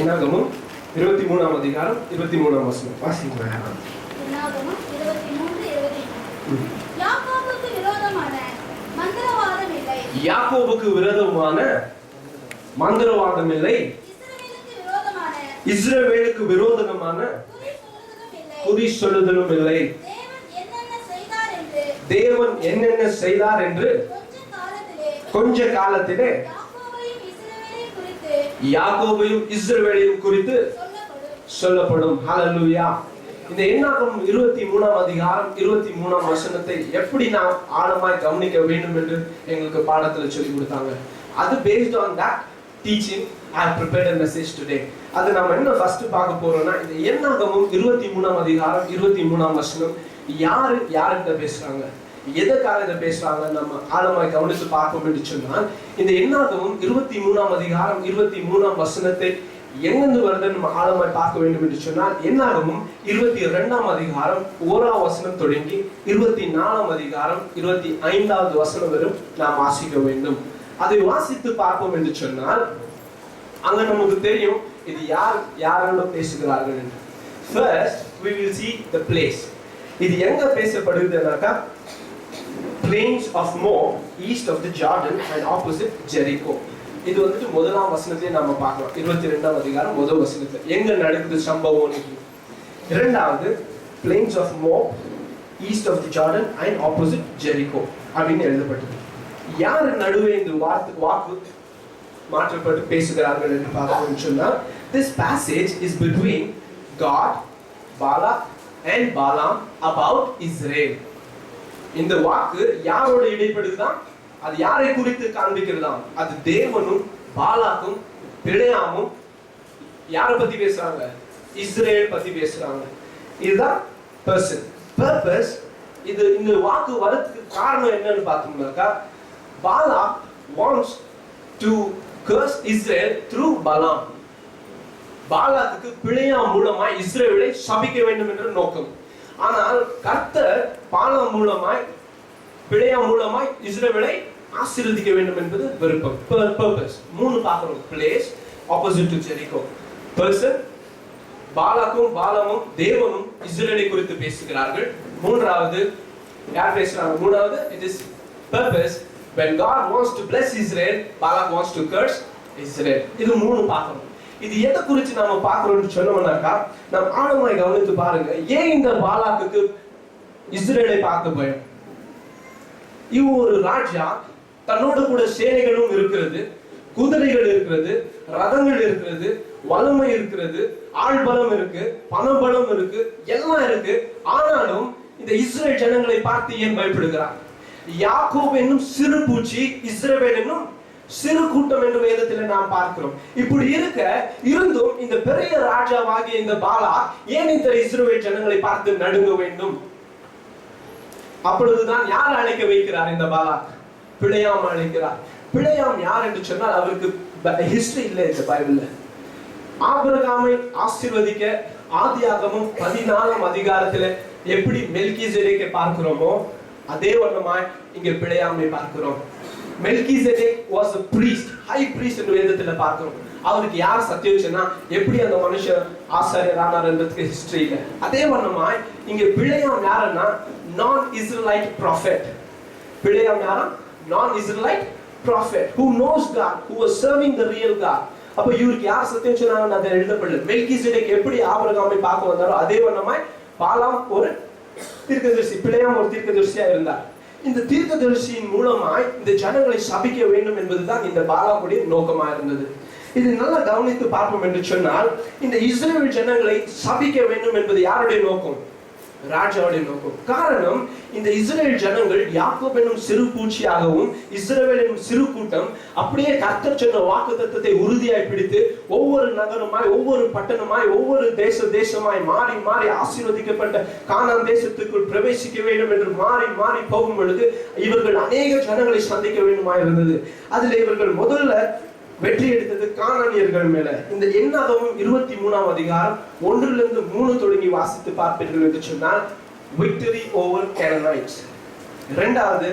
என்னாகமம் 23ஆம் அதிகாரம் 23ஆம் வசனம் வாசிங்க. என்னாகமம் 23:23. யாக்கோபுக்கு விரோதமான மந்திரவாதம் இல்லை. யாக்கோபுக்கு விரோதமான மந்திரவாதம் இல்லை. இஸ்ரவேலுக்கு விரோதமான குறி சொல்லுதலும் இல்லை. தேவன் என்னென்ன செய்தார் என்று கொஞ்ச காலத்திலே யாக்கோபையும் இஸ்ரவேலையும் குறித்து சொல்லப்படும். ஹல்லேலூயா. இந்த என்னாகமம் 23ஆம் அதிகாரம் 23ஆம் வசனத்தை எப்படி நாம் ஆழமாய் கவனிக்க வேண்டும் என்று எங்களுக்கு பாடத்துல சொல்லி கொடுத்தாங்க. அது based on that teaching I have prepared a message today. அது நாம என்ன ஃபர்ஸ்ட் பார்க்க போறோம்னா, இந்த என்னாகமம் 23ஆம் அதிகாரம் 23ஆம் வசனம் யார்கிட்ட பேசுறாங்க, எதற்காக இதை பேசுறாங்க நம்ம ஆழமாய் கவனித்து பார்ப்போம் என்று சொன்னால், இந்த என்னாகமம் 23ஆம் அதிகாரம் 23ஆம் வசனத்தை எங்கிருந்து வருதுன்னு நம்ம ஆழமாய் பார்க்க வேண்டும் என்று சொன்னால், என்னாகமம் 22ஆம் அதிகாரம் 1ஆம் வசனம் தொடங்கி 24ஆம் அதிகாரம் 25வது வசனம் வரை நாம் வாசிக்க வேண்டும். அதை வாசித்து பார்ப்போம் என்று சொன்னால் அங்க நமக்கு தெரியும் இது யாரோட பேசுகிறார்கள் என்று. First we will see the place. இது எங்க பேசப்படுதுன்னாக்கா, plains of Moab east of the Jordan and opposite Jericho. இது வந்துட்டு முதலாம் வசனத்திலே நாம பார்க்கலாம். 22ஆம் அதிகாரம் முதல் வசனத்துல எங்க நடக்குது சம்பவம். இரண்டாவது plains of Moab east of the Jordan and opposite Jericho அப்படின்னு எழுதப்பட்டது. யார் நடுவே இந்த வாக்கு மாற்றப்பட்டு பேசுகிறார்கள் என்று பார்ப்போம் சொன்னால், this passage is between God, Balak and Balaam about Israel. இந்த வாக்கு யாரோட இடைப்படுதுதான்? அது யாரை குறித்து காண்பிக்கிறதாம்? அது தேவனும் பாலாக்கும் பிலேயாமும் யாரை பத்தி பேசுறாங்க? இஸ்ரேல் பத்தி பேசுறாங்க. இதுதான் பர்பஸ். இது இந்த வாக்கு வரதுக்கு காரணம் என்னன்னு பார்த்தோம்னாக்கா, Balak wants to curse Israel through Balaam. பாலாக்குக்கு பிலேயாம் மூலமாய் இஸ்ரவேலை சபிக்க வேண்டும் என்ற நோக்கம். ஆனால் கர்த்தர் பாலாம் மூலமாய் பிலேயாம் மூலமாய் இஸ்ரவேலை ஆசீர்வதிக்க வேண்டும் என்பது விருப்பம். பர்பஸ். மூணு பார்க்கிறோம். Place opposite to Jericho. Person பாலாக்கும் பாலாமும் தேவனும் இஸ்ரவேலை குறித்து பேசுகிறார்கள். மூன்றாவது யார் பேசுறாங்க? மூணாவது it is purpose. When God wants to bless Israel, Balak wants to curse Israel. இது மூணு பார்க்கிறோம். இது எதை குறித்து நாம பார்க்கிறோம்னு சொன்னோம்னாக்கா, நாம் ஆழமாய் கவனித்து பாருங்க. ஏன் இந்த பாலாக்குக்கு இஸ்ரேலை பார்க்க பயம்? இவன் ஒரு ராஜா, தன்னோட கூட சேனைகளும் இருக்கிறது, குதிரைகள் இருக்கிறது, ரதங்கள் இருக்கிறது, வலிமை இருக்கிறது, ஆள் பலம் இருக்கு, பணபலம் இருக்கு, எல்லாம் இருக்கு. ஆனாலும் இந்த இஸ்ரேல் ஜனங்களை பார்த்து ஏன் பயப்படுகிறார்? யாக்கோபு என்னும் சிறு பூச்சி, இஸ்ரவேல் என்னும் சிறு கூட்டம் என்று வேதத்திலே நாம் பார்க்கிறோம். இப்படி இருந்தும் இந்த பெரிய ராஜாவாகிய இந்த பாலா ஏன் இந்த இஸ்ரவேல் ஜனங்களை பார்த்து நடுங்க வேண்டும்? அப்பொழுதுதான் யார் அழைக்க வைக்கிறார்? இந்த பாலா பிலேயாம் அழைக்கிறார். பிலேயாம் யார் என்று சொன்னால், அவருக்கு ஹிஸ்டரி இல்லை இந்த பைபிள்ல. ஆபிரகாமை ஆசீர்வதிக்க ஆதியாகமம் 14ஆம் அதிகாரத்துல எப்படி மெல்கிசேதேக்கை பார்க்கிறோமோ, அதே வண்ணமாய் இங்க பிலேயாமை பார்க்கிறோம். Melchizedek was a priest, high priest என்று வேதத்துல பார்க்கிறோம். அவருக்கு யார் சத்தியம் சொன்னா எப்படி அந்த மனுஷன் ஆசாரியர் ஆனார்ன்றதுக்கு ஹிஸ்டரி இல்ல. அதே வண்ணமாய் இங்க பிலேயாம் யாருன்னா நான் இஸ்ரேலைட் ப்ராஃபெட். பிலேயாம் யாரா? நான் Israelite prophet who knows God, who was serving the real God. அப்ப இவருக்கு யார் சத்தியம் சொன்னாங்கன்னு அதை எழுதப்படல. மெல்கிசேதேக் எப்படி ஆபிரகாமை பார்க்க வந்தாரோ அதே வண்ணமாய் பாலாம் ஒரு தீர்க்கதரிசி, பிலேயாம் ஒரு தீர்க்கதரிசியா இருந்தார். இந்த தீர்க்கதரிசியின் மூலமாய் இந்த ஜனங்களை சபிக்க வேண்டும் என்பதுதான் இந்த பாலாக்குடைய நோக்கமா இருந்தது. இது நல்லா கவனித்து பார்ப்போம் என்று சொன்னால், இந்த இஸ்ரவேல் ஜனங்களை சபிக்க வேண்டும் என்பது யாருடைய நோக்கம்? ராஜாவுடைய நோக்கம். காரணம், இந்த இஸ்ரவேல் ஜனங்கள் யாக்கோபு என்னும் சிறு பூச்சியாகவும் இஸ்ரவேல் என்னும் சிறு கூட்டம் அப்படியே கர்த்தர் சொன்ன வாக்குத்தத்தத்தை உறுதியாய் பிடித்து ஒவ்வொரு நகரமாய், ஒவ்வொரு பட்டணமாய், ஒவ்வொரு தேசமாய் மாறி மாறி ஆசீர்வதிக்கப்பட்ட கானான் தேசத்துக்குள் பிரவேசிக்க வேண்டும் என்று மாறி மாறி போகும் பொழுது இவர்கள் அநேக ஜனங்களை சந்திக்க வேண்டுமாய் இருந்தது. அதுல இவர்கள் முதல்ல வெற்றி எடுத்தது கானானியர்கள் மேல. இந்த என்னாகமம் 23ஆம் அதிகாரம் 1லிருந்து 3 தொடங்கி வாசித்து பார்ப்பீர்கள் என்று சொன்னால், victory over Canaanites. இரண்டாவது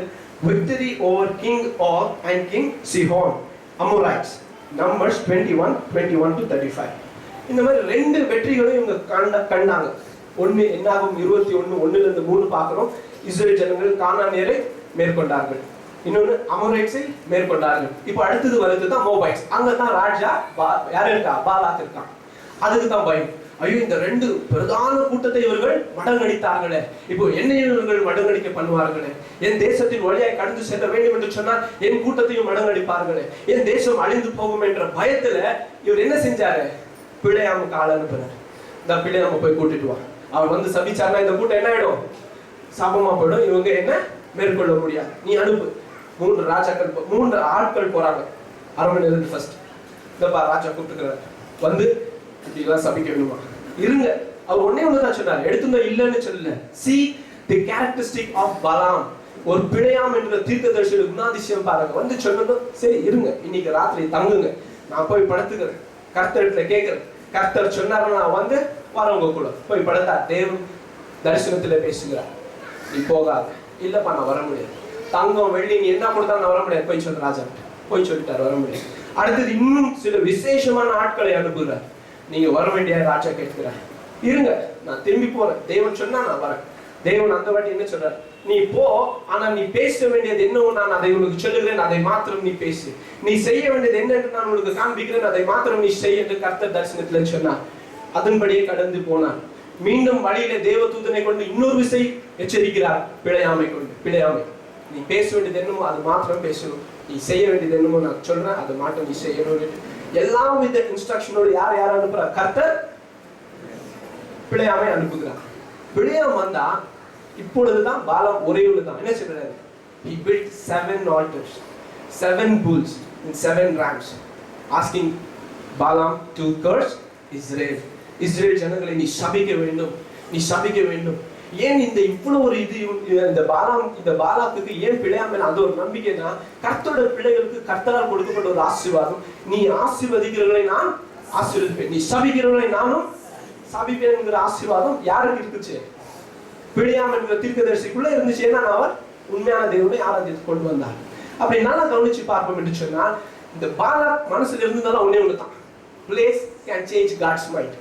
victory over King Og and King Sihon, Amorites. Numbers 21:21-35. இந்த மாதிரி 2 வெற்றிகளும் இவங்க கண்டாங்க. ஒண்ணு என்னாகும் 21:1-3 பார்க்கிறோம். இஸ்ரேல் ஜனங்கள் கானானியரை மேற்கொண்டார்கள். இன்னொன்னு அமோரைட்ஸை மேற்கொண்டார்கள். இப்போ அடுத்தது வருதுதான் மோபைட்ஸ். அங்கதான் ராஜா யாரு இருக்கா? பாலாக் இருக்கான். அதுக்கு தான் பயம். ஐயோ, இந்த 2 பிரதான கூட்டத்தை இவர்கள் மடங்கடித்தார்களே, இப்போ என்னை இவர்கள் மடங்கடிக்க பண்ணுவார்களே, என் தேசத்தின் வழியாய் கடந்து செல்ல வேண்டும் என்று சொன்னால் என் கூட்டத்தையும் மடங்கடிப்பார்களே, என் தேசம் அழிந்து போகும் என்ற பயத்துல இவர் என்ன செஞ்சாரு? பிழையாமுக்கு ஆள் அனுப்புறாரு. இந்த பிழையாம போய் கூட்டிட்டு வா. அவர் வந்து சபிச்சாருன்னா இந்த கூட்டம் என்ன ஆயிடும்? சாபமா போயிடும். இவங்க என்ன மேற்கொள்ள முடியாது. நீ அனுப்பு. 3 ஆட்கள் போறாங்க. அரண்மனை இருந்து ஃபர்ஸ்ட் இந்த ராஜா கூப்பிட்டுக்கிறார். வந்து இப்படிலாம் சபிக்க வேணுமா? இருங்க. அவர் ஒண்ணுதான் சொன்னார். எடுத்துங்க இல்லைன்னு சொல்லல. See the characteristic of Balaam. ஒரு பிழையாம் என்ற தீர்க்கதரிசியோட குணாதிசயம் பாருங்க. வந்து சொன்னதும் சரி இருங்க, இன்னைக்கு ராத்திரி தங்குங்க, நான் போய் படுத்துக்கிறேன், கர்த்தர்கிட்ட கேட்கிறேன், கர்த்தர் சொன்னாரு நான் வந்து வரவங்க கூட போய் படுத்தா தேவன் தரிசனத்துல பேசுகிறார். நீ போகாத. இல்லப்பா நான் வர முடியாது. தங்கம் வெள்ளி நீ என்ன கொடுத்தா நான் வர முடியாது. போய் சொல்ற ராஜா போய் சொல்லிட்டார் வர முடியாது. அடுத்தது இன்னும் சில விசேஷமான ஆட்களை அனுப்புகிறார். நீங்க வர வேண்டிய ராஜா கேட்கிறார். இருங்க, நான் திரும்பி போறேன். தேவன் சொன்னா நான் வரேன். தேவன் அந்த வாட்டி என்ன சொல்றார்? நீ போ, ஆனா நீ பேச வேண்டியது என்னவோ நான் அதை உனக்கு சொல்லுகிறேன், அதை மாத்திரம் நீ பேசு. நீ செய்ய வேண்டியது என்ன என்று நான் உனக்கு காண்பிக்கிறேன், அதை மாத்திரம் நீ செய் என்று கர்த்தர் தரிசனத்துல சொன்னார். அதன்படியே கடந்து போனார். மீண்டும் வழியில தேவதூதனை கொண்டு இன்னொரு விசை எச்சரிக்கிறார். பிழையாமை கொண்டு, பிழையாமை, நீ பேச வேண்டியது என்னமோ அது மாத்திரம் பேசணும், நீ செய்ய வேண்டியது என்னமோ நான் சொல்றேன் அதை மாத்திரம் நீ செய்யணும். எல்லா வித இன்ஸ்ட்ரக்ஷனோடு யார் அனுப்புறார்? கர்த்தர் பிழையாமை அனுப்புகிறார். பிழையாம் வந்தா இப்பொழுதுதான் பாலாம் ஒரே உள்ளதான் என்ன சொல்றாரு? He built 7 altars, 7 bulls and 7 rams, asking Balaam to curse Israel. Israel ஜனங்களை நீ சபிக்க வேண்டும், நீ சபிக்க வேண்டும். ஏன் இந்த இவ்வளவு ஒரு இது இந்த பாலாக்கு ஏன் பிழையாம அந்த ஒரு நம்பிக்கைனா, கர்த்தரோட பிள்ளைகளுக்கு கர்த்தரால் கொடுக்கப்பட்ட ஒரு ஆசீர்வாதம். நீ ஆசீர்வதிக்கிறவர்களை நான் ஆசீர்வதிப்பேன், நீ சபிக்கிறவர்களை நானும் சபிப்பேன் என்கிற ஆசீர்வாதம் யாருக்கு இருந்துச்சு? பிழையாம் என்கிற தீர்க்கதரிசிக்குள்ள இருந்துச்சு. ஏன்னா அவர் உண்மையான தேவனை ஆராதித்து கொண்டு வந்தார். அப்படி நல்லா கவனிச்சு பார்ப்போம் என்று சொன்னால், இந்த பாலாக் மனசுல இருந்ததால ஒண்ணே ஒண்ணுதான். Place can change God's mind.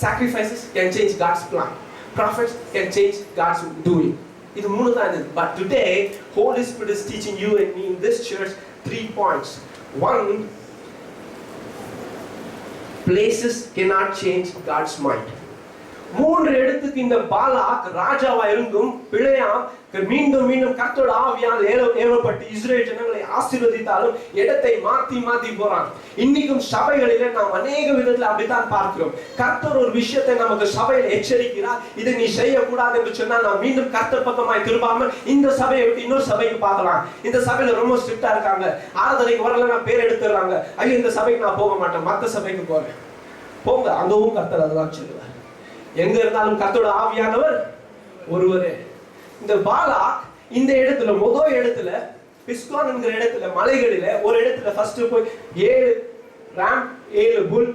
Sacrifices can change God's plan. Prophets can change God's doing. இது மூணு தான் இது. But today Holy Spirit is teaching you and me in this church 3 points. 1, places cannot change God's mind. 3 இடத்துக்கு இந்த பாலாக் ராஜாவா இருந்தும் பிழையாம் மீண்டும் மீண்டும் கர்த்தரோட ஆவியால் ஏவப்பட்டு இஸ்ரேல் ஜனங்களை ஆசீர்வதித்தாலும் இடத்தை மாத்தி போறான். இன்னைக்கும் சபைகளிலே நாம் அநேக விதத்துல அப்படித்தான் பார்க்கிறோம். கர்த்தர் ஒரு விஷயத்தை நமக்கு சபையில் எச்சரிக்கிறார், இதை நீ செய்யக்கூடாது என்று சொன்னால் நாம் மீண்டும் கர்த்தர் பக்கமாய் திரும்பாமல் இந்த சபையை விட்டு இன்னொரு சபைக்கு பார்க்கலாம். இந்த சபையில ரொம்ப ஸ்ட்ரிக்டா இருக்காங்க, ஆராதனைக்கு வரல நான் பேர் எடுத்துறாங்க, ஐயோ இந்த சபைக்கு நான் போக மாட்டேன், மற்ற சபைக்கு போறேன். போங்க, அங்கவும் கர்த்தர் அதுதான் சொல்லுவார். எங்க இருந்தாலும் கர்த்தரோட ஆவியானவர் ஒருவரே. இந்த பாலாக் இந்த இடத்துல முதல் இடத்துல பிஸ்கான் என்கிற இடத்துல மலைகளில ஒரு இடத்துல ஃபர்ஸ்ட் போய் 7 ram 7 bull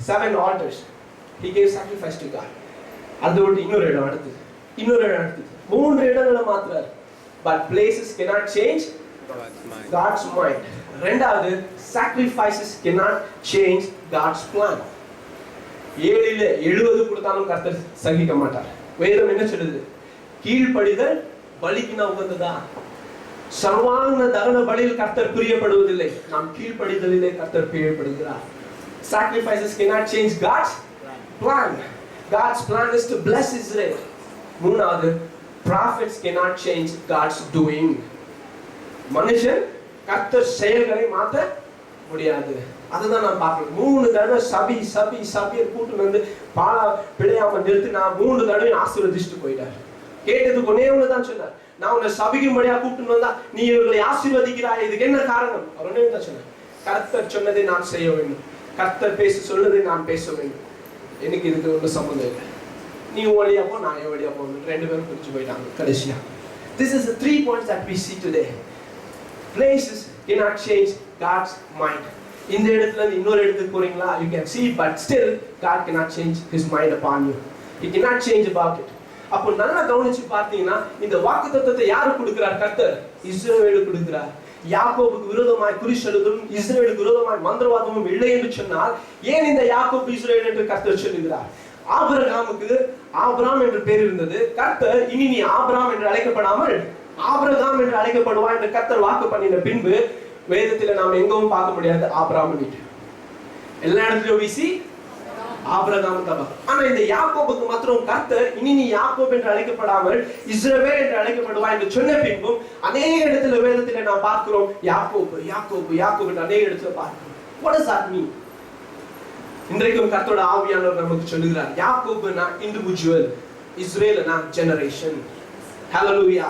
7 altars he gave sacrifice to God. அதோட இன்னொரு இடம் அடுத்து 3 இடங்களை மாத்துறார். but places cannot change God's mind. ரெண்டாவது, sacrifices cannot change God's plan. 7ல 70 கொடுத்தாலும் கர்த்தர் சகிக்க மாட்டார். வேதம் என்ன சொல்லுது? கீழ்ப்படிதல் பலிக்கு உகந்ததா? சர்வாங்க தகன பலியில் கர்த்தர் பிரியப்படுவதில்லை, நாம் கீழ்ப்படிதலிலே கர்த்தர் பிரியப்படுகிறார். Sacrifices cannot change God's plan. God's plan is to bless Israel. மூணாவது, prophets cannot change God's doing. மனுஷன் கர்த்தர் செயல்களை மாற்ற முடியாது. அதுதான் நான் பார்க்கிறேன். 3 தடவை சபி கூட்டு வந்து பிழையாம நிறுத்தி நான் 3 தடவை ஆசீர்வதிச்சுட்டு போயிட்டார். கேட்டதுக்கு ஒன்னே ஒண்ணுதான் சொன்னார், நான் உன்னை சபிக்கும்படியா கூப்பிட்டு வந்தா நீ இவர்களை ஆசீர்வதிக்கிறாய், இதுக்கு என்ன காரணம்? அவர் ஒன்னே தான் சொன்னார், கர்த்தர் சொன்னதை நான் செய்ய வேண்டும், கர்த்தர் பேச சொன்னதை நான் பேச வேண்டும், எனக்கு இதுக்கு ஒன்றும் சம்பந்தம் இல்லை, நீ வழியா போ நான் என் வழியா போகணும். 2 பேரும் பிரிச்சு போயிட்டாங்க கடைசியா. This is the 3 points that we see today. Places cannot change God's mind. இந்த இடத்துல இருந்து இன்னொரு இடத்துக்கு போறீங்களா, you can see, but still God cannot change his mind upon you. He cannot change about it. அப்போ நல்லா கவனிச்சு பார்த்தீங்கன்னா இந்த வாக்குத்தத்தத்தை யாரு கொடுக்கிறார்? கர்த்தர் இஸ்ரவேலுக்கு கொடுக்கிறார். யாக்கோபுக்கு விரோதமாய் குறி சொல்லுதலும் இஸ்ரவேலுக்கு விரோதமாய் மந்திரவாதமும் இல்லை என்று சொன்னால் ஏன் இந்த யாக்கோபு இஸ்ரவேல் என்று கர்த்தர் சொல்லுகிறார்? ஆபிரகாமுக்கு ஆபிராம் என்று பெயர் இருந்தது. கர்த்தர் இனி நீ ஆபிராம் என்று அழைக்கப்படாமல் ஆபிரகாம் என்று அழைக்கப்படுவா என்று கர்த்தர் வாக்கு பண்ணின பின்பு வேதத்துல நாம் எங்கவும் பார்க்க முடியாது ஆபிராம். எல்லா இடத்துலயும் வீசி ஆபிரகாம் தான். ஆனா இந்த யாக்கோபுக்கு மாத்திரம் கர்த்தர் இனி நீ யாக்கோப் என்று அழைக்கப்படாமல் இஸ்ரவேல் என்று அழைக்கப்படுவா என்று சொன்ன பின்பும் அநேக இடத்துல வேதத்துல நாம் பார்க்கிறோம் யாக்கோபு யாக்கோபு யாக்கோபு என்று அநேக இடத்துல பார்க்கிறோம். What does that mean? இன்றைக்கும் கர்த்தரோட ஆவியானவர் நமக்கு சொல்லுகிறார், யாக்கோபுனா இண்டிவிஜுவல், இஸ்ரேல்னா ஜெனரேஷன். ஹல்லேலூயா.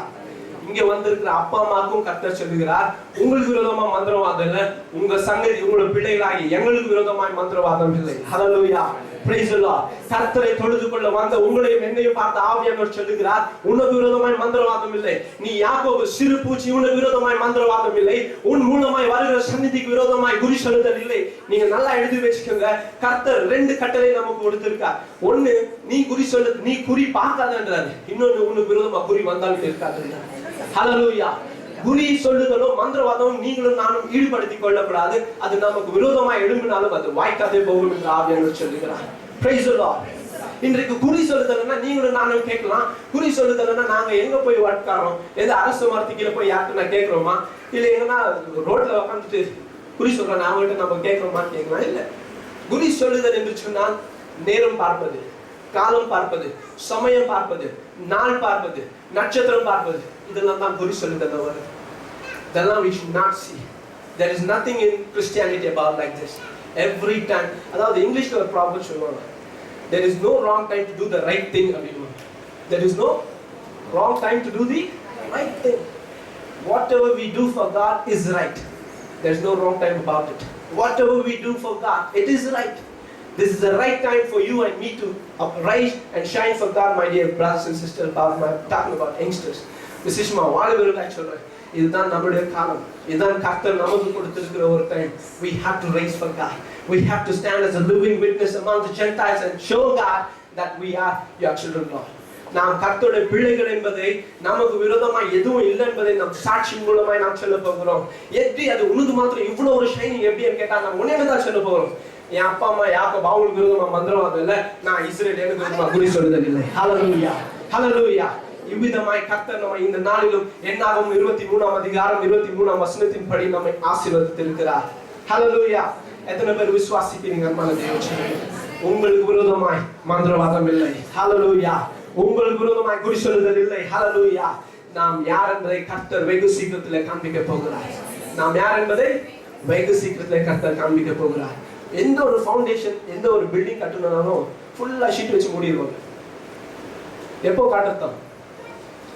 இங்க வந்திருக்கிற அப்பா அம்மாக்கும் கர்த்தர் சொல்லுகிறார், உங்களுக்கு விரோதமா மந்திரவாதம் இல்ல, உங்க சங்கதி உங்களோட பிள்ளைகளாகி எங்களுக்கு விரோதமாய் மந்திரவாதம் இல்லை. ஹல்லேலூயா. Praise the Lord. கர்த்தரை தொழுது கொள்ள வந்த உங்களையும் என்னையும் பார்த்து ஆவியானவர் சொல்லுகிறார், உனக்கு விரோதமாய் மந்திரவாதம் இல்லை. நீ யாக்கோபு சிறு பூச்சி, உனக்கு விரோதமாய் மந்திரவாதம் இல்லை. உன் மூலமாய் வருகிற சந்நிதிக்கு விரோதமாய் குறி சொல்லுதல் இல்லை. நீங்க நல்லா எழுதி வச்சுக்கோங்க. கர்த்தர் 2 கட்டளை நமக்கு கொடுத்திருக்கார். ஒண்ணு, நீ குறி சொல்லு, நீ குறி பார்க்காதன்றாரு. இன்னொன்னு, உனக்கு விரோதமா குறி வந்தாலும் இருக்காதுன்றார். ஹல்லேலூயா. குறி சொல்லுதலோ மந்திரவாதமும் நீங்களும் நானும் ஈடுபடுத்திக் கொள்ளக்கூடாது. அது நமக்கு விரோதமாய் எழும்பினாலும் அது வாய்க்காதே போகும் என்று ஆவியானவர் சொல்லுகிறார். Praise the Lord. இன்றைக்கு குறி சொல்லுதல்னா நீங்களும் நானும் கேட்கலாம். குறி சொல்லுதல்னா நாங்க எங்க போய் உட்காரோம்? எது அரசு மரத்துக்கீழ போய் யாருக்கு நான் கேட்கிறோமா? இல்ல எங்கன்னா ரோட்ல உட்காந்துட்டு குறி சொல்றேன் அவங்கள்ட்ட நம்ம கேட்கிறோமான்னு கேட்கலாம். இல்ல, குறி சொல்லுதல் என்று சொன்னால் நேரம் பார்ப்பது, காலம் பார்ப்பது, சமயம் பார்ப்பது, நாள் பார்ப்பது, நட்சத்திரம் பார்ப்பது, இதெல்லாம் தான் குறி சொல்லுதல் வருது. இதெல்லாம் we should not see. There is nothing in Christianity about like this. Every time, அதாவது இங்கிலீஷ்ல ஒரு ப்ராப்ளம் சொல்லுவாங்க, there is no wrong time to do the right thing அப்படின்னு. There is no wrong time to do the right thing. Whatever we do for God is right. There is no wrong time about it. Whatever we do for God, it is right. This is the right time for you and me to rise and shine for God, my dear brothers and sisters. Talking about youngsters. விசேஷமா வாலிபர்களாய் சொல்றேன், இதுதான் நம்முடைய காலம். இதுதான் கர்த்தர் நமக்கு கொடுத்திருக்கிற ஒரு time. We have to raise for God. We have to stand as a living witness among the Gentiles and show God that we are your children, Lord. நாம் கர்த்தருடைய பிள்ளைகள் என்பதை, நமக்கு விரோதமாய் எதுவும் இல்லை என்பதை நம் சாட்சி மூலமாய் நாம் சொல்ல போகிறோம். எப்படி அது உனக்கு மாத்திரம் இவ்வளவு ஒரு ஷைனிங் எப்படின்னு கேட்டா நம்ம உன்னையே தான் சொல்ல போகிறோம். என் அப்பா அம்மா யாக்கோபு அவங்களுக்கு விரோதமா மந்திரவாதம் இல்லை, நான் இஸ்ரவேல் எனக்கு விரோதமா குறி சொல்லுதல் இல்லை. ஹல்லேலூயா. ஹல்லேலூயா. இவ்விதமாய் கர்த்தர் நம்மை இந்த நாளிலும் என்னாகும் 23ஆம் அதிகாரம் 23ஆம் வசனத்தின் படி நம்மை ஆசீர்வதித்திருக்கிறார். ஹல்லேலூயா. எத்தனை பேர் விசுவாசிக்கிறீங்க அன்பான தேவஜனமே? உங்களுக்கு விரோதமாய் மந்திரவாதம் இல்லை. ஹல்லேலூயா. உங்களுக்கு விரோதமாய் குறி சொல்லுதல் இல்லை. ஹல்லேலூயா. நாம் யார் என்பதை கர்த்தர் வெகு சீக்கிரத்திலே காண்பிக்க போகிறார். நாம் யார் என்பதை வெகு சீக்கிரத்திலே கர்த்தர் காண்பிக்க போகிறார். எந்த ஒரு ஃபவுண்டேஷன், எந்த ஒரு பில்டிங் கட்டணும்னாலும் ஃபுல்லா ஷீட் வச்சு மூடிடுவாங்க. எப்போ காட்டத்தான்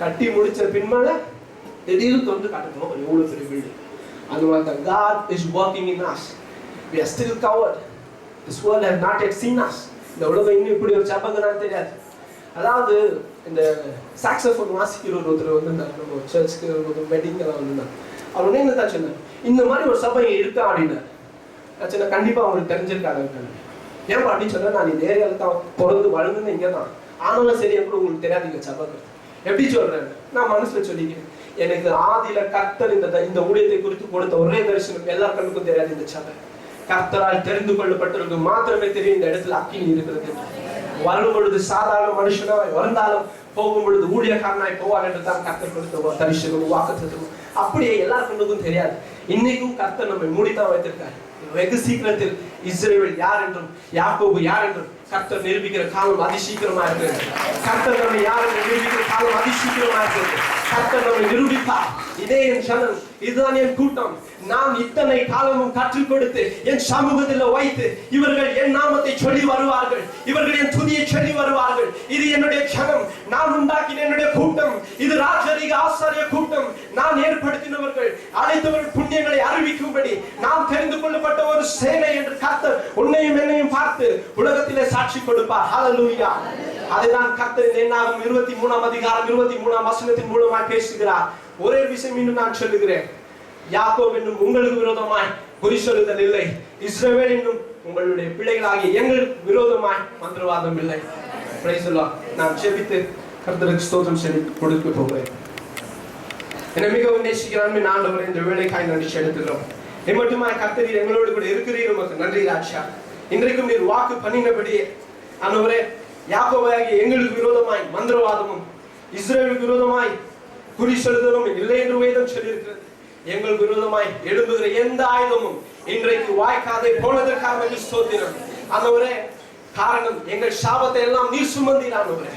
கட்டி முடிச்ச பின்மேல திடீர்னு தொண்டு காட்டணும் எவ்வளவு பெரிய பில்டிங். அந்த மாதிரி God is working in us. We are still covered. This world has not yet seen us. இந்த உலகம் இன்னும் இப்படி ஒரு சபைக்குதான் தெரியாது. அதாவது இந்த சாக்ஸோஃபோன் வாசிக்கிற ஒருத்தர் வந்து நம்ம சர்ச்சுக்கு ஒரு வெட்டிங் எல்லாம் வந்திருந்தாங்க. அவர் என்ன தான் சொன்னார், இந்த மாதிரி ஒரு சபை இருக்கா அப்படின்னா சொன்ன கண்டிப்பா அவங்களுக்கு தெரிஞ்சிருக்காங்க. ஏன் அப்படின்னு சொன்னா, நான் இந்த ஏரியால தான் பிறந்து வளர்ந்து இங்கே தான், ஆனாலும் சரி எப்படி உங்களுக்கு தெரியாதீங்க சபை. எப்படி சொல்றேன், நான் மனசுல சொல்லிக்கிறேன், எனக்கு ஆதியில கர்த்தர் இந்த ஊழியத்தை குறித்து கொடுத்த ஒரே தரிசனம் எல்லா கண்ணுக்கும் தெரியாது. இந்த சபை கர்த்தரால் தெரிந்து கொள்ளப்பட்டிருக்கு மாத்திரமே தெரியும் இந்த இடத்துல அக்கினி இருக்கிறது. வரும் பொழுது சாதாரண மனுஷனாய் வந்தாலும் போகும் பொழுது ஊழியக்காரனாய் போவார் என்று தான் கர்த்தர் கொடுத்த தரிசனம் வாக்குத்தத்தம். அப்படியே எல்லா கண்ணுக்கும் தெரியாது. இன்னைக்கும் கர்த்தர் நம்மை மூடித்தான் வைத்திருக்காரு. வெகு சீக்கிரத்தில் இஸ்ரவேல் யார் என்றும் யாக்கோபு யார் என்றும் கர்த்தர் நிரூபிக்கிற காலம் அதிசீக்கிரமா இருக்கிறது. கர்த்தர் நம்மை யார் என்று நிரூபிக்கிற காலம் அதிசீக்கிரமா இருக்கிறது. கர்த்தர் நம்மை நிரூபித்தார். இதே என் சனம், இதுதான் என் கூட்டம். நான் இத்தனை காலமும் கற்றுக் கொடுத்து என் சமூகத்தில் வைத்து இவர்கள் என் நாமத்தை சொல்லி வருவார்கள், இவர்கள் என் துதியை சொல்லி வருவார்கள். இது என்னுடைய சனம், நான் உண்டாக்கின என்னுடைய கூட்டம். இது ராஜரீக ஆசாரிய கூட்டம். நான் ஏற்படுத்தினவர்கள், அழைத்தவர்கள் புண்ணியங்களை அறிவிக்கும்படி நான் தெரிந்து கொள்ளப்பட்ட ஒரு சேனை என்று கர்த்தர் உன்னையும் என்னையும் பார்த்து உலகத்திலே சாட்சி கொடுப்பார். ஹல்லேலூயா. அதுதான் கர்த்தர் என்னாகும் 23ஆம் அதிகாரம் 23ஆம் வசனத்தின் மூலமாய் பேசுகிறார். ஒரே விஷயம் இன்னும் நான் சொல்லுகிறேன், யாக்கோபு என்னும் உங்களுக்கு விரோதமாய் குறி சொல்லுதல் இல்லை, இஸ்ரவேல் என்னும் உங்களுடைய பிள்ளைகளாகிய எங்களுக்கு விரோதமாய் மந்திரவாதம் இல்லை. Praise the Lord. நான் ஜெபித்து கர்த்தருக்கு ஸ்தோத்திரம் சொல்லி கொடுக்க போகிறேன். என்னை மிகவும் நேசிக்கிற அன்பின் ஆண்டவரே, இந்த வேலைக்காய் நன்றி செலுத்துகிறோம். நீ மட்டுமாய் கர்த்தரீர் எங்களோடு கூட இருக்கிறீர். உமக்கு நன்றி ராஜா. இன்றைக்கும் நீர் வாக்கு பண்ணினபடியே ஆண்டவரே, யாக்கோபாகிய எங்களுக்கு விரோதமாய் மந்திரவாதமும் இஸ்ரவேலுக்கு விரோதமாய் குறி சொல்லுதலும் இல்லை என்று வேதம் சொல்லியிருக்கிறது. எங்களுக்கு விரோதமாய் எழும்புகிற எந்த ஆயுதமும் இன்றைக்கு வாய்க்காதை போனதற்காக ஸ்தோத்திரம் ஆண்டவரே. காரணம், எங்கள் சாபத்தை எல்லாம் நீர் சுமந்தீர் ஆண்டவரே.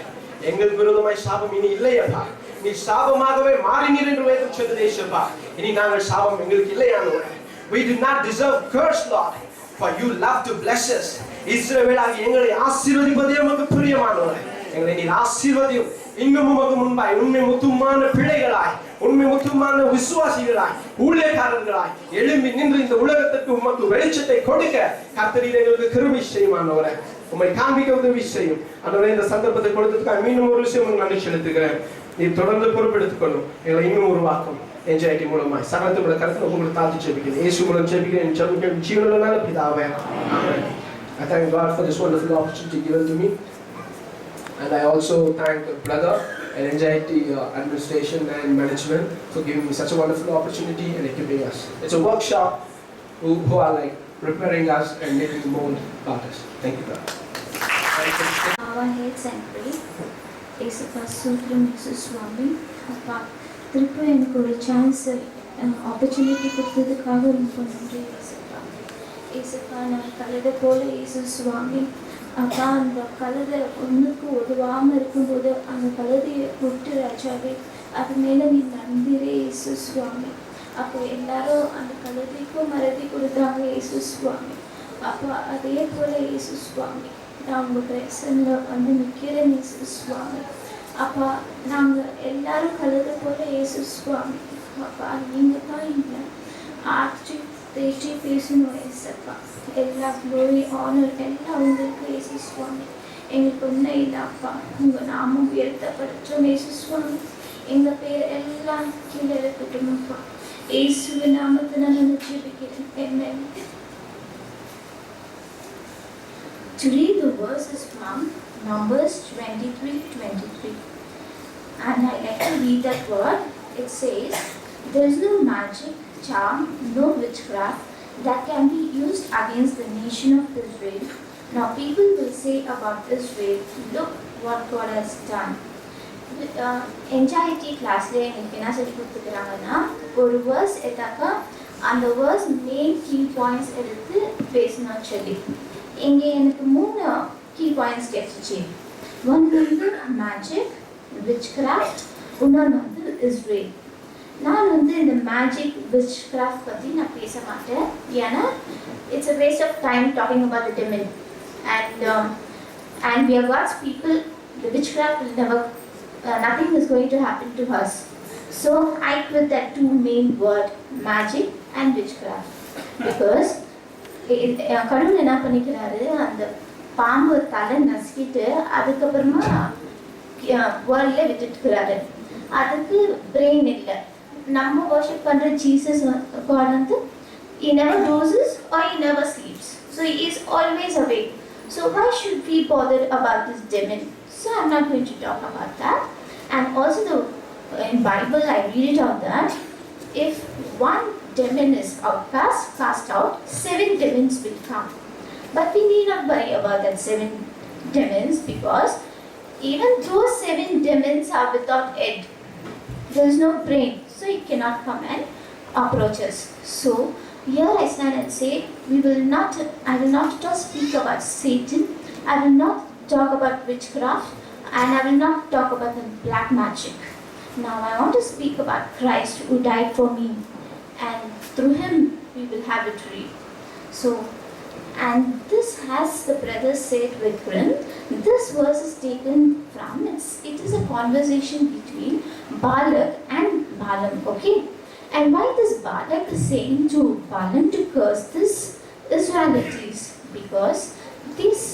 எங்களுக்கு விரோதமாய் சாபம் இனி இல்லையப்பா. நீ சாபமாகவே மாறினீர் என்று வேதம் சொல்லுதே ஏசப்பா. இனி நாங்கள் சாபம் எங்களுக்கு இல்லை ஆண்டவரே. We did not deserve curse, Lord, for you love to bless us. இஸ்ரவேலாகி எங்களை ஆசீர்வதிப்பதே உமக்கு பிரியமானவரே. எங்களை நீர் ஆசீர்வதியும். இன்னும் உமக்கு முன்பாய் உண்மை முத்துமான பிள்ளைகளாய், உண்மை முத்துமான விசுவாசிகளாய், ஊழியக்காரர்களாய் எழும்பி நின்று இந்த உலகத்திற்கு உமக்கு வெளிச்சத்தை கொடுக்க கர்த்தரீர் எங்களுக்கு கிருபை செய்யுமானவரே. உம்மை காண்பிக்க உதவி செய்யும் ஆண்டவரே. இந்த சந்தர்ப்பத்தை கொடுத்ததுக்காக மீண்டும் ஒரு விஷயம் உங்களுக்கு நன்றி செலுத்துகிறேன். நீ தொடர்ந்து பொறுப்பெடுத்துக் கொள்ளும். எங்களை இன்னும் உருவாக்கும். என்ஜாய்டி மூலமாய் சகலத்தோட கருத்துல உங்களுக்கு தாழ்த்தி ஜெபிக்கிறேன். இயேசு மூலம் ஜெபிக்கிறேன். ஜெபிக்கிறேன் ஜீவனுள்ள நல்ல பிதாவே. ஆமென். I thank God for this wonderful opportunity given to me. And I also thank brother and NJIT administration and management for giving me such a wonderful opportunity and equipping us. It's a workshop who are like preparing us and making the mold about us. Thank you, God. Our heads and pray. ஏசப்பா சூத்திரம் இயேசு சுவாமி. அப்பா திருப்பி எனக்கு ஒரு chance opportunity கொடுத்ததுக்காக ரொம்ப நன்றி ஏசப்பா. ஏசப்பா நான் கலதை போல இயேசு சுவாமி. அப்பா அந்த கலதை ஒன்றுக்கு உதவாமல் இருக்கும்போது அந்த கலதையை விட்டு ராஜாவே அது மேலே நீ நந்திரே இயேசு சுவாமி. அப்போ எல்லாரும் அந்த கலதைக்கும் மறதி கொடுத்தாங்க இயேசு சுவாமி. அப்போ அதே போல் இயேசு சுவாமி நான் உங்கள் பிரசனில் வந்து நிற்கிறேன் இயேசு சுவாமி. அப்பா நாங்கள் எல்லாரும் கலதை போல இயேசு சுவாமி. அப்பா நீங்கள் தான் இல்லை ஆட்சி தேற்றி பேசணும் ஏசப்பா. எல்லா க்ளோரி ஆனர் எல்லாம் உங்களுக்கு இயேசு சுவாமி. எங்களுக்கு ஒன்றும் இல்லை அப்பா. உங்கள் நாமம் உயர்த்தப்படட்டும் இயேசு சுவாமி. எங்கள் பேர் எல்லாம் கீழே இருக்கட்டும் அப்பா. இயேசுவின் நாமத்தை நான் ஜெபிக்கிறேன். ஆமென். Today the verse is from Numbers 23:23, and I like to read that word. It says, "There is no magic, charm, no witchcraft that can be used against the nation of Israel. Now people will say about Israel, look what God has done." NJIT கிளாஸ்ல எனக்கு என்ன சொல்லி கொடுத்துக்கிறாங்கன்னா, ஒரு verse எடுத்தாக்கா அந்த verse main key points எடுத்து பேசணும்னு சொல்லி இங்கே எனக்கு 3 கீ பாயிண்ட்ஸ் கிடைச்சிச்சு. ஒன்று வந்து மேஜிக், விச் கிராஃப்ட், இன்னொன்று வந்து இஸ்ரேல். நான் வந்து இந்த மேஜிக் விச் கிராஃப்ட் பற்றி நான் பேச மாட்டேன். ஏன்னா it's a waste of time talking about the demon. And we are God's people. The witchcraft will never, nothing is going to happen to us. So I quit that 2 main word, magic and witchcraft, because கடவுள் என்ன பண்ணிக்கிறாரு, அந்த பாம்பு தலை நசுக்கிட்டு அதுக்கப்புறமா வேர்ல்டில் விட்டுட்டுக்கிறாரு. அதுக்கு brain இல்லை. நம்ம வர்ஷிப் பண்ணுற ஜீசஸ் காட் வந்து he never dozes or he never sleeps, so he is always awake. So why should we bother about this demon? So I'm not going to talk about that. And also in Bible I read it out that if one demon is cast out, 7 demons will come. But we need not worry about that 7 demons, because even those 7 demons are without head. There is no brain, so it cannot come and approach us. So here I stand and say, I will not just speak about Satan, I will not talk about witchcraft, and I will not talk about the black magic. Now I want to speak about Christ who died for me, and through him we will have victory. So, and this, as the brother said with Grim, this verse is taken from, it is a conversation between Balak and Balaam, okay? And why this Balak is saying to Balaam to curse this Israelites? Because these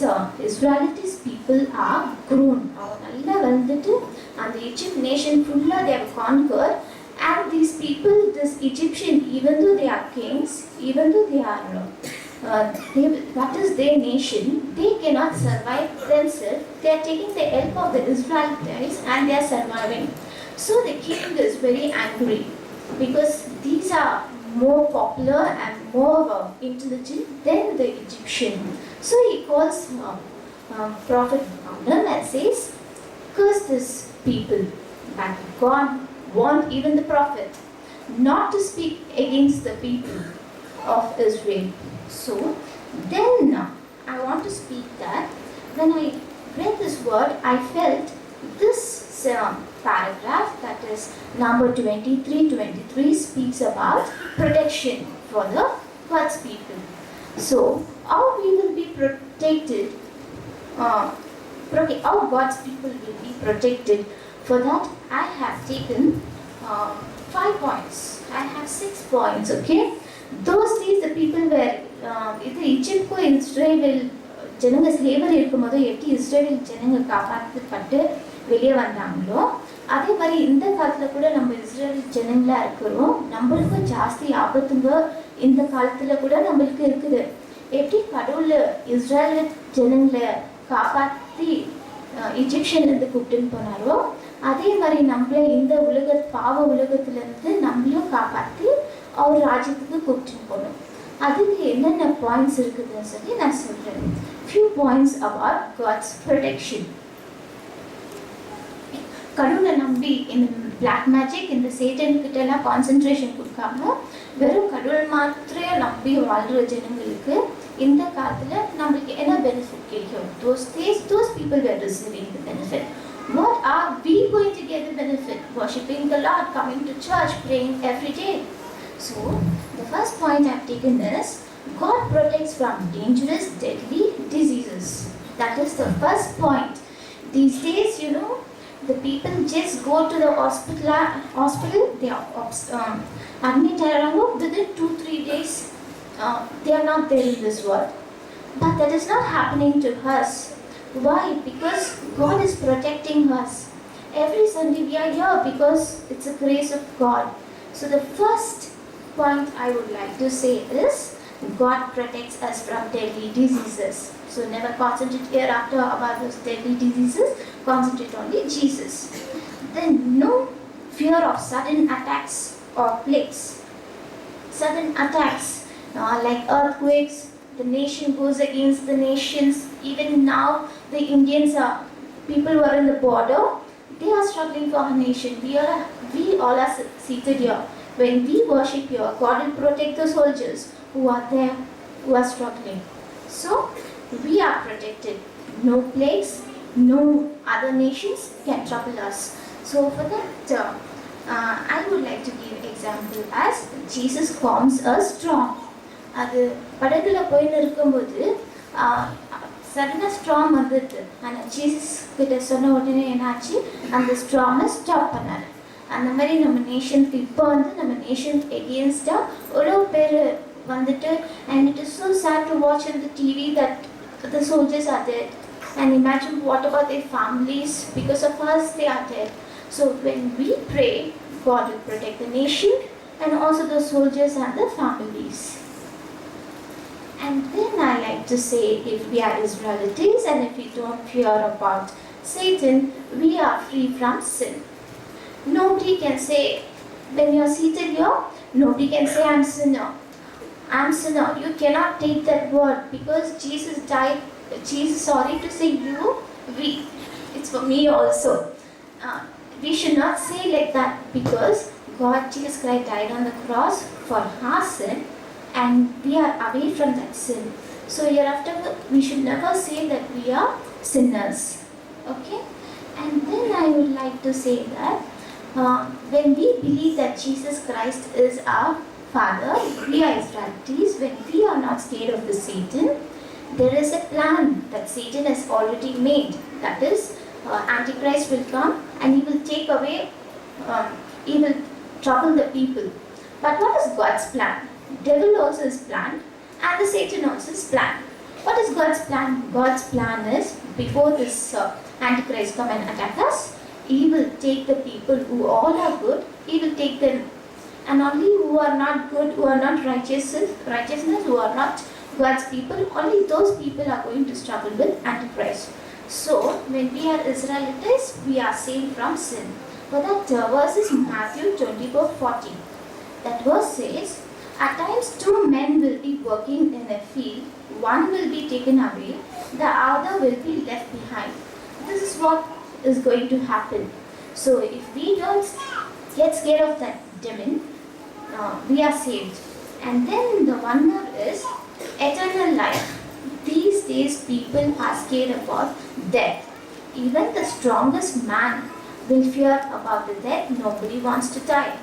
Israelites people are grown. Avanga vandittu and the Egypt nation fulla they have conquered, and these people, this Egyptian, even though they are kings, even though they are that is their nation, they cannot survive themselves. They are taking the help of the Israelites and they are surviving. So the king is very angry. because these are more popular and more intelligent than the Egyptian. So he calls Prophet Balaam and says, curse this people. But God warned even the prophet not to speak against the people of Israel. So then I want to speak that when I read this word, I felt this paragraph, that is number 23 speaks about protection for the God's people. So how we will be protected, how God's people will be protected. For that I have taken 5 points. I have 6 points, okay. Those days the people were இது ஈஜிப்ட்க்கு Israel ஜனங்க slavery இருக்கும்போது எப்படி Israel ஜனங்க காப்பாற்றப்பட்டு வெளியே வந்தாங்களோ அதே மாதிரி இந்த காலத்தில் கூட நம்ம இஸ்ரேல் ஜனங்களாக இருக்கிறோம். நம்மளுக்கும் ஜாஸ்தி ஆபத்துங்க இந்த காலத்தில் கூட நம்மளுக்கு இருக்குது. எப்படி கடவுள் இஸ்ரேல் ஜனங்களை காப்பாற்றி இஜிப்ஷன்லேருந்து கூப்பிட்டுன்னு போனாரோ அதே மாதிரி நம்மளை இந்த பாவ உலகத்துலேருந்து நம்மளும் காப்பாற்றி அவர் ராஜ்யத்துக்கு கூப்பிட்டுன்னு போகணும். அதுக்கு என்னென்ன பாயிண்ட்ஸ் இருக்குதுன்னு சொல்லி நான் சொல்கிறேன். Few points about God's protection. கடவுளை நம்பி இந்த பிளாக் மேஜிக் இந்த சேட்டன்கிட்ட எல்லாம் கான்சென்ட்ரேஷன் கொடுக்காம வெறும் கடவுள் மாத்திரையை நம்பி வாழ்கிற ஜனங்களுக்கு இந்த காலத்தில் நம்மளுக்கு என்ன பெனிஃபிட் கிடைக்கும்? those days those people were receiving the benefit. What are we going to get the benefit? Worshipping the Lord, coming to church, praying every day. So the first point I've taken is God protects from dangerous, deadly diseases. That is the first point. These days, you know, the people just go to the hospital, they are admit within 2-3 days. They are not there in this world. But that is not happening to us. Why? Because God is protecting us. Every Sunday we are here because it's a grace of God. So the first point I would like to say is God protects us from deadly diseases. So never concentrate hereafter about those deadly diseases. Concentrate only Jesus. Then no fear of sudden attacks or plagues. Sudden attacks like earthquakes. The nation goes against the nations. Even now the Indians are people who are in the border. They are struggling for our nation. We all are seated here. When we worship here, God will protect the soldiers who are there, who are struggling. So we are protected. No plagues, no other nations can trouble us. So for that, I would like to give example as Jesus calms a storm. அது படகுல போயின்னு இருக்கும்போது சடனாக strong வந்துடுது. ஆனால் Jesus கிட்ட சொன்ன உடனே என்னாச்சு, அந்த ஸ்ட்ராங்கை ஸ்டாப் பண்ணார். அந்த மாதிரி நம்ம நேஷனுக்கு இப்போ நம்ம நேஷனுக்கு எகெயின்ஸ்டாக எவ்வளோ பேர் வந்துட்டு, and it is so sad to watch in the TV that the soldiers are dead. And imagine what about their families, because of us they are dead. So when we pray, God will protect the nation and also the soldiers and the families. And then I like to say, if we are Israelites and if we don't fear about Satan, we are free from sin. Nobody can say, when you are seated here, nobody can say I'm sinner. I'm sinner. You cannot take that word because Jesus died. Jesus, sorry to say you, it's for me also. We should not say like that because God, Jesus Christ died on the cross for our sin. And we are away from that sin. So hereafter we should never say that we are sinners. Okay? And then I would like to say that when we believe that Jesus Christ is our Father, we are Israelites, when we are not scared of the Satan, there is a plan that Satan has already made. That is, Antichrist will come and he will take away, he will trouble the people. But what is God's plan? Devil also is planned and the Satan also is planned. What is God's plan? God's plan is before this Antichrist come and attack us, he will take the people who all are good, he will take them, and only who are not good, who are not righteousness, who are not God's people, only those people are going to struggle with Antichrist. So when we are Israelites, we are saved from sin. For that verse is Matthew 24:40. That verse says, at times two men will be working in a field, one will be taken away, the other will be left behind. This is what is going to happen. So if we don't get scared of that demon, we are saved. And then the one more is eternal life. These days people are scared about death. Even the strongest man will fear about the death. Nobody wants to die.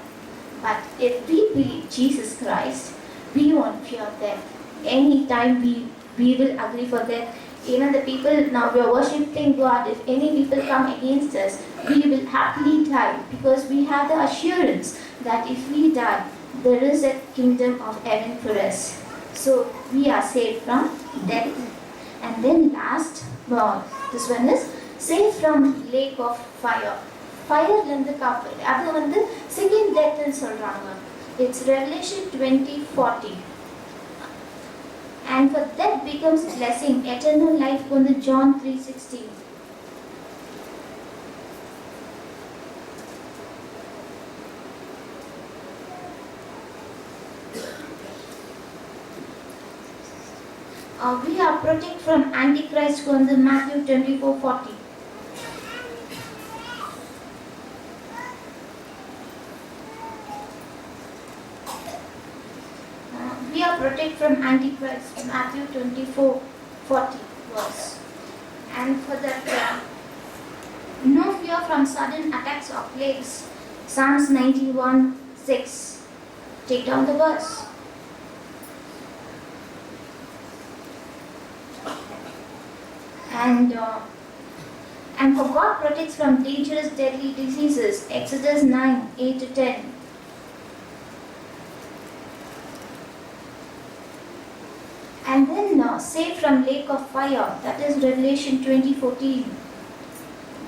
But if we believe Jesus Christ, we won't fear death. Anytime we will agree for death. Even the people, now we are worshipping God, if any people come against us, we will happily die because we have the assurance that if we die, there is a kingdom of heaven for us. So we are saved from death. And then last, this one is saved from lake of fire. Fireலேருந்து காப்பாடு. அது வந்து second death ன்னு சொல்றாங்க. It's Revelation 20:40. And for that becomes blessing, eternal life வந்து John 3:16. We are protected from Antichrist வந்து Matthew 24:40. We are protected from Antichrist, Matthew 24:40 verse. And for that, no fear from sudden attacks or plagues, Psalms 91:6. Take down the verse. And for God protects from dangerous deadly diseases, Exodus 9:8-10. And then saved from lake of fire, that is Revelation 20:14.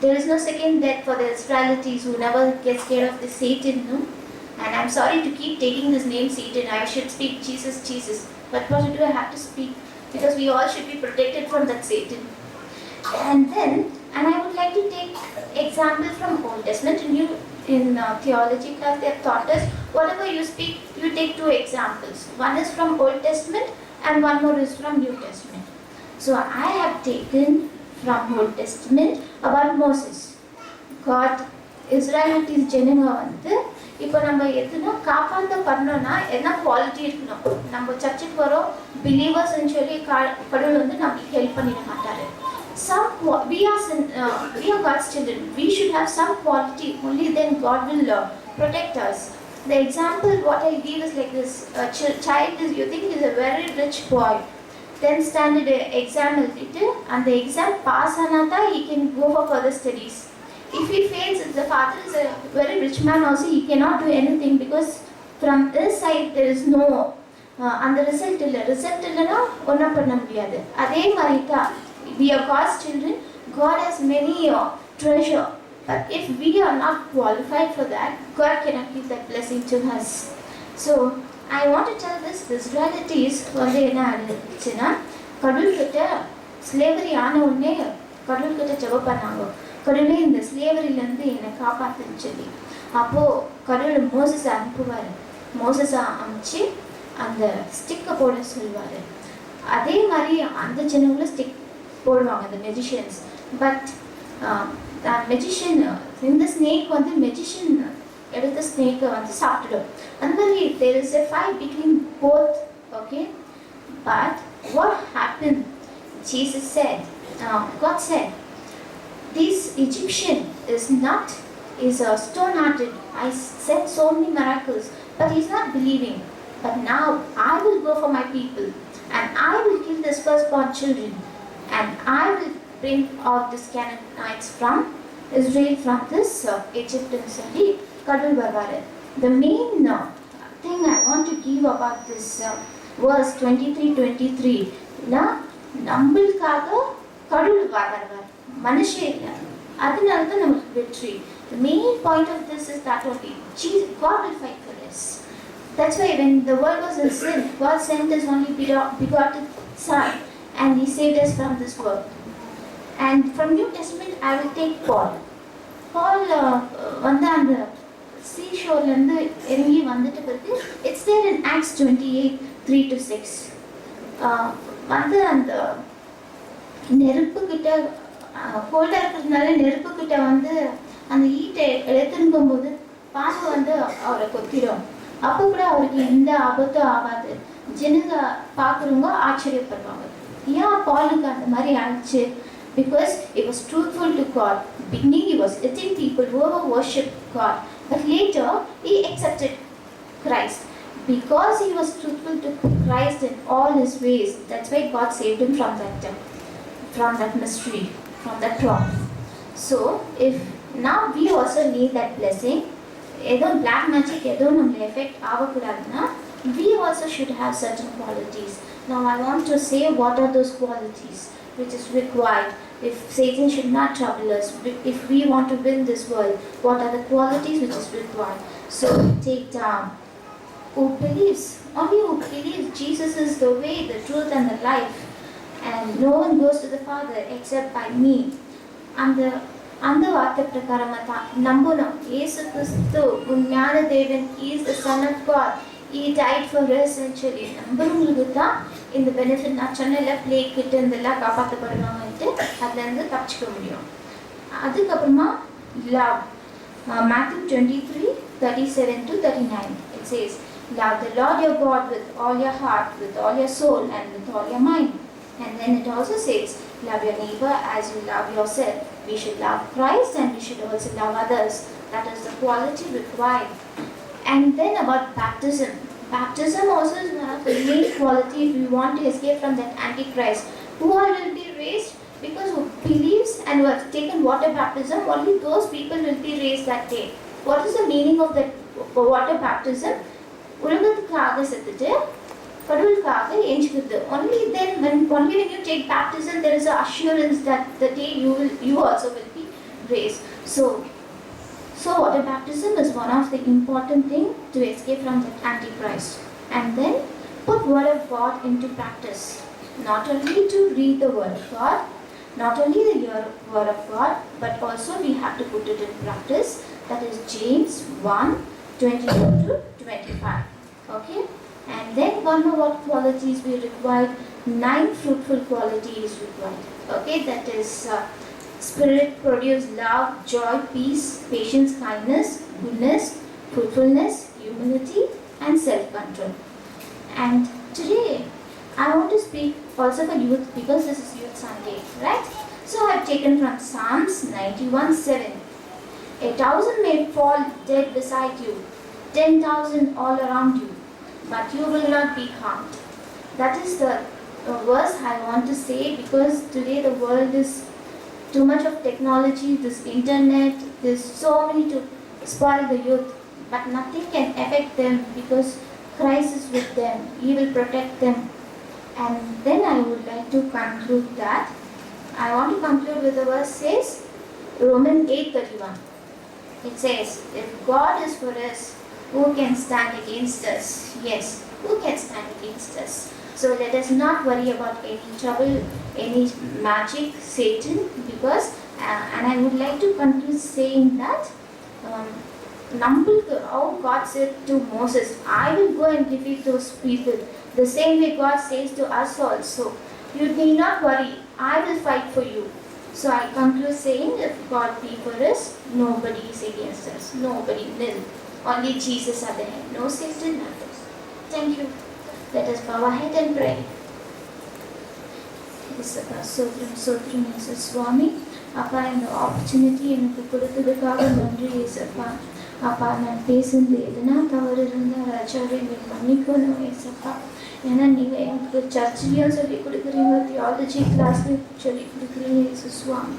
There is no second death for the Israelites who never get scared of the Satan, no? And I'm sorry to keep taking this name Satan. I should speak Jesus, Jesus. But what to do, I have to speak because we all should be protected from that Satan. And I would like to take example from Old Testament. In theology class, they have taught us whatever you speak, you take two examples. One is from Old Testament and one more is from New Testament. So I have taken from Old Testament about Moses. God, Israelites ஜனங்க வந்து இப்போ நம்ம எதுனா காப்பாற்ற பண்ணோம்னா என்ன quality இருக்கணும். நம்ம சர்ச்சுக்கு வரோம் பிலீவர்ஸ்ன்னு சொல்லி கடவுள் வந்து நமக்கு ஹெல்ப் பண்ணிட மாட்டாரு. We are God's children. We should have some quality. Only then God will protect us. The example what I give is like this: a child is, you think is a very rich boy, then standard exam and the exam pass anata, he can go for further studies. If he fails, if the father is a very rich man also, he cannot do anything because from this side there is no and the result illana onna panna mudiyadhu. Adhe marita we are God's children. God has many treasure. But if we are not qualified for that, God cannot give that blessing to us. So I want to tell this: the Israelites வந்து என்ன ஆச்சுன்னா கடவுள் கிட்ட slavery ஆன உடனே கடவுள் கிட்ட ஜெபம் பண்ணாங்க. கடவுளே இந்த ஸ்லேவரியிலேருந்து என்னை காப்பாற்றுன்னு சொல்லி. அப்போது கடவுள் மோசஸை அனுப்புவார். மோசஸை அனுப்பிச்சு அந்த ஸ்டிக்கை போட சொல்லுவார். அதே மாதிரி அந்த ஜனங்களும் ஸ்டிக் போடுவாங்க, அந்த மெஜிஷியன்ஸ். பட் மெஜிஷியன் இந்த ஸ்னேக் வந்து மெஜிஷியன் எடுத்த ஸ்னேக்கை வந்து சாப்பிட்டுடும். அந்த மாதிரி there is a fight between both, okay? But what happened? Jesus said, God said, this Egyptian is a stone-hearted. I said so many miracles, but he's not believing. But now I will go for my people, and I will kill the firstborn children, and I will bring out the Canaanites from Israel from this Egypt and சொல்லி கடவுள் வருவாரு. The main thing I want to give about this verse 23:23 நம்மளுக்காக கடவுள் வருவார், மனுஷன் இல்லை. அதனால தான் நமக்கு வெற்றி. The main point of this is that only Jesus, God will fight for us. That's why when the world was in sin, God sent His only begotten Son, and He saved us from this world. And from New Testament, I will take Paul. Paul on the seashore ஷோர்லேருந்து இறங்கி வந்துட்டு பிறகு it's there in acts 28:3-6 வந்து அந்த நெருப்புக்கிட்ட கோல்டாக இருக்கிறதுனால நெருப்புக்கிட்ட வந்து அந்த ஈட்டை எடுத்துன்னு போகும்போது பாம்பு வந்து அவரை கொத்திடும். அப்போ கூட அவருக்கு எந்த ஆபத்தும் ஆகாது. ஜனங்க பார்க்குறவங்க ஆச்சரியப்படுவாங்க, ஏன் பாலுக்கு அந்த மாதிரி ஆயிடுச்சு? Because he was truthful to God. Beginning he was hitting people who worshipped God, but later he accepted Christ because he was truthful to Christ in all his ways. That's why God saved him from that mystery, from that trap. So if now we also need that blessing, ஏதோ black magic ஏதோ நம்மளை effect ஆகக்கூடாதுன்னா we also should have certain qualities. Now I want to say what are those qualities which is required if Satan should not trouble us, if we want to win this world. What are the qualities which is required? So take down who believes, only who believes Jesus is the way, the truth and the life, and no one goes to the Father except by me. அந்த வார்த்தை பிரகாரமாக தான் நம்பணும். இயேசு கிறிஸ்து உண்மையான தேவன், he is the son of God, he died for us சொல்லி நம்புறவங்களுக்கு தான் இந்த பெனிஃபிட். நான் சொன்னல பிளேக் கிட்ட இருந்தெல்லாம் காப்பாற்றப்படுவாங்கன்ட்டு அதுலேருந்து தப்பிச்சுக்க முடியும். அதுக்கப்புறமா love, Matthew 23:37-39 it says, love the Lord your God with all your heart, with all your soul and with all your mind. And then it also says, love your neighbor as you love yourself. We should love Christ and we should also love others. That is the quality required. And then about baptism. Baptism also is one of the main quality if we want to escape from that Antichrist. Who all will be raised? Because who believes and who have taken water baptism, only those people will be raised that day. What is the meaning of that water baptism? உலகத்துக்காக செத்துட்டு கடவுளுக்காக எஞ்சிக்கிறது. Only then when you take baptism, there is an assurance that the day you also will be raised. So water baptism is one of the important thing to escape from the Antichrist. And then put word of God into practice. Not only to read the word of God, not only the word of God, but also we have to put it in practice. That is James 1:22-25. Okay? And then one more what qualities we required. 9 fruitful qualities required. Okay? That is Spirit produce love, joy, peace, patience, kindness, goodness, fruitfulness, humility, and self-control. And today, I want to speak also for youth because this is Youth Sunday, right? So I have taken from Psalms 91:7. 1,000 may fall dead beside you, 10,000 all around you, but you will not be harmed. That is the verse I want to say because today the world is too much of technology, this internet, there's so many to spoil the youth, but nothing can affect them because Christ is with them. He will protect them. And then I would like to conclude that. I want to conclude with the verse says, Romans 8:31. It says, if God is for us, who can stand against us? Yes, who can stand against us? So let us not worry about any trouble, any magic, Satan, because, and I would like to conclude saying that, how God said to Moses, I will go and defeat those people. The same way God says to us also, you need not worry, I will fight for you. So I conclude saying, if God be for us, nobody is against us. Nobody, nil. Only Jesus at the head. No Satan, nothing. Thank you. Let us bow our head and pray. Sotram Jesus Swami. அப்பா இந்த opportunity எனக்கு கொடுத்ததுக்காக நன்றி ஏசப்பா. அப்பா நான் பேசுனது எதுனா தவறு இருந்தால் ராஜாவே எங்களுக்கு மன்னிக்கணும் ஏசப்பா. ஏன்னா நீங்கள் எனக்கு சர்ச்சிலையும் சொல்லிக் கொடுக்குறீங்க, தியாலஜி கிளாஸ்லையும் சொல்லிக் கொடுக்குறீங்க ஏசு சுவாமி.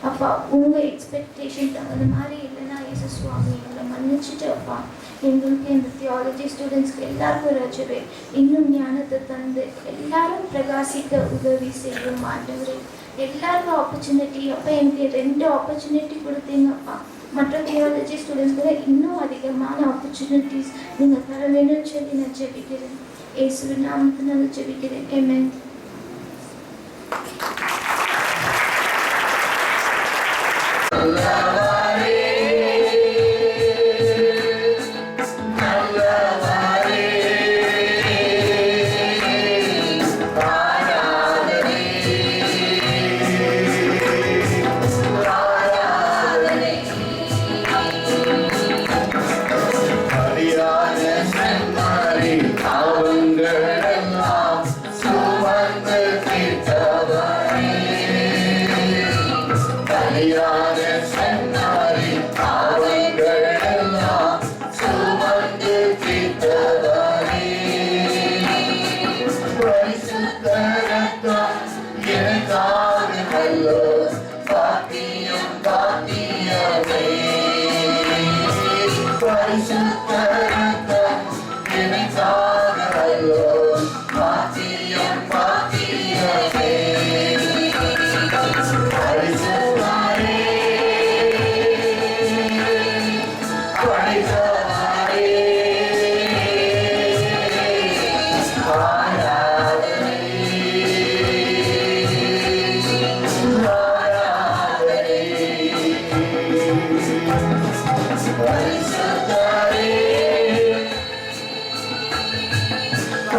அப்பா உங்கள் எக்ஸ்பெக்டேஷன் தகுந்த மாதிரி இல்லைன்னா ஏசு சுவாமி எங்களை மன்னிச்சுட்டு அப்பா எங்களுக்கு இந்த தியாலஜி ஸ்டூடெண்ட்ஸ்க்கு எல்லாருக்கும் ராஜாவே இன்னும் ஞானத்தை தந்து எல்லாரும் பிரகாசிக்க உதவி செய்யும் ஆண்டவரே. எல்லாருக்கும் ஆப்பர்ச்சுனிட்டி அப்போ எனக்கு 2 ஆப்பர்ச்சுனிட்டி கொடுத்தீங்கப்பா. மற்ற தியாலஜி ஸ்டூடெண்ட்ஸ் கூட இன்னும் அதிகமான ஆப்பர்ச்சுனிட்டிஸ் நீங்கள் தர வேணும்னு சொல்லி நான் ஜெபிக்கிறேன். இயேசுவின் நாமத்தில் நான் ஜெபிக்கிறேன். ஆமென்.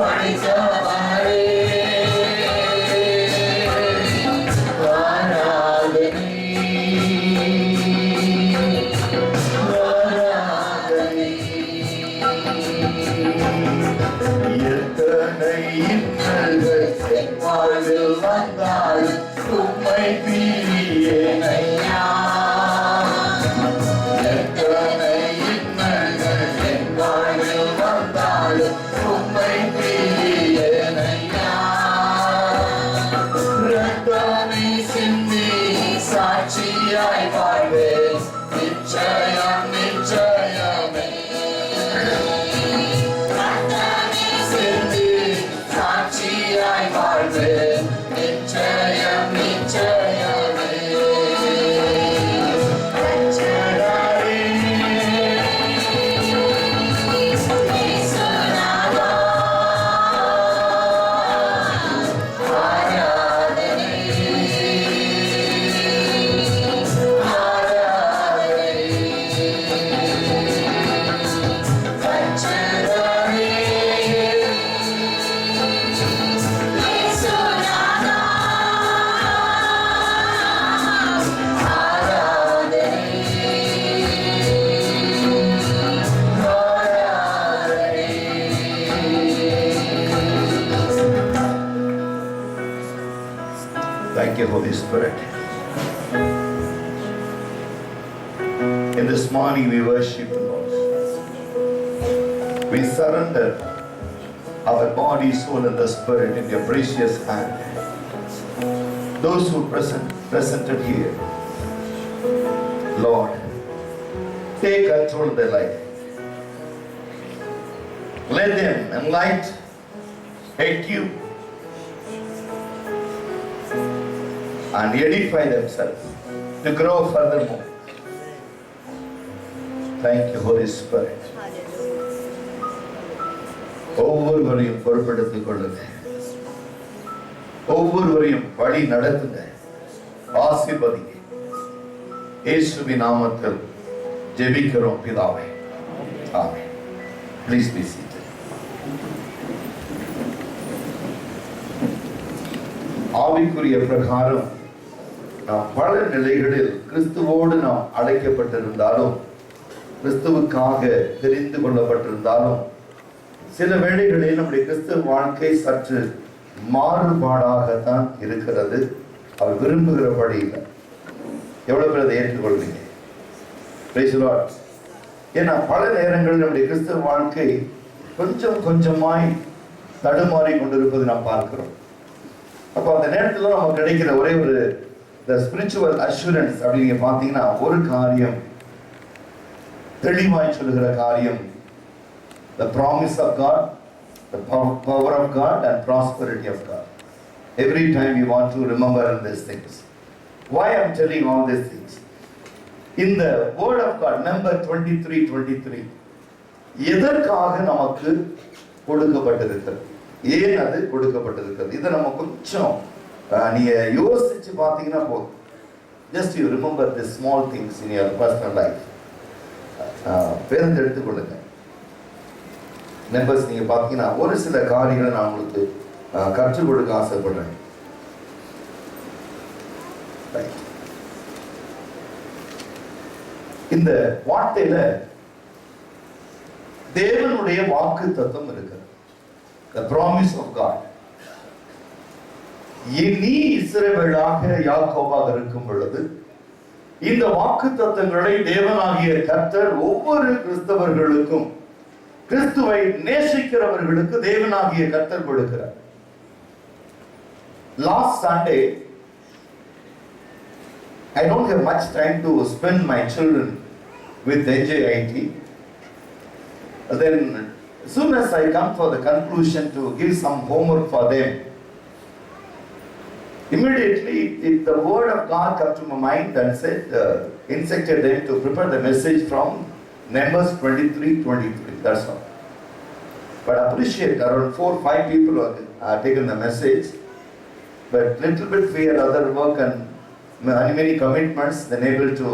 படைத்தவரே ஆராதனை ஆராதனை. எத்தனை இன்னல்கள் என் வாழ்வில் வந்தாலும் உம்மை பிரியேனையா. எத்தனை இன்னல்கள் என் வாழ்வில் வந்தாலும் உம்மை பிரியேனையா. ரத்தமே சிந்தி சாட்சியாய் வாழ்வேன் நிச்சயம் நிச்சயமே. சாட்சியாய் வாழ்வேன் நிச்சயம் நிச்சயமே. ரட்சகரே, இயேசுநாதா, ஆராதனை ஆராதனை. ரட்சகரே, Thank you, Holy Spirit. In this morning we worship the Lord. We surrender our body, soul and the spirit in your precious hand. Those who presented here, Lord, take control of their life. Let them enlighten you and edify themselves to grow furthermore. Thank you, Holy Spirit. ஒவ்வொருவரையும் பொறுப்பெடுத்துக் கொள்ளுங்க. ஒவ்வொருவரையும் வழி நடத்துங்க, ஆசீர்வதிங்க. இயேசுவின் நாமத்தில் ஜெபிக்கிறோம் பிதாவே. ஆமென். Please be seated. ஆவிக்குரிய பிரகாரம் நாம் பல நிலைகளில் கிறிஸ்துவோடு நாம் அழைக்கப்பட்டிருந்தாலும், கிறிஸ்துவுக்காக தெரிந்து கொள்ளப்பட்டிருந்தாலும், சில வேளைகளில் நம்முடைய கிறிஸ்துவ வாழ்க்கை சற்று மாறுபாடாகத்தான் இருக்கிறது. அவர் விரும்புகிறபடி இல்லை. எவ்வளவு பேர் அதை ஏற்றுக்கொள்வீங்க? Praise the Lord. ஏன்னா பல நேரங்களில் நம்முடைய கிறிஸ்துவ வாழ்க்கை கொஞ்சம் கொஞ்சமாய் தடுமாறி கொண்டிருப்பது நாம் பார்க்கிறோம். அப்போ அந்த நேரத்தில் நமக்கு கிடைக்கிற ஒரே ஒரு ஸ்பிரிச்சுவல் அஷூரன்ஸ் அப்படிங்க பார்த்தீங்கன்னா, ஒரு காரியம் தெளிவாய் சொல்லுகிற காரியம், the promise of God, the power of God and prosperity of God. Every time you want to remember these things. Why I'm telling all these things? In the word of God, number 23:23, எதற்காக நமக்கு கொடுக்கப்பட்டிருக்கிறது, ஏன் அது கொடுக்கப்பட்டிருக்கிறது, இதை நம்ம கொஞ்சம் நீங்க யோசிச்சு பார்த்தீங்கன்னா போதும். Just you remember the small things in your personal life. பேருந்து எடுத்துக்கொள்ளுங்க. நம்பர்ஸ் நீங்க பார்த்தீங்கன்னா ஒரு சில காரியங்களை நான் உங்களுக்கு கற்றுக் கொடுக்க ஆசைப்படுறேன். இந்த வார்த்தையில தேவனுடைய வாக்கு தத்துவம் இருக்கு. The promise of God. நீ இஸ்ரவேலாக யாக்கோபாக இருக்கும் பொழுது இந்த வாக்கு தத்தங்களை தேவனாகிய கர்த்தர் ஒவ்வொரு கிறிஸ்தவர்களுக்கும், கிறிஸ்துவை நேசிக்கிறவர்களுக்கு தேவனாகிய கர்த்தர் கொடுக்கிறார். Last Sunday, I don't have much time to spend my children with NJIT. Then as soon as I come for the conclusion to give some homework for them, immediately the word of God came to my mind and said, instructed them to prepare the message from Numbers 23:23. That's all. But I appreciate around 4-5 people have taken the message. But little bit we had other work and many commitments, then able to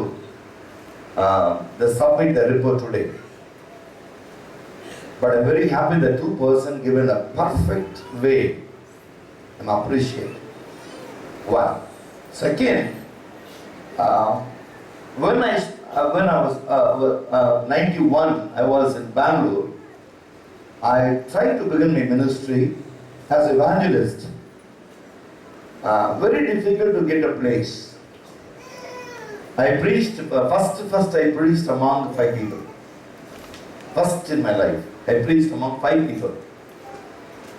submit the report today. But I'm very happy that two persons given a perfect way. I'm appreciated. One. Second, when I was 91, I was in Bangalore. I tried to begin my ministry as evangelist. Very difficult to get a place. I preached, first I preached among 5 people. First in my life, I preached among 5 people.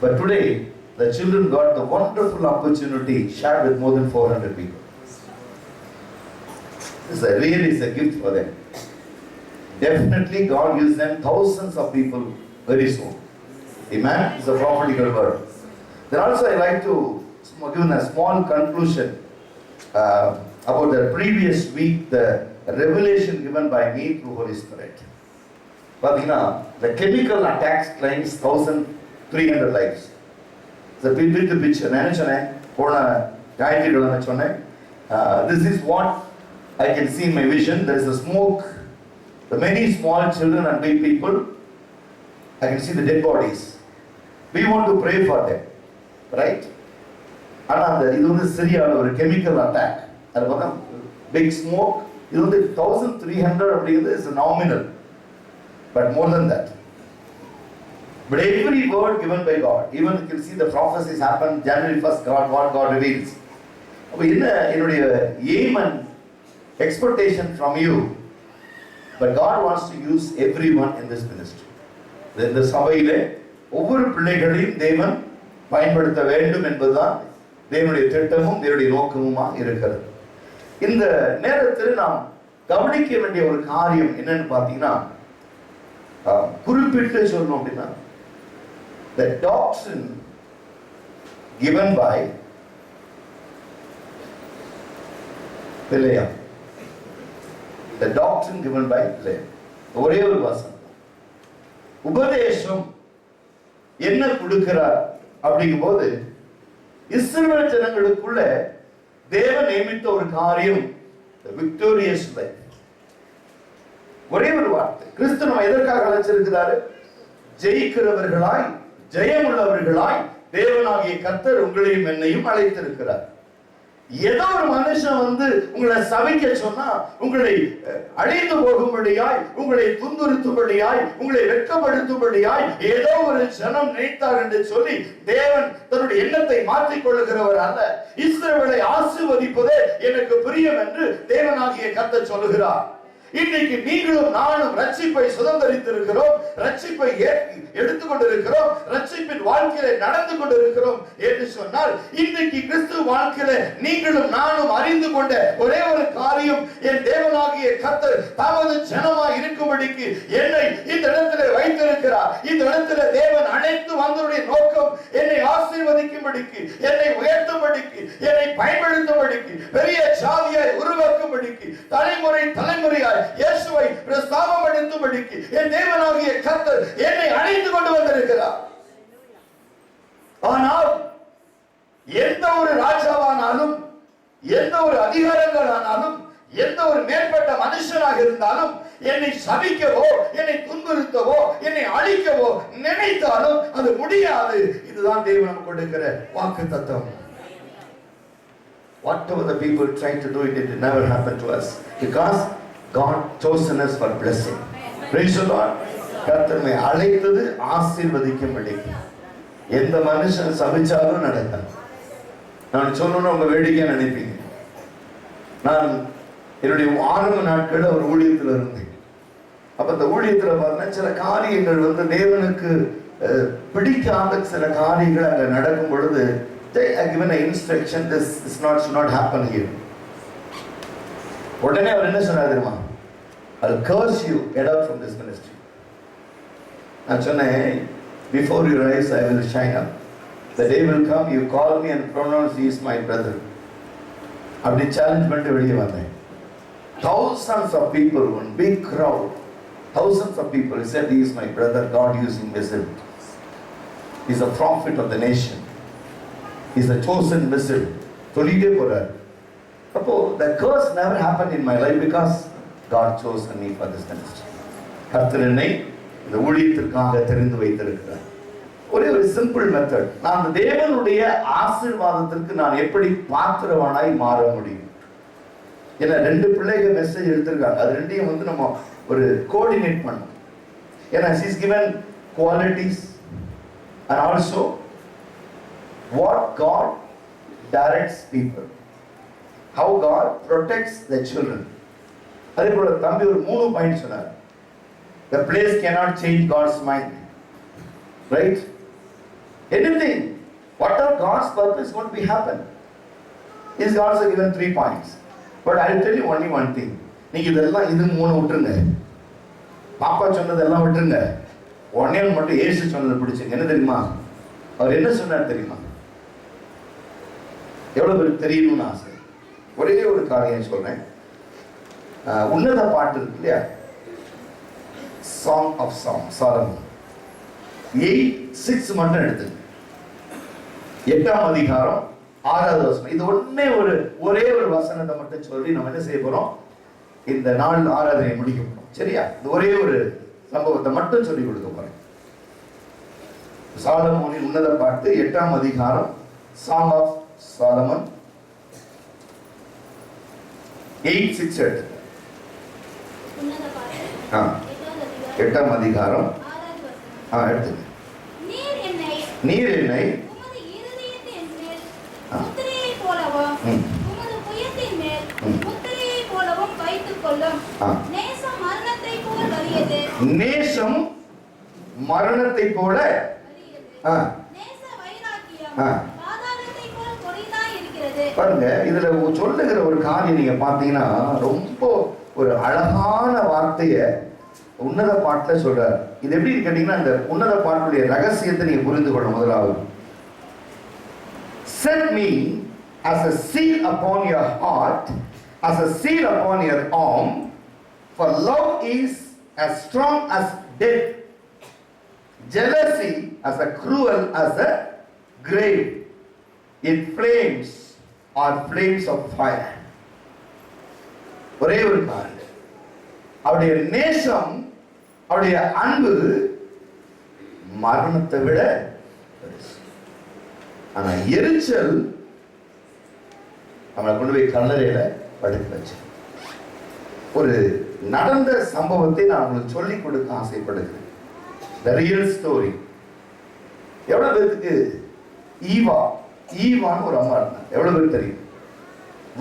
But today, the children got the wonderful opportunity shared with more than 400 people. This really is a gift for them. Definitely God gives them thousands of people very soon. Amen? It's a prophetical word. Then also I like to give a small conclusion about the previous week, the revelation given by me through Holy Spirit. The chemical attacks claims 1,300 lives. The picture, this is what I can see in my vision. There is a smoke, the many small children and big people. I can see the dead bodies. We want to pray for them, right? And this is a chemical attack. Big smoke. 1,300 is nominal, but more than that. But every word given by God, even you can see the prophecies happen January 1st, what God reveals. Aim and expectation from you, but God wants to use everyone in this ministry. இந்த சபையிலே ஒவ்வொரு பிள்ளைகளையும் தேவன் பயன்படுத்த வேண்டும் என்பதுதான் தேவனுடைய திட்டமும் தேவனுடைய நோக்கமுமா இருக்கிறது. இந்த நேரத்தில் நாம் கவனிக்க வேண்டிய ஒரு காரியம் என்னன்னு பார்த்தீங்கன்னா, குறிப்பிட்டு சொல்லணும் அப்படின்னா, the doctrine given by Bileam. The doctrine given by Bileam. ஒரே ஒரு வாசம். உபதேசம் என்ன கொடுக்கிறார் அப்படிங்கும்போது, இஸ்ரவேல் ஜனங்களுக்குள்ள தேவன் நியமித்த ஒரு காரியம், விக்டோரியஸ் லைஃப். ஒரே ஒரு வார்த்தை. கிறிஸ்து நம்ம எதற்காக அழைச்சிருக்கிறாரு? ஜெயிக்கிறவர்களாய், ஜெயமுள்ளவர்களாய் தேவனாகிய கர்த்தர் உங்களையும் என்னையும் அழைத்திருக்கிறார். ஏதோ ஒரு மனுஷன் உங்களை சபிக்க சொன்னா, உங்களை அழிந்து போகும்படியாய், உங்களை துன்புறுத்தும்படியாய், உங்களை வெட்கப்படுத்தும்படியாய் ஏதோ ஒரு ஜனம் நினைத்தார் என்று சொல்லி தேவன் தன்னுடைய எண்ணத்தை மாற்றிக் கொள்ளுகிறவர் அல்ல. இஸ்ரவேலை ஆசீர்வதிப்பதே எனக்கு பிரியம் என்று தேவனாகிய கர்த்தர் சொல்லுகிறார். இன்னைக்கு நீங்களும் நானும் ரட்சிப்பை சுதந்திரித்திருக்கிறோம், ரட்சிப்பை எடுத்துக்கொண்டிருக்கிறோம், ரட்சிப்பின் வாழ்க்கையில நடந்து கொண்டிருக்கிறோம் என்று சொன்னால், இன்னைக்கு கிறிஸ்து வாழ்க்கையில நீங்களும் நானும் அறிந்து கொண்ட ஒரே ஒரு காரியம், என் தேவனாகிய கர்த்தர் தமது ஜனமாய் இருக்கும்படிக்கு என்னை இந்த இடத்திலே வைத்திருக்கிறார். இந்த இடத்திலே தேவன் அழைத்து வந்தவருடைய நோக்கம் என்னை ஆசீர்வதிக்கும்படிக்கு, என்னை உயர்த்தும்படிக்கு, என்னை பயன்படுத்தும்படிக்கு, பெரிய ஜாதியாய் உருவாக்கும்படிக்கு, தலைமுறை தலைமுறையாய் இயேசுவை பிரஸ்தாபப்படுத்தும்படிக்கு என் தேவனாகிய கர்த்தர் என்னை அழைத்து கொண்டு வந்திருக்கிறார். ஆனால் எந்த ஒரு ராஜாவானாலும், எந்த ஒரு அதிகாரங்களானாலும், எந்த ஒரு மேற்பட்ட மனுஷனாக இருந்தாலும் என்னை சபிக்கவோ, என்னை துன்புறுத்தவோ, என்னை அழிக்கவோ நினைத்தாலும் அது முடியாது. இதுதான் தேவன் நமக்கு கொடுக்கிற வாக்குத்தத்தம். Whatever the people trying to do it, it never happened to us because God chosen us for blessing. Praise the Lord. கர்த்தரை அழைத்தது ஆசீர்வதிக்கும்படி. எந்த மனுஷன் சபிச்சாலும் நடக்கும். நான் சொல்லணும், உங்க வேடிக்கை நினைப்பீங்க. நான் என்னுடைய ஆரம்ப நாட்கள் ஒரு ஊழியத்தில் இருந்தேன். அப்ப அந்த ஊழியத்தில் பார்த்தா சில காரியங்கள் தேவனுக்கு பிடிக்காத சில காரியங்கள் அங்க நடக்கும் பொழுது, they are given an instruction, this should not happen here. உடனே அவர் என்ன சொன்னார் தெரியுமா? I'll curse you, get out from this ministry. நான் சொன்னேன், before you rise I will shine up. The day will come, you call me and pronounce he is my brother. அப்படி challenge பண்ணிட்டு வெளியே வந்தேன். Thousands of people, one big crowd, thousands of people said he is my brother, God used him vessel. He is a prophet of the nation. He is a chosen vessel. சொல்லிட்டே போறார். அப்போ the curse never happened in my life because God chose me for this ministry. கர்த்தர் என்னை இந்த ஊழியத்திற்காக தெரிந்து வைத்திருக்கிறார். ஒரே ஒரு சிம்பிள் மெத்தட். நான் தேவனுடைய ஆசீர்வாதத்திற்கு நான் எப்படி பாத்திரவானாய் மாற முடியும்? ஏன்னா 2 பிள்ளைகள் மெசேஜ் எடுத்திருக்காங்க. அது ரெண்டையும் வந்து நம்ம ஒரு கோஆர்டினேட் பண்ணணும். ஏன்னா she's given qualities and also what God directs people, how God protects the children. அதே போல தம்பி ஒரு 3 பாயிண்ட் சொன்னார். The place cannot change God's mind, right? Anything, whatever God's purpose is going to be happen. He's also given 3 points, but I'll tell you only one thing. நீங்க இதெல்லாம் இது 3 விட்டுருங்க, பாப்பா சொன்னதெல்லாம் விட்டுருங்க, ஒன்னே மட்டும் இயேசு சொன்னதை பிடிச்சுங்க. என்ன தெரியுமா? அவர் என்ன சொன்னார் தெரியுமா? எவ்வளவு பேருக்கு தெரியணும்னு ஆசை. ஒரே ஒரு காரியம் சொல்றேன். உன்னத பாட்டு இருக்கு இல்லையா, சாங் ஆஃப் சாலமன் 8:6 மட்டும் எடுத்து 8ஆம் அதிகாரம் 6வது வசனம். இது ஒரே ஒரு வசனத்தை மட்டும் சொல்லி நம்ம என்ன செய்ய போறோம்? இந்த நாள் ஆராதனை முடிக்க போறோம். சரியா? இந்த ஒரே ஒரு சம்பவத்தை மட்டும் சொல்லி கொடுக்க போறேன். சாலமோனின் உன்னத பாட்டு 8ஆம் அதிகாரம், சாங் ஆஃப் சாலமன் 8:6 எடுத்து. உன்னத பாட்டு 8ஆம் அதிகாரம் 6வது வசனம். எடுத்து. நீர் என்னை உமது இருதயத்தின் மேல் முத்திரையைப் போலவும் உமது புயத்தின் மேல் முத்திரையைப் போலவும் வைத்துக் கொள்ளும். நேசம் மரணத்தை போல் வலியது. நேசம் மரணத்தை போல வலியது. நேச வைராக்கியம் பாதாளத்தை போல் கொடிதாய் இருக்கிறது. பாருங்க, இதுல சொல்லுகிற ஒரு காரியம் நீங்க பாத்தீங்கன்னா ரொம்ப ஒரு அழகான வார்த்தையை உன்னத பாட்டுல சொல்றாரு. இது எப்படி கேட்டீங்கன்னா, இந்த உன்னத பாட்டுடைய ரகசியத்தை நீங்க புரிந்து கொள்ளணும். முதலாவது, set me as a seal upon your heart, as a seal upon your arm, for love is as strong as death, jealousy as a cruel as a grave, its flames are flames of fire. ஒரே ஒரு காரியம், அவருடைய நேசம், அவருடைய அன்பு மரணத்தை விட பெருசு. ஆனா எரிச்சல் நம்மளை கொண்டு போய் கல்லறையில படுக்க வச்சு. ஒரு நடந்த சம்பவத்தை நான் உங்களுக்கு சொல்லிக் கொடுக்க ஆசைப்படுகிறேன். The real story. எவ்வளவு பேருக்கு ஈவான்னு ஒரு அம்மா இருந்தாங்க? எவ்வளவு பேருக்கு தெரியும்?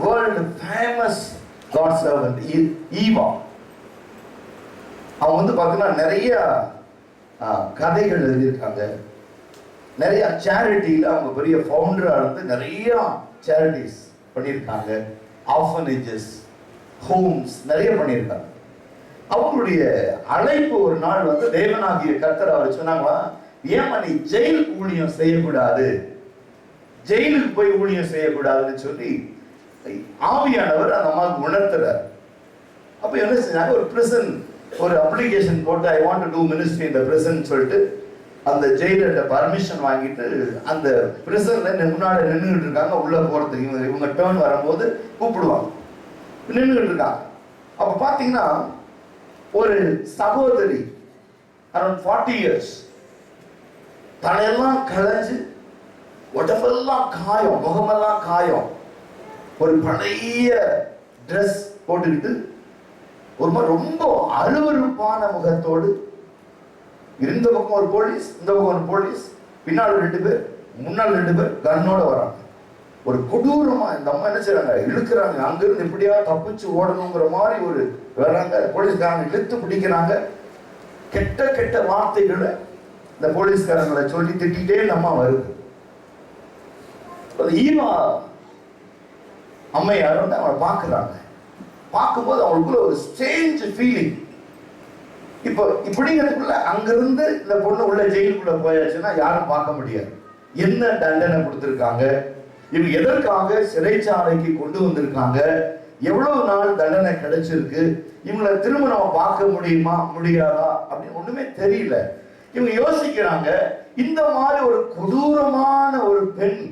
World famous God servant Eva. அவங்க வந்து பார்த்தீங்கன்னா நிறைய கதைகள் எழுதியிருக்காங்க. நிறைய சேரிட்டியில் அவங்க பெரிய ஃபவுண்டராக இருந்து நிறைய சேரிட்டிஸ் பண்ணியிருக்காங்க. ஆர்ஃபனேஜஸ், ஹோம்ஸ் நிறைய பண்ணியிருக்காங்க. அவங்களுடைய அழைப்பு ஒரு நாள் வந்து தேவனாகிய கர்த்தர் அவர் சொன்னாங்களா, ஏமா நீ ஜெயில் ஊழியம் செய்யக்கூடாது, ஜெயிலுக்கு போய் ஊழியம் செய்யக்கூடாதுன்னு சொல்லி ஆவியானவர் அந்த அம்மாவுக்கு உணர்த்துறார். அப்போ என்ன செஞ்சாங்க, ஒரு பிரிசன் ஒரு அப்ளிகேஷன் போட்டு I want to do ministry இந்த பிரிசன் சொல்லிட்டு அந்த ஜெயிலர்கிட்ட பர்மிஷன் வாங்கிட்டு அந்த பிரிசன்ல முன்னாடி நின்றுகிட்டு இருக்காங்க. உள்ள போறதுக்கு இவங்க டேர்ன் வரும்போது கூப்பிடுவாங்க, நின்றுகிட்டு இருக்காங்க. அப்ப பாத்தீங்கன்னா ஒரு சகோதரி அரௌண்ட் 40 years, தலையெல்லாம் களைஞ்சு உடம்பெல்லாம் காயம், முகமெல்லாம் காயம், ஒரு பழைய ட்ரெஸ் போட்டுக்கிட்டு ஒரு மாதிரி ரொம்ப அருவருப்பான முகத்தோடு, இந்த பக்கம் ஒரு போலீஸ், இந்த பக்கம் ஒரு போலீஸ், பின்னால் 2 பேர், முன்னால் 2 பேர் கன்னோட வராங்க. ஒரு கொடூரமா இந்த அம்மா என்ன செய்றாங்க, இழுக்கிறாங்க. அங்கிருந்து எப்படியா தப்பிச்சு ஓடணுங்கிற மாதிரி ஒரு வராங்க. போலீஸ்காரங்க இழுத்து பிடிக்கிறாங்க. கெட்ட கெட்ட வார்த்தைகளை இந்த போலீஸ்காரங்களை சொல்லி திட்டிகிட்டே இந்த அம்மா வருது. ஈவா அம்மையார் வந்து அவங்களை பார்க்குறாங்க. பார்க்கும்போது அவங்களுக்குள்ள ஒரு ஸ்ட்ரேஞ்ச் ஃபீலிங். இப்போ இப்படிங்கிறதுக்குள்ள அங்கிருந்து இந்த பொண்ணு உள்ள ஜெயிலுக்குள்ள போயாச்சுன்னா யாரும் பார்க்க முடியாது. என்ன தண்டனை கொடுத்துருக்காங்க, இவங்க எதற்காக சிறைச்சாலைக்கு கொண்டு வந்திருக்காங்க, எவ்வளவு நாள் தண்டனை கிடைச்சிருக்கு, இவங்களை திரும்ப நம்ம பார்க்க முடியுமா முடியாதா அப்படின்னு ஒண்ணுமே தெரியல. இவங்க யோசிக்கிறாங்க, இந்த மாதிரி ஒரு கொடூரமான ஒரு பெண்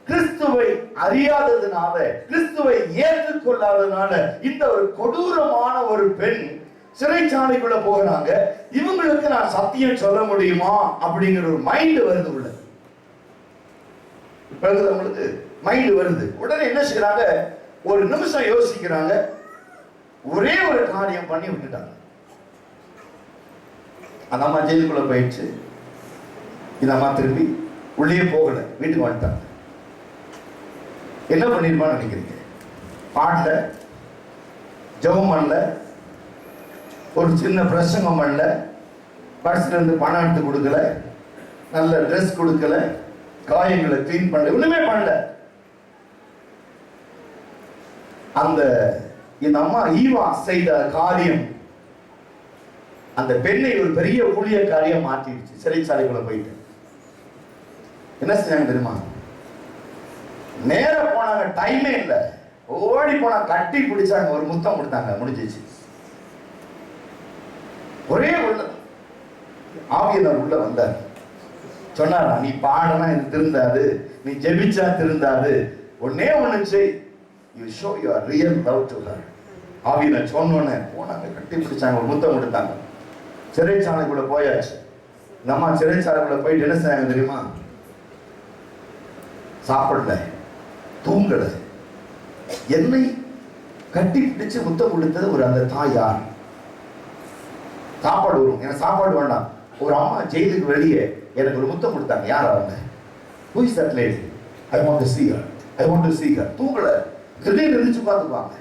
கிறிஸ்துவை அறியாததுனால, கிறிஸ்துவை ஏற்றுக்கொள்ளாததுனால, இந்த ஒரு கொடூரமான ஒரு பெண் சிறைச்சாலைக்குள்ள போகிறாங்க. இவங்களுக்கு நான் சத்தியம் சொல்ல முடியுமா அப்படிங்கிற ஒரு மைண்ட் வருது உள்ள. உங்களுக்கு மைண்ட் வருது. உடனே என்ன செய்யறாங்க, ஒரு நிமிஷம் யோசிக்கிறாங்க, ஒரே ஒரு காரியம் பண்ணி விட்டுட்டாங்க. அந்த அம்மா ஜெயிலுக்குள்ள போயிடுச்சு. இந்த அம்மா திரும்பி உள்ளே போகல, வீட்டுக்கு வந்துட்டாங்க. என்ன பண்ணிருப்பான்னு நினைக்கிறீங்க? பாடல, ஜெபம் பண்ணல, ஒரு சின்ன பிரசங்கம் பண்ணல, பர்ஸ்ல இருந்து பணம் எடுத்து கொடுக்கல, நல்ல ட்ரெஸ் கொடுக்கல, காயங்களை கிளீன் பண்ணல, ஒண்ணுமே பண்ணல. அந்த இந்த அம்மா ஈவா செய்த காரியம் அந்த பெண்ணை ஒரு பெரிய ஊழியக்காரியா மாற்றிடுச்சு. சிறைச்சாலைக்குள்ள போயிட்டு என்ன செஞ்சாங்க தெரியுமா? நேர போனாங்க, டைமே இல்லை, ஓடி போனா, கட்டி பிடிச்சாங்க, ஒரு முத்தம் கொடுத்தாங்க, முடிஞ்சிச்சு. ஒரே உள்ள ஆவியனர் உள்ள வந்தார். சொன்னாரா, நீ பாடனா இது திருந்தாது, நீ ஜெபிச்சா திருந்தாது, ஒன்னே ஒண்ணு செய், you show your real love to her. ஆவியனர் சொன்னோன்னே போனாங்க, கட்டி பிடிச்சாங்க, ஒரு முத்தம் கொடுத்தாங்க. சிறைச்சாலைக்குள்ள போயாச்சு. நம்ம சிறைச்சாலைக்குள்ள போயிட்டு என்ன செய்யாங்க தெரியுமா? சாப்பிடல, தூங்கல. என்னை கட்டி பிடிச்சு முத்தம் கொடுத்தது ஒரு அந்த தாய் யார்? சாப்பாடு வரும், எனக்கு சாப்பாடு வேண்டாம். ஒரு அம்மா ஜெயிலுக்கு வெளியே எனக்கு ஒரு முத்தம் கொடுத்தாங்க. யார் அவங்க? Who is that lady? I want to see her. I want to see her. தூங்கல, திடீர்னு எழுந்திருச்சு பார்த்துப்பாங்க.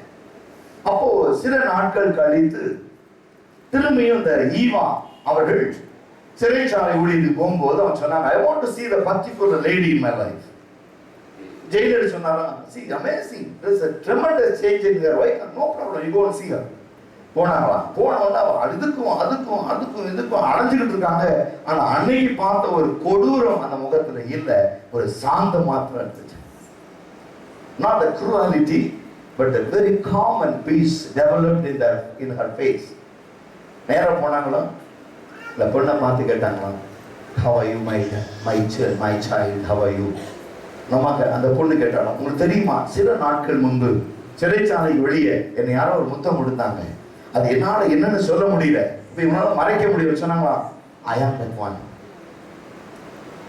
அப்போ சில நாட்கள் கழித்து திரும்பியும் இந்த ஈவா அவர்கள் சிறைச்சாலை ஊழியத்துக்கு போகும்போது அவன் சொன்னாங்க, I want to see the particular lady in my life. Jailer சொன்னாரா, see amazing, there's a tremendous change in her life. No problem, you go and see her. போனாங்களா? போனவொன்னா அதுக்கும் அதுக்கும் அதுக்கும் இதுக்கும் அலைஞ்சுக்கிட்டு இருக்காங்க. ஆனா அன்னைக்கு பார்த்த ஒரு கொடூரம் அந்த முகத்துல இல்ல, ஒரு சாந்தம் மாத்திரம் இருந்துச்சு. Not a cruelty, but a very calm and peace developed in her face. நேரம் போனாங்களா? இல்ல பொண்ணை பார்த்து கேட்டாங்களா, how are you my child, how are you? நமக்கு அந்த பொண்ணு கேட்டாலும், உங்களுக்கு தெரியுமா, சில நாட்கள் முன்பு சிறைச்சாலை வெளியே என்னை யாரோ ஒரு முத்தம் கொடுத்தாங்க, அது என்னால என்னன்னு சொல்ல முடியல, இப்ப இவனால மறைக்க முடியல. சொன்னாங்களா, I am that one.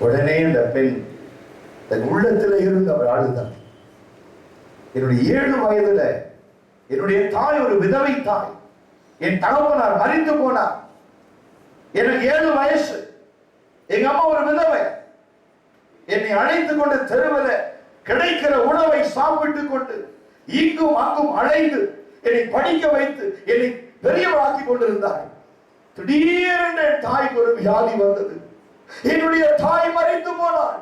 உடனே அந்த பெண் தன் உள்ளத்துல இருந்து அவர் ஆளுதார். என்னுடைய 7 வயதுல என்னுடைய தாய் ஒரு விதவை தாய், என் தகப்பனார் மரித்து போனார், எனக்கு 7 வயசு, எங்க அம்மா ஒரு விதவை, என்னை அழைத்துக் கொண்டு தெருவில் கிடைக்கிற உணவை சாப்பிட்டுக் கொண்டு இங்கும் அங்கும் அழைத்து என்னை படிக்க வைத்து என்னை பெரியவராக்கி கொண்டிருந்தார். திடீரென்று என் தாய்க்கு ஒரு வியாதி வந்தது. என்னுடைய தாய் மரித்து போனார்.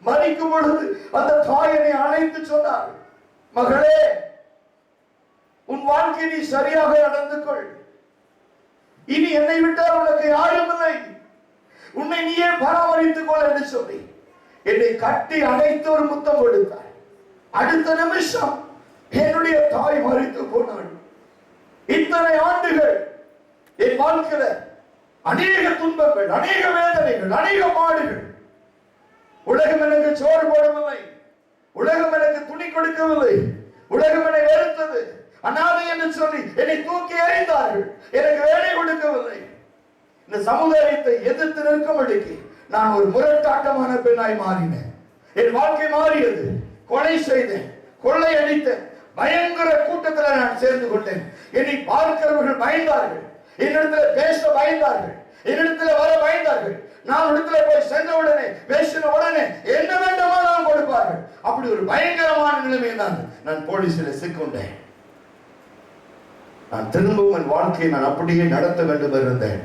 மரிக்கும் பொழுது அந்த தாய் என்னை அழைத்து சொன்னார், மகளே, உன் வாழ்க்கை நீ சரியாக நடந்து கொள், இனி என்னை விட்டால் உனக்கு யாரும் இல்லை, உன்னை நீயே பராமரித்துக் கொள் என்று சொல்லி என்னை கட்டி அணைத்து ஒரு முத்தம் கொடுத்தார். அடுத்த நிமிஷம் என்னுடைய தாய் மரித்து போனாள். இத்தனை ஆண்டுகள் என் வாழ்க்கையில அநேக துன்பங்கள், அநேக வேதனைகள், அநேக பாடுகள். உலகம் எனக்கு சோறு போடவில்லை, உலகம் எனக்கு துணி கொடுக்கவில்லை, உலகம் என்னை வெறுத்தது, அனாதை என்று சொல்லி என்னை தூக்கி எறிந்தார்கள், எனக்கு வேலை கொடுக்கவில்லை. இந்த சமுதாயத்தை எதிர்த்து நிற்கும்படிக்கு நான் ஒரு முரட்டாட்டமான பெண்ணாய் மாறினேன். என் வாழ்க்கை மாறியது. கொலை செய்தேன், கொள்ளை அடித்தேன், பயங்கர கூட்டத்தில் நான் சேர்ந்து கொண்டேன். என்னை பார்க்கிறவர்கள் பயந்தார்கள், என்னிடத்துல பேச பயந்தார்கள், என்னிடத்துல வர பயந்தார்கள். நான் இடத்துல போய் சென்ற உடனே பேசின உடனே என்ன வேண்டுமோ நான் கொடுப்பார்கள். அப்படி ஒரு பயங்கரமான நிலைமையில் நான் போலீஸில் சிக்கொண்டேன். நான் திரும்பவும் என் வாழ்க்கையை நான் அப்படியே நடத்த வேண்டும் இருந்தேன்.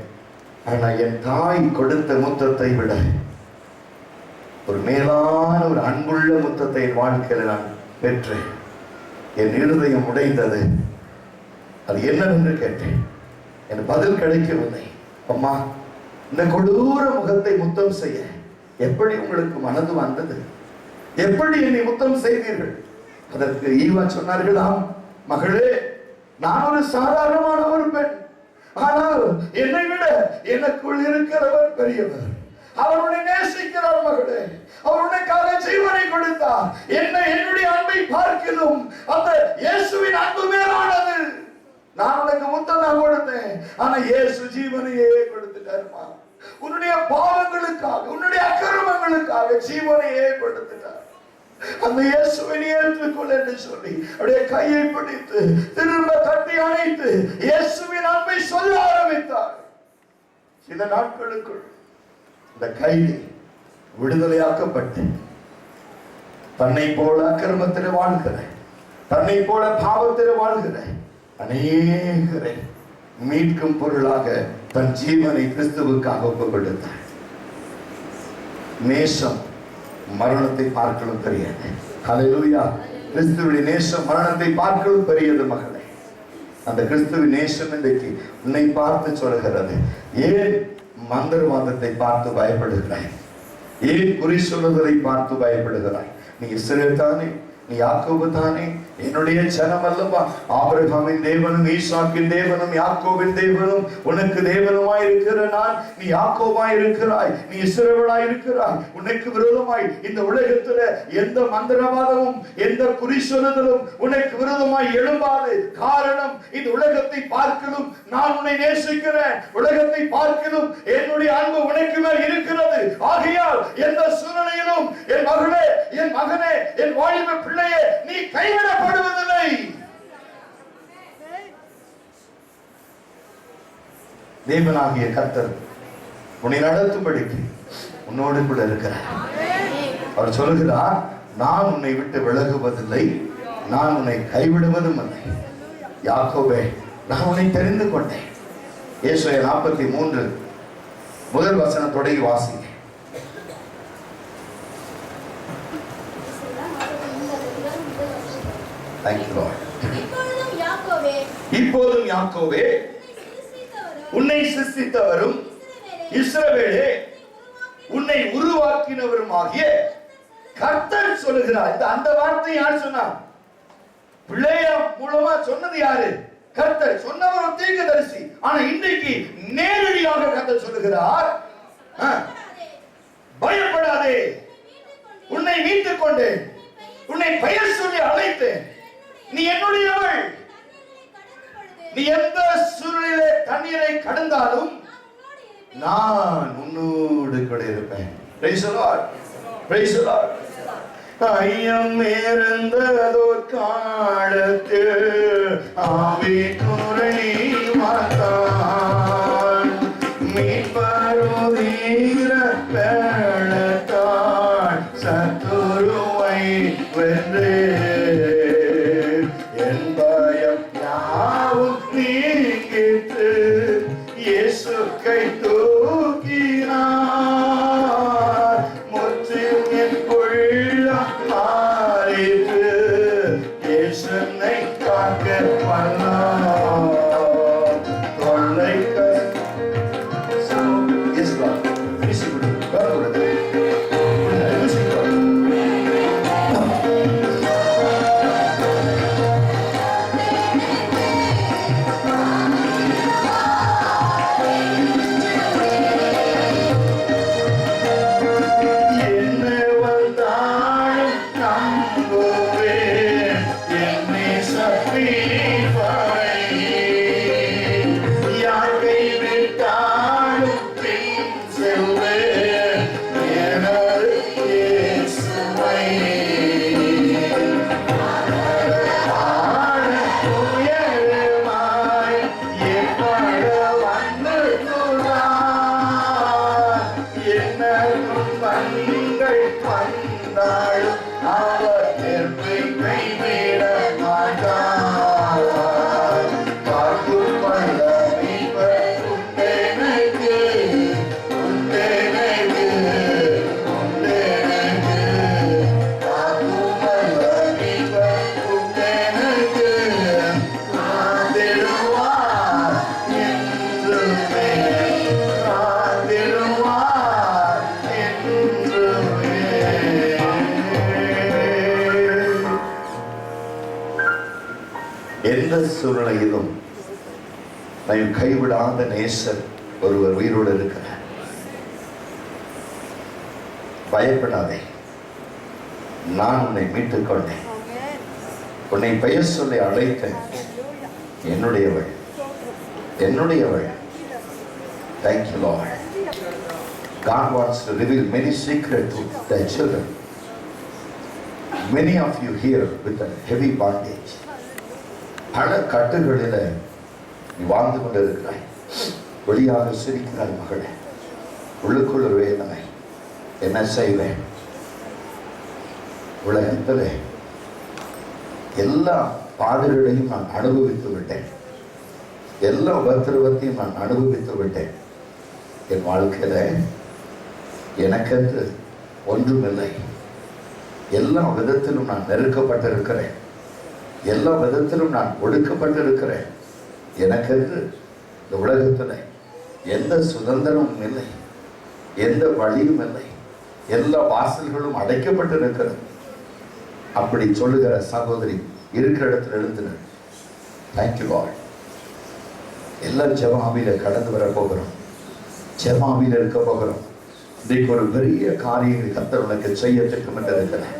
ஆனா என் தாய் கொடுத்த முத்தத்தை விட ஒரு மேலான ஒரு அன்புள்ள முத்தத்தை என் வாழ்க்கையில நான் பெற்றேன். என் இருதயம் உடைந்தது. அது என்னவென்று கேட்டேன். என் பதில் கிடைக்கவில்லை. அம்மா, இந்த கொடூர முகத்தை முத்தம் செய்ய எப்படி உங்களுக்கு மனது வந்தது? எப்படி என்னை முத்தம் செய்தீர்கள்? அதற்கு ஈவா சொன்னார்களாம், மகளே, நான் ஒரு சாதாரணமான ஒரு பெண், ஆனால் என்னை விட எனக்குள் இருக்கிறவர் பெரியவர். அவருடைய நேசிக்கிறார் மகளே, அவருடையக்காக ஜீவனை கொடுத்தார். என்னுடைய அன்பை பார்க்கிறோம், அந்த இயேசுவின் அன்பு மேலானது. நான் உனக்கு முத்தம் தான் கொடுத்தேன், ஆனா இயேசு ஜீவனையே கொடுத்துட்டாருமா. உன்னுடைய பாவங்களுக்காக, உன்னுடைய அக்கிரமங்களுக்காக ஜீவனையே கொடுத்துட்டார். அந்த இயேசுவை நீ ஏற்றுக்கொள் என்று சொல்லி அப்படியே கையை பிடித்து திரும்ப கட்டி அணைத்து இயேசுவின் அன்பை சொல்ல ஆரம்பித்தார். சில நாட்களுக்குள் இந்த கைதி விடுதலையாக்கப்பட்டு தன்னை போல அக்கிரமத்தில் வாழ்கிற, தன்னை போல பாவத்தில் வாழ்கிற அநேகரை மீட்கும் பொருளாக தன் ஜீவனை கிறிஸ்துவுக்காக ஒப்புக் கொடுத்தார். நேசம் மரணத்தை பார்க்கலும் பெரியது. ஹல்லேலூயா. கிறிஸ்துவின் நேசம் மரணத்தை பார்க்கலும் பெரியது மகளே. அந்த கிறிஸ்துவின் நேசம் இன்றைக்கு உன்னை பார்த்து சொல்கிறது. ஏன் மந்திரவாதத்தை பார்த்து பயப்படுகிறாய்? ஏன் குறி சொல்லுதலை பார்த்து பயப்படுகிறாய்? நீ இஸ்ரவேல் தானே, நீ யாக்கோபு தானே, என்னுடைய ஜனம் அல்லவா? ஆபிரகாமின் தேவனும் ஈசாக்கின் தேவனும் யாக்கோபின் தேவனும் உனக்கு தேவனுமாய் இருக்கிற நான், நீ யாக்கோபாய் இருக்கிறாய், நீ இஸ்ரவேலாய் இருக்கிறாய். உனக்கு விரோதமாய் இந்த உலகத்துல எந்த மந்திரவாதமும் எந்த குறி சொல்லுதலும் உனக்கு விரோதமாய் எழும்பாது. காரணம், இந்த உலகத்தை பார்க்கலும் நான் உன்னை நேசிக்கிறேன், உலகத்தை பார்க்கலும் என்னுடைய அன்பு உனக்கு மேல் இருக்கிறது. ஆகையால் எந்த சூழ்நிலையிலும் என் மகளே, என் மகனே, என் வாலிப பிள்ளையே, நீ கைவிடப்படுவதில்லை. தேவனாகிய கர்த்தர் உன்னை நடத்தும்படிக்கு உன்னோடு கூட இருக்கிறார். அவர் சொல்லுகிறார், நான் உன்னை விட்டு விலகுவதில்லை, நான் உன்னை கைவிடுவதும் இல்லை. யாக்கோபே, நான் உன்னை தெரிந்து கொண்டேன். ஏசாயா 43 முதல் வசனம் தொடங்கி வாசிங்க. Thank you, Lord. இப்போதும் யாக்கோபே, உன்னை சிருஷ்டித்தவரும் இஸ்ரவேலே உன்னை உருவாக்கினவருமாகிய கர்த்தர் சொல்லுகிறார். அந்த வார்த்தை யார் சொன்னார்? பிள்ளையார் மூலமா சொன்னது யாரு? கர்த்தர். சொன்னவர் ஒரு தீர்க்கதரிசி. ஆனா இன்றைக்கு நேரடியாக கர்த்தர் சொல்லுகிறார், பயப்படாதே, உன்னை மீட்டுக் கொண்டேன், உன்னை பெயர் சொல்லி அழைத்தேன், நீ என்னுடையவள். நீ எந்த சூழ்நிலையிலே தண்ணீரை கடந்தாலும் நான் உன்னோடு கூட இருப்பேன். Praise the Lord. Praise the Lord. ஐயம் இருந்ததோர் காலத்தில் ஆவி குறைவாத்தான் மீட்பருதீர பேணத்தான் சத்துருவை வென்றே என் பயம் யாவும் நீங்கிட்டு இயேசு கை தூக்கினார். முற்றிலும் என் உள்ளம் மாறிற்று, இயேசுனை காக்க வல்லார். தொல்லை எந்த சூழ்நிலையிலும் கைவிடாத நேசர் ஒருவர் உயிரோடு இருக்கிறார். பயப்படாதே, நான் உன்னை மீட்டுக் கொண்டேன், உன்னை பெயர் சொல்லி அழைத்தேன், என்னுடையவள், என்னுடையவள். Thank you, Lord. God wants to reveal many secrets to their children. Many of you here with a heavy bondage. பல கட்டுகளில நீ வாழ்ந்து கொண்டிருக்கிறாய். வெளியாக சிரிக்கிறாய் மகளே, உள்ளுக்குள் ஒரு வேதனை. என்ன செய்வேன்? உலகத்தில் எல்லா பாடுகளையும் நான் அனுபவித்து விட்டேன், எல்லா உபத்திரவத்தையும் நான் அனுபவித்து விட்டேன். என் வாழ்க்கையில எனக்கென்று ஒன்றுமில்லை. எல்லா விதத்திலும் நான் நெருக்கப்பட்டிருக்கிறேன், எல்லா விதத்திலும் நான் ஒடுக்கப்பட்டிருக்கிறேன். எனக்கென்று இந்த உலகத்தில் எந்த சுதந்திரமும் இல்லை, எந்த வழியும் இல்லை, எல்லா வாசல்களும் அடைக்கப்பட்டிருக்கிறது. அப்படி சொல்லுகிற சகோதரி இருக்கிற இடத்துல எழுந்துனர். Thank you Lord. எல்லாம் ஜெபமாவில கடந்து வர போகிறோம், ஜெபமாவில இருக்க போகிறோம். இன்றைக்கு ஒரு பெரிய காரியங்களை கர்த்தர் உனக்கு செய்ய திட்டமிட்டு இருக்கிறேன்.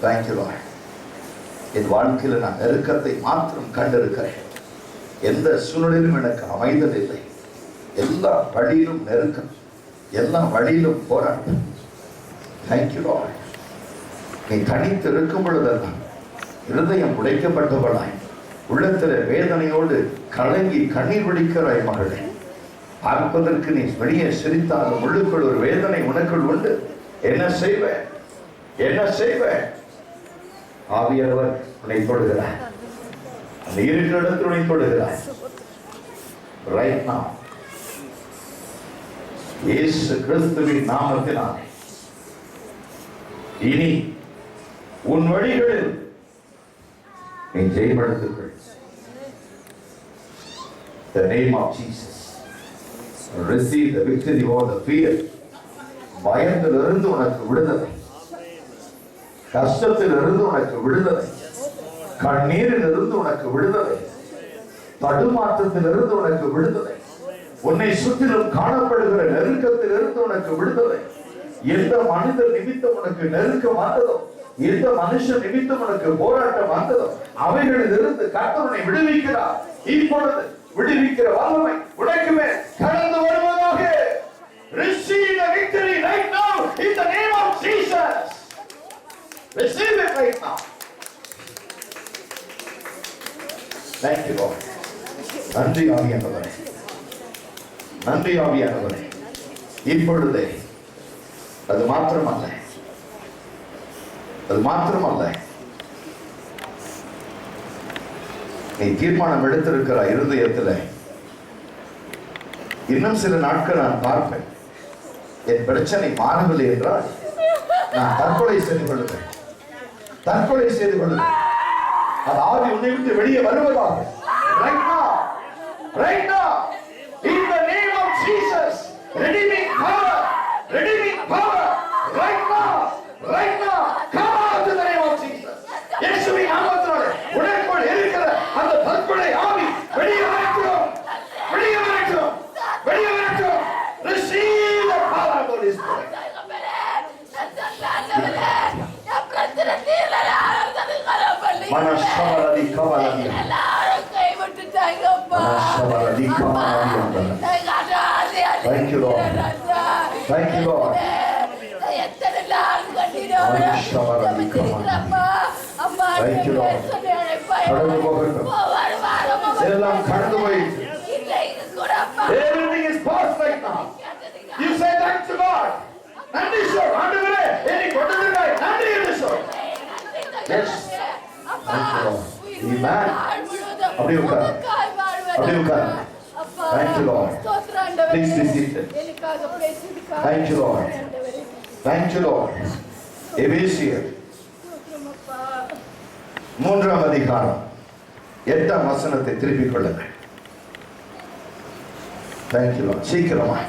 Thank you Lord. என் வாழ்க்கையில் நான் நெருக்கத்தை மாத்திரம் கண்டிருக்கிறேன். எந்த சூழ்நிலையிலும் எனக்கு அமைதல் இல்லை. எல்லா வழியிலும் நெருக்கம், எல்லா வழியிலும் போராட்டம். Thank you Lord. நீ தனித்து இருக்கும் பொழுதெல்லாம் இருதயம் உடைக்கப்பட்டவளாய், உள்ளத்தில் வேதனையோடு கலங்கி கண்ணீர் வடிக்கிறாய் மகளே. பார்ப்பதற்கு நீ வெளியே சிரித்தாலும் உள்ளுக்குள் ஒரு வேதனை உனக்குள் உண்டு. என்ன செய்வேன், என்ன செய்வேன்? ஆவியானவர் உன்னை தொடுகிறார், அந்த இருக்கிற இடத்தில் உன்னை தொடுகிறார். ரைட் நவ இயேசு கிறிஸ்துவின் நாமத்தினாலே இனி உன் வழிகளில் நீ ஜெயப்படுத்துங்கள். The name of Jesus. Receive the victory over the fear. பயத்திலிருந்து உனக்கு விடுதலை, கஷ்டத்திலிருந்து உனக்கு விடுதலை, கண்ணீரிலிருந்து உனக்கு விடுதலை, தடுமாற்றத்திலிருந்து உனக்கு விடுதலை, உன்னை சுற்றிலும் காணப்படுகிற நெருக்கத்திலிருந்து உனக்கு விடுதலை. எந்த மனிதர் நிமித்தம் உனக்கு நெருக்கம் வந்ததோ, எந்த மனுஷன் நிமித்தம் உனக்கு போராட்டம் வந்ததோ, அவைகளிலிருந்து கர்த்தர் உன்னை விடுவிக்கிறார். இப்பொழுது விடுவிக்கிற வல்லமை உனக்கு மேல் கடந்து வருவதாக. Receive the victory right now in the name of Jesus. Receive it right now. Thank you, Lord. நன்றி ஆவியானவரே, நன்றி ஆவியானவரே. இப்பொழுதே அது மாத்திரமல்ல, அது மாத்திரமல்ல, நீ தீர்மானம் எடுத்திருக்கிற இருதயத்தில் இன்னும் சில நாட்கள் நான் பார்ப்பேன், என் பிரச்சனை மாறவில்லை என்றால் நான் தற்கொலை செய்து கொள்ளுவேன், தற்கொலை செய்து கொள்ளுவேன். அது ஆவி உன்னை விட்டு வெளியே வருவதாக. Right now, right now, in the name of Jesus, redeeming power, redeeming power, right now, right now, come out in the name of Jesus. இயேசுவின் நாமத்தினாலே உனக்குள் இருக்கிற அந்த தற்கொலை ஆவி வெளியே வரட்டும், வெளியே வரட்டும், வெளியே வரட்டும். Receive the power of the Holy Spirit. மனசவரதி கவலதி மனசவரதி கவலதி. Thank you, Lord. Thank you, Lord. மனசவரதி கவலதி. Thank you, Lord. கடந்து போகட்டும், எல்லாம் கடந்து போயிட்டு. Everything is past right now. You say thanks to God. நன்றி சொல். ஆண்டவரே என்னை கொண்டதற்காக நன்றி என்று சொல். Yes. Thank you, Lord. Amen. அப்படியே உட்கார், அப்படியே உட்கார். Thank you, Lord. Please be seated. Thank you, Lord. Thank you, Lord. எபேசியர் 3ஆம் அதிகாரம் 8ஆம் வசனத்தை திருப்பிக் கொள்ளுங்கள். Thank you, Lord. சீக்கிரமா.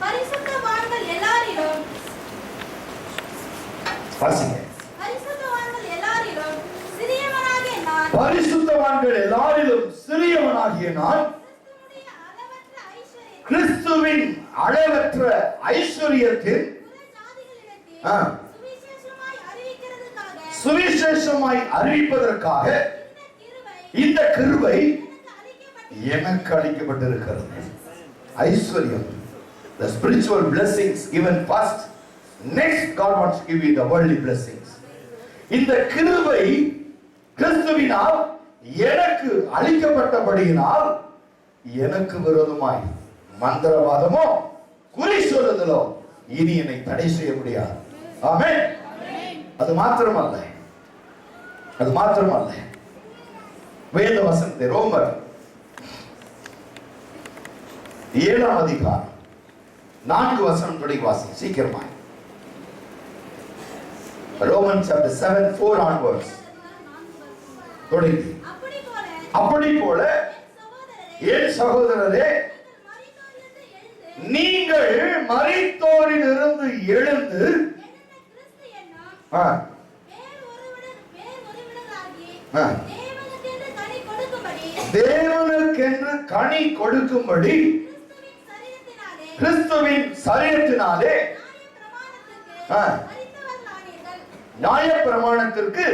பரிசுத்தவான்கள் எல்லாரிலும் வாசிங்க. பரிசுத்தவான்கள் எல்லாரிலும் சிறியவனாகிய நான், பரிசுத்தவான்கள் எல்லாரிலும் சிறியவனாகிய நான் கிறிஸ்துவின் அளவற்ற ஐஸ்வரியத்தில் சுவிசேஷமாய் அறிவிப்பதற்காக இந்த கிருபை எனக்கு எனக்கு அளிக்கப்பட்டது. அளிக்கப்பட்டிருக்கிறது. ஐஸ்வர்யம், the spiritual blessings given first, next God wants to give you the worldly blessings. இந்த கிருபை கிறிஸ்துவினால் எனக்கு அளிக்கப்பட்டபடியினால் எனக்கு விரோதமாய் மந்திரவாதமோ குறி சொல்லுதலோ இனி என்னை தடை செய்ய முடியாது. ஆமென். அது மாத்திரமல்ல, அது மாத்திரமல்ல, வேத வசனத்தை ரோமர் 7ஆம் அதிகாரம் 4 வசனம் தொடங்கி வாசி சீக்கிரமாய். Romans chapter 7 4 onwards தொடங்கி. அப்படி போல என் சகோதரரே, நீங்கள் மரித்தோரிலிருந்து எழுந்து தேவனுக்கென்று கனி கொடுக்கும்படி கிறிஸ்துவின் சரீரத்தினாலே நியாயப்பிரமாணத்திற்கு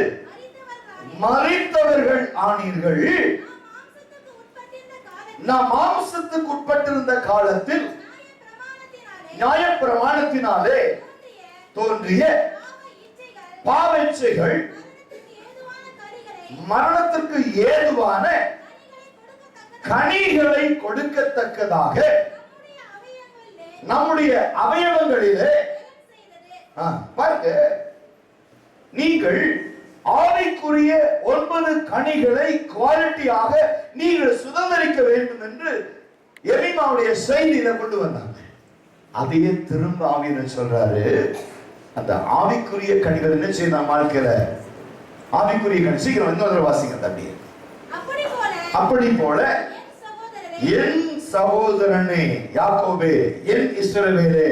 மரித்தவர்கள் ஆனீர்கள். நாம் மாம்சத்துக்கு உட்பட்டிருந்த காலத்தில் நியாயப்பிரமாணத்தினாலே தோன்றிய பாவச்சைகள் மரணத்திற்கு ஏதுவான கனிகளை கொடுக்கத்தக்கதாக நம்முடைய அவயவங்களிலே பாருங்க, நீங்கள் ஆவிக்குரிய 9 கனிகளை குவாலிட்டியாக நீங்கள் சுதந்திரிக்க வேண்டும் என்று எலிமாவுடைய செய்தியில கொண்டு வந்தாங்க. அதையே திரும்ப ஆவியர் சொல்றாரு, அந்த ஆவிக்குரிய கனிகள் என்ன செய்ய நம்ம வாழ்க்கையில ஆவிக்குரிய கனி. சீக்கிரம் இன்னொரு வாசிங்க தம்பி. அப்படி போல என் சகோதரனே யாக்கோபே, என் இஸ்ரவேலே,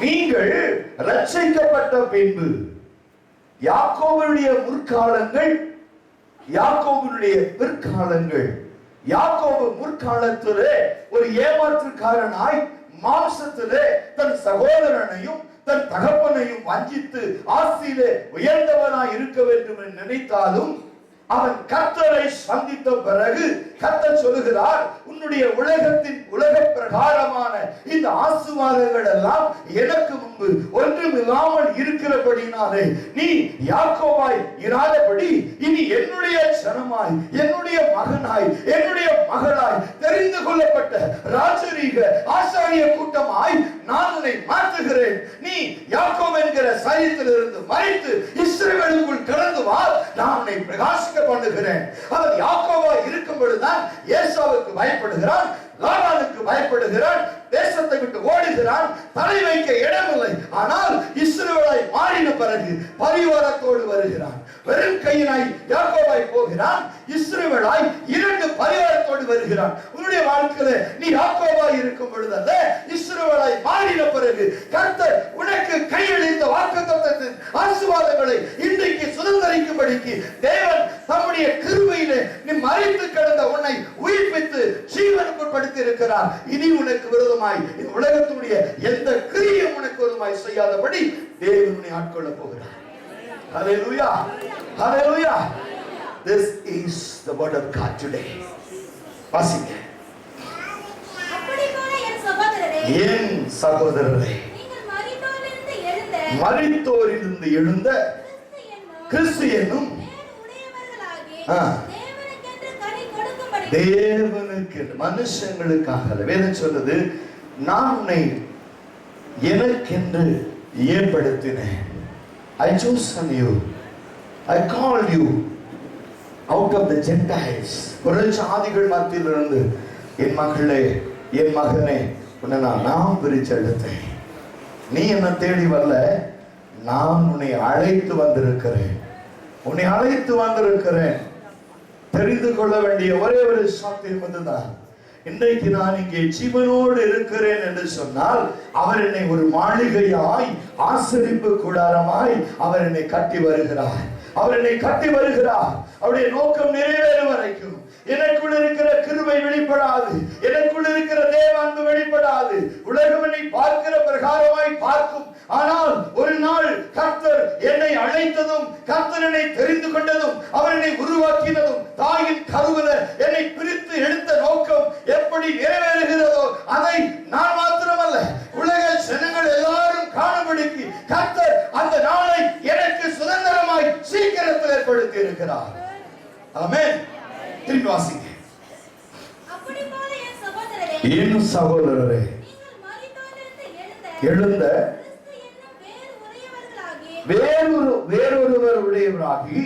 நீங்கள் ரட்சிக்கப்பட்ட பின்பு யாக்கோபுடைய முற்காலங்கள், யாக்கோபுடைய பிற்காலங்கள். யாக்கோபு முற்காலத்திலே ஒரு ஏமாற்றுக்காரனாய் மாம்சத்திலே தன் சகோதரனையும் தன் தகப்பனையும் வஞ்சித்து ஆசியிலே உயர்ந்தவனாய் இருக்க வேண்டும் என்று நினைத்தாலும் அவன் கர்த்தரை சந்தித்த பிறகு கர்த்தர் சொல்லுகிறார், உன்னுடைய உலகத்தின் உலக பிரகாரமான இந்த ஆசீர்வாதங்கள் எல்லாம் எனக்கு முன்பு ஒன்றும் இல்லாமல் இருக்கிறபடினாலே நீ யாக்கோபாய் இராதபடி இனி என்னுடைய ஜனமாய், என்னுடைய மகனாய், என்னுடைய மகளாய் தெரிந்து கொள்ளப்பட்ட ராஜரீக ஆசாரிய கூட்டமாய் நான் உன்னை மாற்றுகிறேன். நீ யாக்கோபு என்கிற சரீரத்திலிருந்து மறைத்து இஸ்ரவேலுக்குள் கடந்து வா, நான் உன்னை பிரகாசிக்க பண்ணுகிறேன். அவன் யாக்கோபா இருக்கும் பொழுதுதான் ஏசாவுக்கு பயப்படுகிறான், லாபானுக்கு பயப்படுகிறான், தேசத்தை விட்டு ஓடுகிறான், தலை வைக்க இடமில்லை. ஆனால் இஸ்ரவேலாய் மாறின பிறகு பரிவாரத்தோடு வருகிறான். வெறும் கையினாய் யாக்கோபாய் போகிறான், இஸ்ரவேலாய் 2 பரிவாரத்தோடு வருகிறான். உன்னுடைய வாழ்க்கையில நீ யாக்கோபாய் இருக்கும் பொழுது அல்ல, இஸ்ரவேலாய் மாறின பிறகு கர்த்தர் உனக்கு கையளித்த வாக்குத்தத்தத்தின் ஆசீர்வாதங்களை இன்றைக்கு சுதந்திரிக்கும்படிக்கு தேவன் தம்முடைய கிருபையிலே நீ மரித்து கிடந்த உன்னை உயிர்ப்பித்து ஜீவனுக்குள் படுத்தி இருக்கிறார். இனி உனக்கு விரோதமாய் இந்த உலகத்துடைய எந்த கிரியும் உனக்கு விரோதமாய் செய்யாதபடி தேவன் உன்னை ஆட்கொள்ள போகிறார். Hallelujah. Hallelujah. This is the word of God today. வாசிங்க. அப்படிப்போல என் சகோதரரே, என் சகோதரரே, நீங்கள் மரித்தோரிலிருந்து எழுந்த மரித்தோரிலிருந்து எழுந்த கிறிஸ்து என்னும் தேவனுக்கென்று கனி கொடுக்கும்படி, தேவனுக்கு மனுஷங்களுக்காக வேதம் சொல்லுது, நான் உன்னை எனக்கென்று ஏற்படுத்தினேன். I chosen you. I called you out of the Gentiles. புறஜாதிகள் மத்தியிலிருந்து என் மகளே, என் மகனே, உன்னை நான் பிரிச்செடுத்தேன். நீ என்ன தேடி வரல, நான் உன்னை அழைத்து வந்திருக்கிறேன். உன்னை அழைத்து வந்திருக்கிறேன். தெரிந்து கொள்ள வேண்டிய ஒரே ஒரு சத்தியம் இதுதான். இன்றைக்கு நான் இங்கே ஜீவனோடு இருக்கிறேன் என்று சொன்னால் அவர் என்னை ஒரு மாளிகையாய், ஆசரிப்பு கூடாரமாய் அவர் என்னை கட்டி வருகிறார். அவர் என்னை கட்டி வருகிறார். அவருடைய நோக்கம் நிறைவேறும் வரைக்கும் எனக்குள் இருக்கிற கிருபை வெளிப்படாது, எனக்குள் இருக்கிற தேவ அன்பு வெளிப்படாது. உலகம் என்னை பார்க்கிற பிரகாரமாய் பார்க்கும். ஆனால் ஒரு நாள் கர்த்தர் என்னை அழைத்ததும், கர்த்தர் என்னை தெரிந்து கொண்டதும், அவர் என்னை உருவாக்கினதும், தாயின் கருவில என்னை பிரித்து எடுத்த நோக்கம் எப்படி நிறைவேறுகிறதோ அதை நான் மாத்திரமல்ல உலக ஜனங்கள் எல்லாரும் காணும்படிக்கு கர்த்தர் அந்த நாளை எனக்கு சுதந்திரமாய் சீக்கிரத்தில் ஏற்படுத்தி இருக்கிறார். ஆமென். திருப்பி வாசிங்க. அப்படி போல என் சகோதரரே, என் சகோதரரே, நீங்கள் மரித்தோரிலிருந்து எழுந்த கிறிஸ்து என்னும் வேறொருவர் உடையவராகி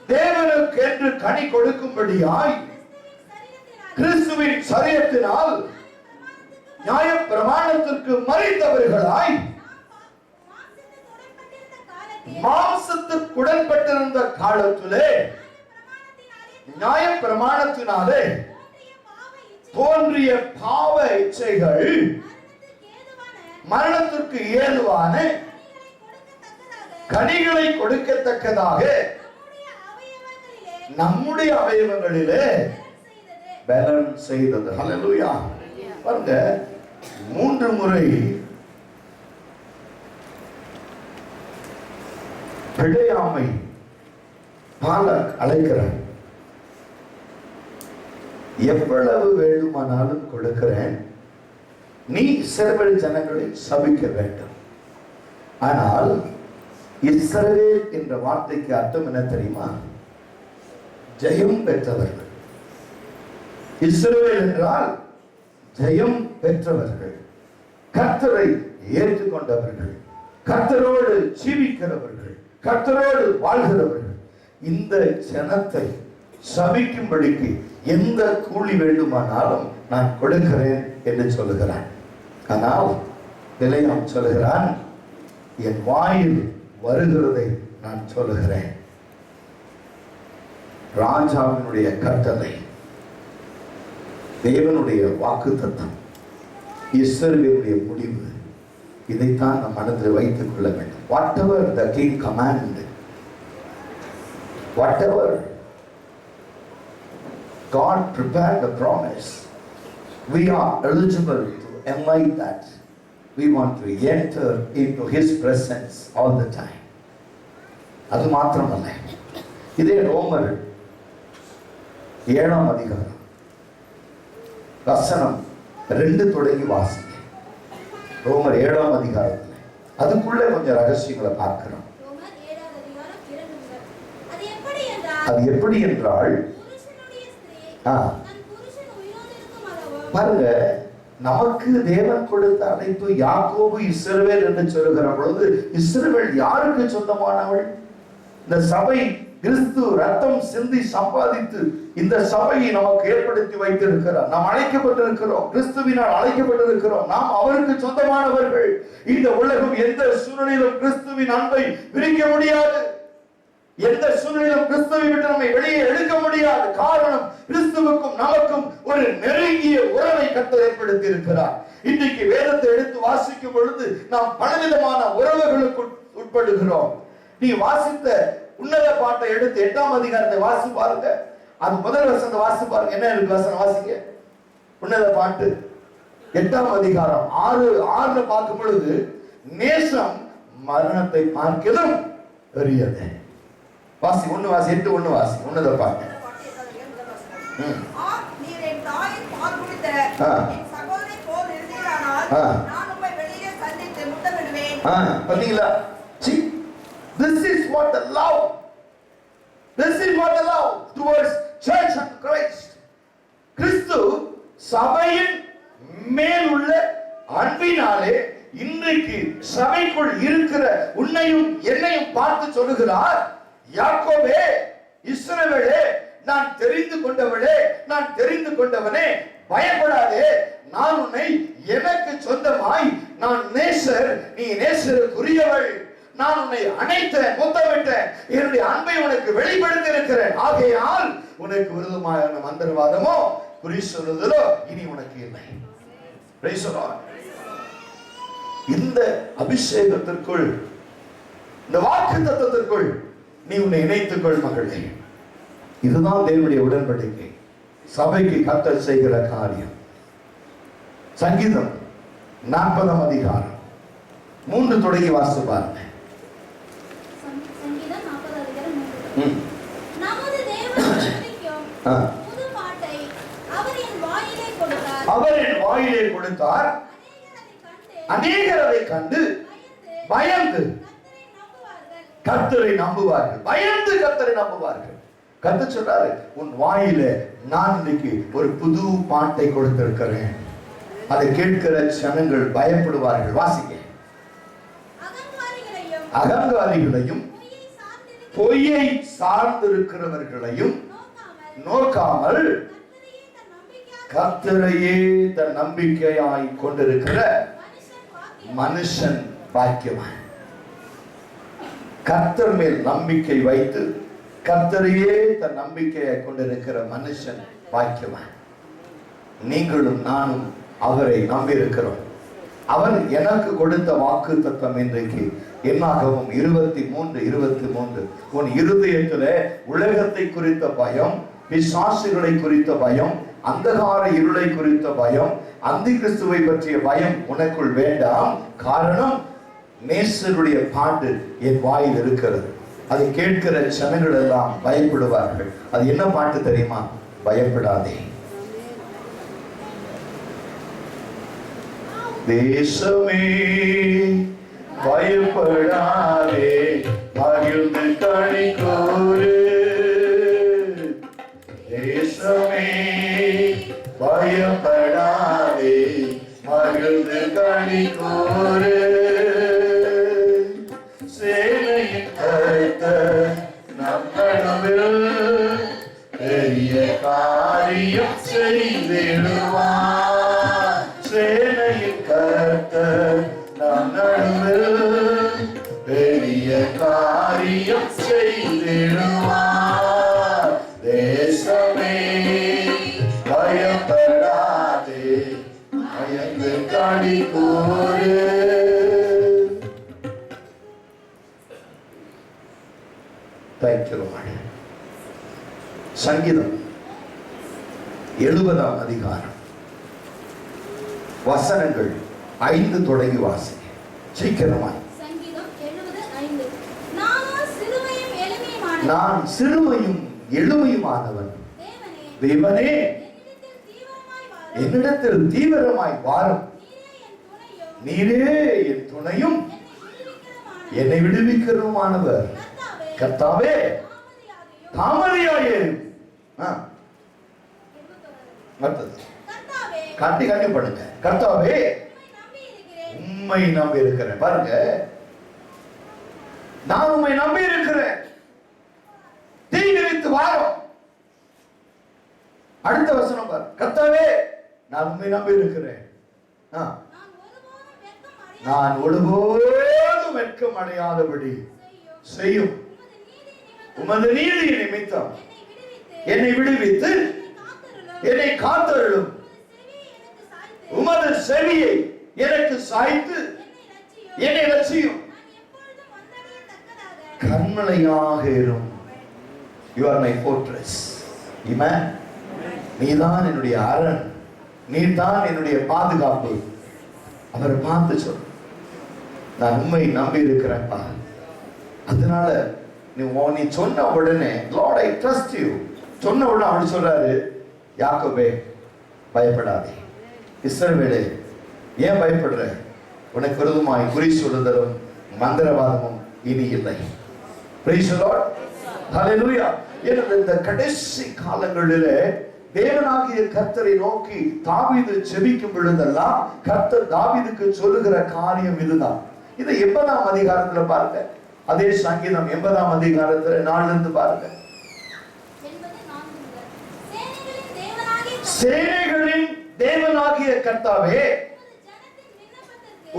தேவனுக்கென்று கனி கொடுக்கும்படியாய் கிறிஸ்துவின் சரீரத்தினால் நியாய பிரமாணத்திற்கு மரித்தவர்களாய் மாம்சத்துக்கு உடன்பட்டிருந்த காலத்திலே நியாய பிரமாணத்தினாலே தோன்றிய பாவ இச்சைகள் மரணத்திற்கு ஏதுவான கனிகளை கொடுக்கத்தக்கதாக நம்முடைய அவயவங்களிலே பலன் செய்தது. ஹல்லேலூயா. பாருங்க, 3 முறை பிழையாமை பாலக் அழைக்கிறார். எவ்வளவு வேண்டுமானாலும் கொடுக்கிறேன், நீ இஸ்ரவேல் ஜனங்களை சபிக்க வேண்டும். ஆனால் இஸ்ரவேல் என்ற வார்த்தைக்கு அர்த்தம் என்ன தெரியுமா? ஜெயம் பெற்றவர்கள். இஸ்ரவேல் என்றால் ஜெயம் பெற்றவர்கள், கர்த்தரை ஏற்றுக்கொண்டவர்கள், கர்த்தரோடு ஜீவிக்கிறவர்கள், கர்த்தரோடு வாழ்கிறவர்கள். இந்த ஜனத்தை சபிக்கும்படிக்கு எந்த கூலி வேண்டுமானாலும் நான் கொடுக்கிறேன் என்று சொல்லுகிறான். ஆனால் பிலேயாம் சொல்லுகிறான், என் வாயில் வருகிறதை நான் சொல்லுகிறேன். ராஜாவினுடைய கட்டளை, தேவனுடைய வாக்குத்தத்தம், இஸ்ரவேலுடைய முடிவு, இதைத்தான் நம் மனதில் வைத்துக் கொள்ள வேண்டும். Whatever the king command, whatever God prepared the promise, we are eligible to enlighten that. We want to enter into his presence all the time. அது மாத்திரமல்ல, இதே ரோமர் 7ஆம் அதிகாரம் வசனம் 2 தொடங்கி வாசிங்க. ரோமர் 7ஆம் அதிகாரத்தில் அதுக்குள்ள கொஞ்சம் ரகசியங்களை பார்க்கிறோம். அது எப்படி என்றால், பாருங்க, நமக்கு தேவன் கொடுத்த அழைப்பு யாக்கோபு இஸ்ரவேல் என்று சொல்லுகிற பொழுது, இஸ்ரவேல் யாருக்கு சொந்தமானவள்? இந்த சபை கிறிஸ்து ரத்தம் சிந்தி சம்பாதித்து இந்த சபையை நமக்கு ஏற்படுத்தி வைத்திருக்கிறார். நாம் அழைக்கப்பட்டிருக்கிறோம், கிறிஸ்துவினால் அழைக்கப்பட்டிருக்கிறோம். நாம் அவருக்கு சொந்தமானவர்கள். இந்த உலகம் எந்த சூழ்நிலையிலும் கிறிஸ்துவின் அன்பை பிரிக்க முடியாது. எந்த சூழ்நிலையிலும் கிறிஸ்துவை விட்டு நம்மை வெளியே எடுக்க முடியாது. காரணம், கிறிஸ்துவுக்கும் நமக்கும் ஒரு நெருங்கிய உறவை கர்த்தர் ஏற்படுத்தி இருக்கிறார். இன்றைக்கு வேதத்தை எடுத்து வாசிக்கும் பொழுது நாம் பலவிதமான உறவுகளுக்கு உட்படுகிறோம். நீ வாசித்த உன்னத பாட்டை எடுத்து 8ஆம் அதிகாரத்தை வாசி பாருங்க. அது முதல் வசனத்தை வாசி பாருங்க. என்ன இருக்கு வசனம்? வாசிங்க. உன்னத பாட்டு 8ஆம் அதிகாரம் 6 பார்க்கும் பொழுது, நேசம் மரணத்தை பார்க்கலும் பெரியது. வாசி 1 வாசி 8 வாசி. உன்னத பாட்டு. பாத்தீங்களா? This is what the love. This is what the love towards Church of Christ. கிறிஸ்து சபையின் மேல் உள்ள அன்பினாலே இன்றைக்கு சபைக்குள் இருக்கிற உன்னையும் என்னையும் பார்த்து சொல்லுகிறார், யாக்கோபே, இஸ்ரவேலே, நான் தெரிந்து கொண்டவளே, நான் தெரிந்து கொண்டவனே, பயப்படாதே. நான் உன்னை எனக்கு சொந்தமாய், நான் நேசர், நீ நேசருக்குரியவள். நான் உன்னை அணைத்தேன், முத்தமிட்டேன், என்னுடைய அன்பை உனக்கு வெளிப்படுத்தி இருக்கிறேன். ஆகையால் உனக்கு விரோதமான மந்திரவாதமோ குறி சொல்லுதலோ இனி உனக்கு இல்லை. Praise the Lord. இந்த அபிஷேகத்திற்குள், இந்த வாக்குத்தத்தத்திற்குள் நீ உன்னை இணைத்துக் கொள் மகளே. இதுதான் தேவனுடைய உடன்படிக்கை, சபைக்கு கர்த்தர் செய்கிற காரியம். சங்கீதம் 40ஆம் அதிகாரம் 3 தொடங்கி வாசித்து பாருங்க. சங்கீதம் 40 அதிகாரம் 3. நமது தேவன் துதிக்கும் புது பாட்டை அவர் என் வாயிலே கொடுத்தார். அவர் என் வாயிலே கொடுத்தார். அநேகர் அதை கண்டு பயந்து கர்த்தரை நம்புவார்கள். பயந்து கர்த்தரை நம்புவார்கள். கர்த்தர் சொல்றாரு, உன் வாயிலே நான் இன்னைக்கு ஒரு புது பாட்டை கொடுத்திருக்கிறேன். அதை கேட்கிற ஜனங்கள் பயப்படுவார்கள். வாசிக்க. அகங்காரிகளையும் பொய்யை சார்ந்திருக்கிறவர்களையும் நோக்காமல் கர்த்தரையே தன் நம்பிக்கையாய் கொண்டிருக்கிற மனுஷன் பாக்கியவான். கர்த்தர் மேல் நம்பிக்கை வைத்து கர்த்தரையே தன் நம்பிக்கையை கொண்டிருக்கிற மனுஷன் பாக்கியவான். நீங்களும் நானும் அவரை நம்பியிருக்கிறோம். அவர் எனக்கு கொடுத்த வாக்கு தத்தம் இன்றைக்கு என்னாகவும் 23:23 உன் இருதயத்திலே உலகத்தை குறித்த பயம், பிசாசுகளை குறித்த பயம், அந்தகார இருளை குறித்த பயம், அந்தி கிறிஸ்துவை பற்றிய பயம் உனக்குள் வேண்டாம். காரணம், நேசருடைய பாட்டு என் வாயில் இருக்கிறது. அதை கேட்கிற ஜனங்கள் எல்லாம் பயப்படுவார்கள். அது என்ன பாட்டு தெரியுமா? பயப்படாதே தேசமே, பயப்படாதே, மகிழ்ந்து களி கூறு. தேசமே, பயப்படாதே, மகிழ்ந்து களி கூறு. சேனையின் கர்த்தர் நம் நடுவில் பெரிய காரியம் செய்திடுவார். சேனையின் கர்த்தர் நம் நடுவில் பெரிய காரியம் செய்திடுவார். தேசமே, பயப்படாதே, பயந்து களி கூறு. சங்கீதம் 70ஆம் அதிகாரம் வசனங்கள் 5 தொடங்கி வாசிக்க. சீக்கிரமாய். சங்கீதம் 70:5. நான் சிறுமையும் எளிமையுமானவன். தேவனே, என்னிடத்தில் தீவிரமாய் வாரும். நீரே என் துணையும் என்னை விடுவிக்கிறதுமானவர். கர்த்தாவே, தாமரையாயிரும். காட்டி பண்ணுங்க. கர்த்தாவே, உம்மை நம்பி இருக்கிறேன். பாருங்க, நான் உம்மை நம்பி இருக்கிறேன். தீ விரித்து வாரும். அடுத்த வசனம் பாரு. கர்த்தாவே, நான் உம்மை நம்பி இருக்கிறேன். நான் ஒருபோதும் வெட்கம் அடையாதபடி செய்யும். உமது நீதி நிமித்தம் என்னை விடுவித்து என்னை காத்தருளும். உமது செவியை எனக்கு சாய்த்து என்னை ரட்சியும். கண்மலையாக இரும். You are my fortress. Amen. நீதான் என்னுடைய அரண், நீதான் என்னுடைய பாதுகாப்பு. அவரை பார்த்து சொல், நான் உண்மை நம்பி இருக்கிறேன்ப்பா. அதனால நீ சொன்ன உடனே, Lord, I trust you சொன்ன உடனே அவர் சொல்றாரு, யாக்கோபே பயப்படாதே. இஸ்ரவேலே ஏன் பயப்படுற? உனக்கு விரோதமாய் குறி சொல்லுதலும் மந்திரவாதமும் இனி இல்லை. Praise the Lord. Hallelujah. இந்த கடைசி காலங்களிலே தேவனாகிய கர்த்தரை நோக்கி தாவீது ஜெபிக்கும் பொழுதெல்லாம் கர்த்தர் தாவீதுக்கு சொல்லுகிற காரியம் இதுதான். இதை 80ஆம் அதிகாரத்துல பாருங்க. அதே சங்கீதம் 80ஆம் அதிகாரத்துல 4 இருந்து பாருங்க. சேனைகளின் தேவனாகிய கர்த்தாவே,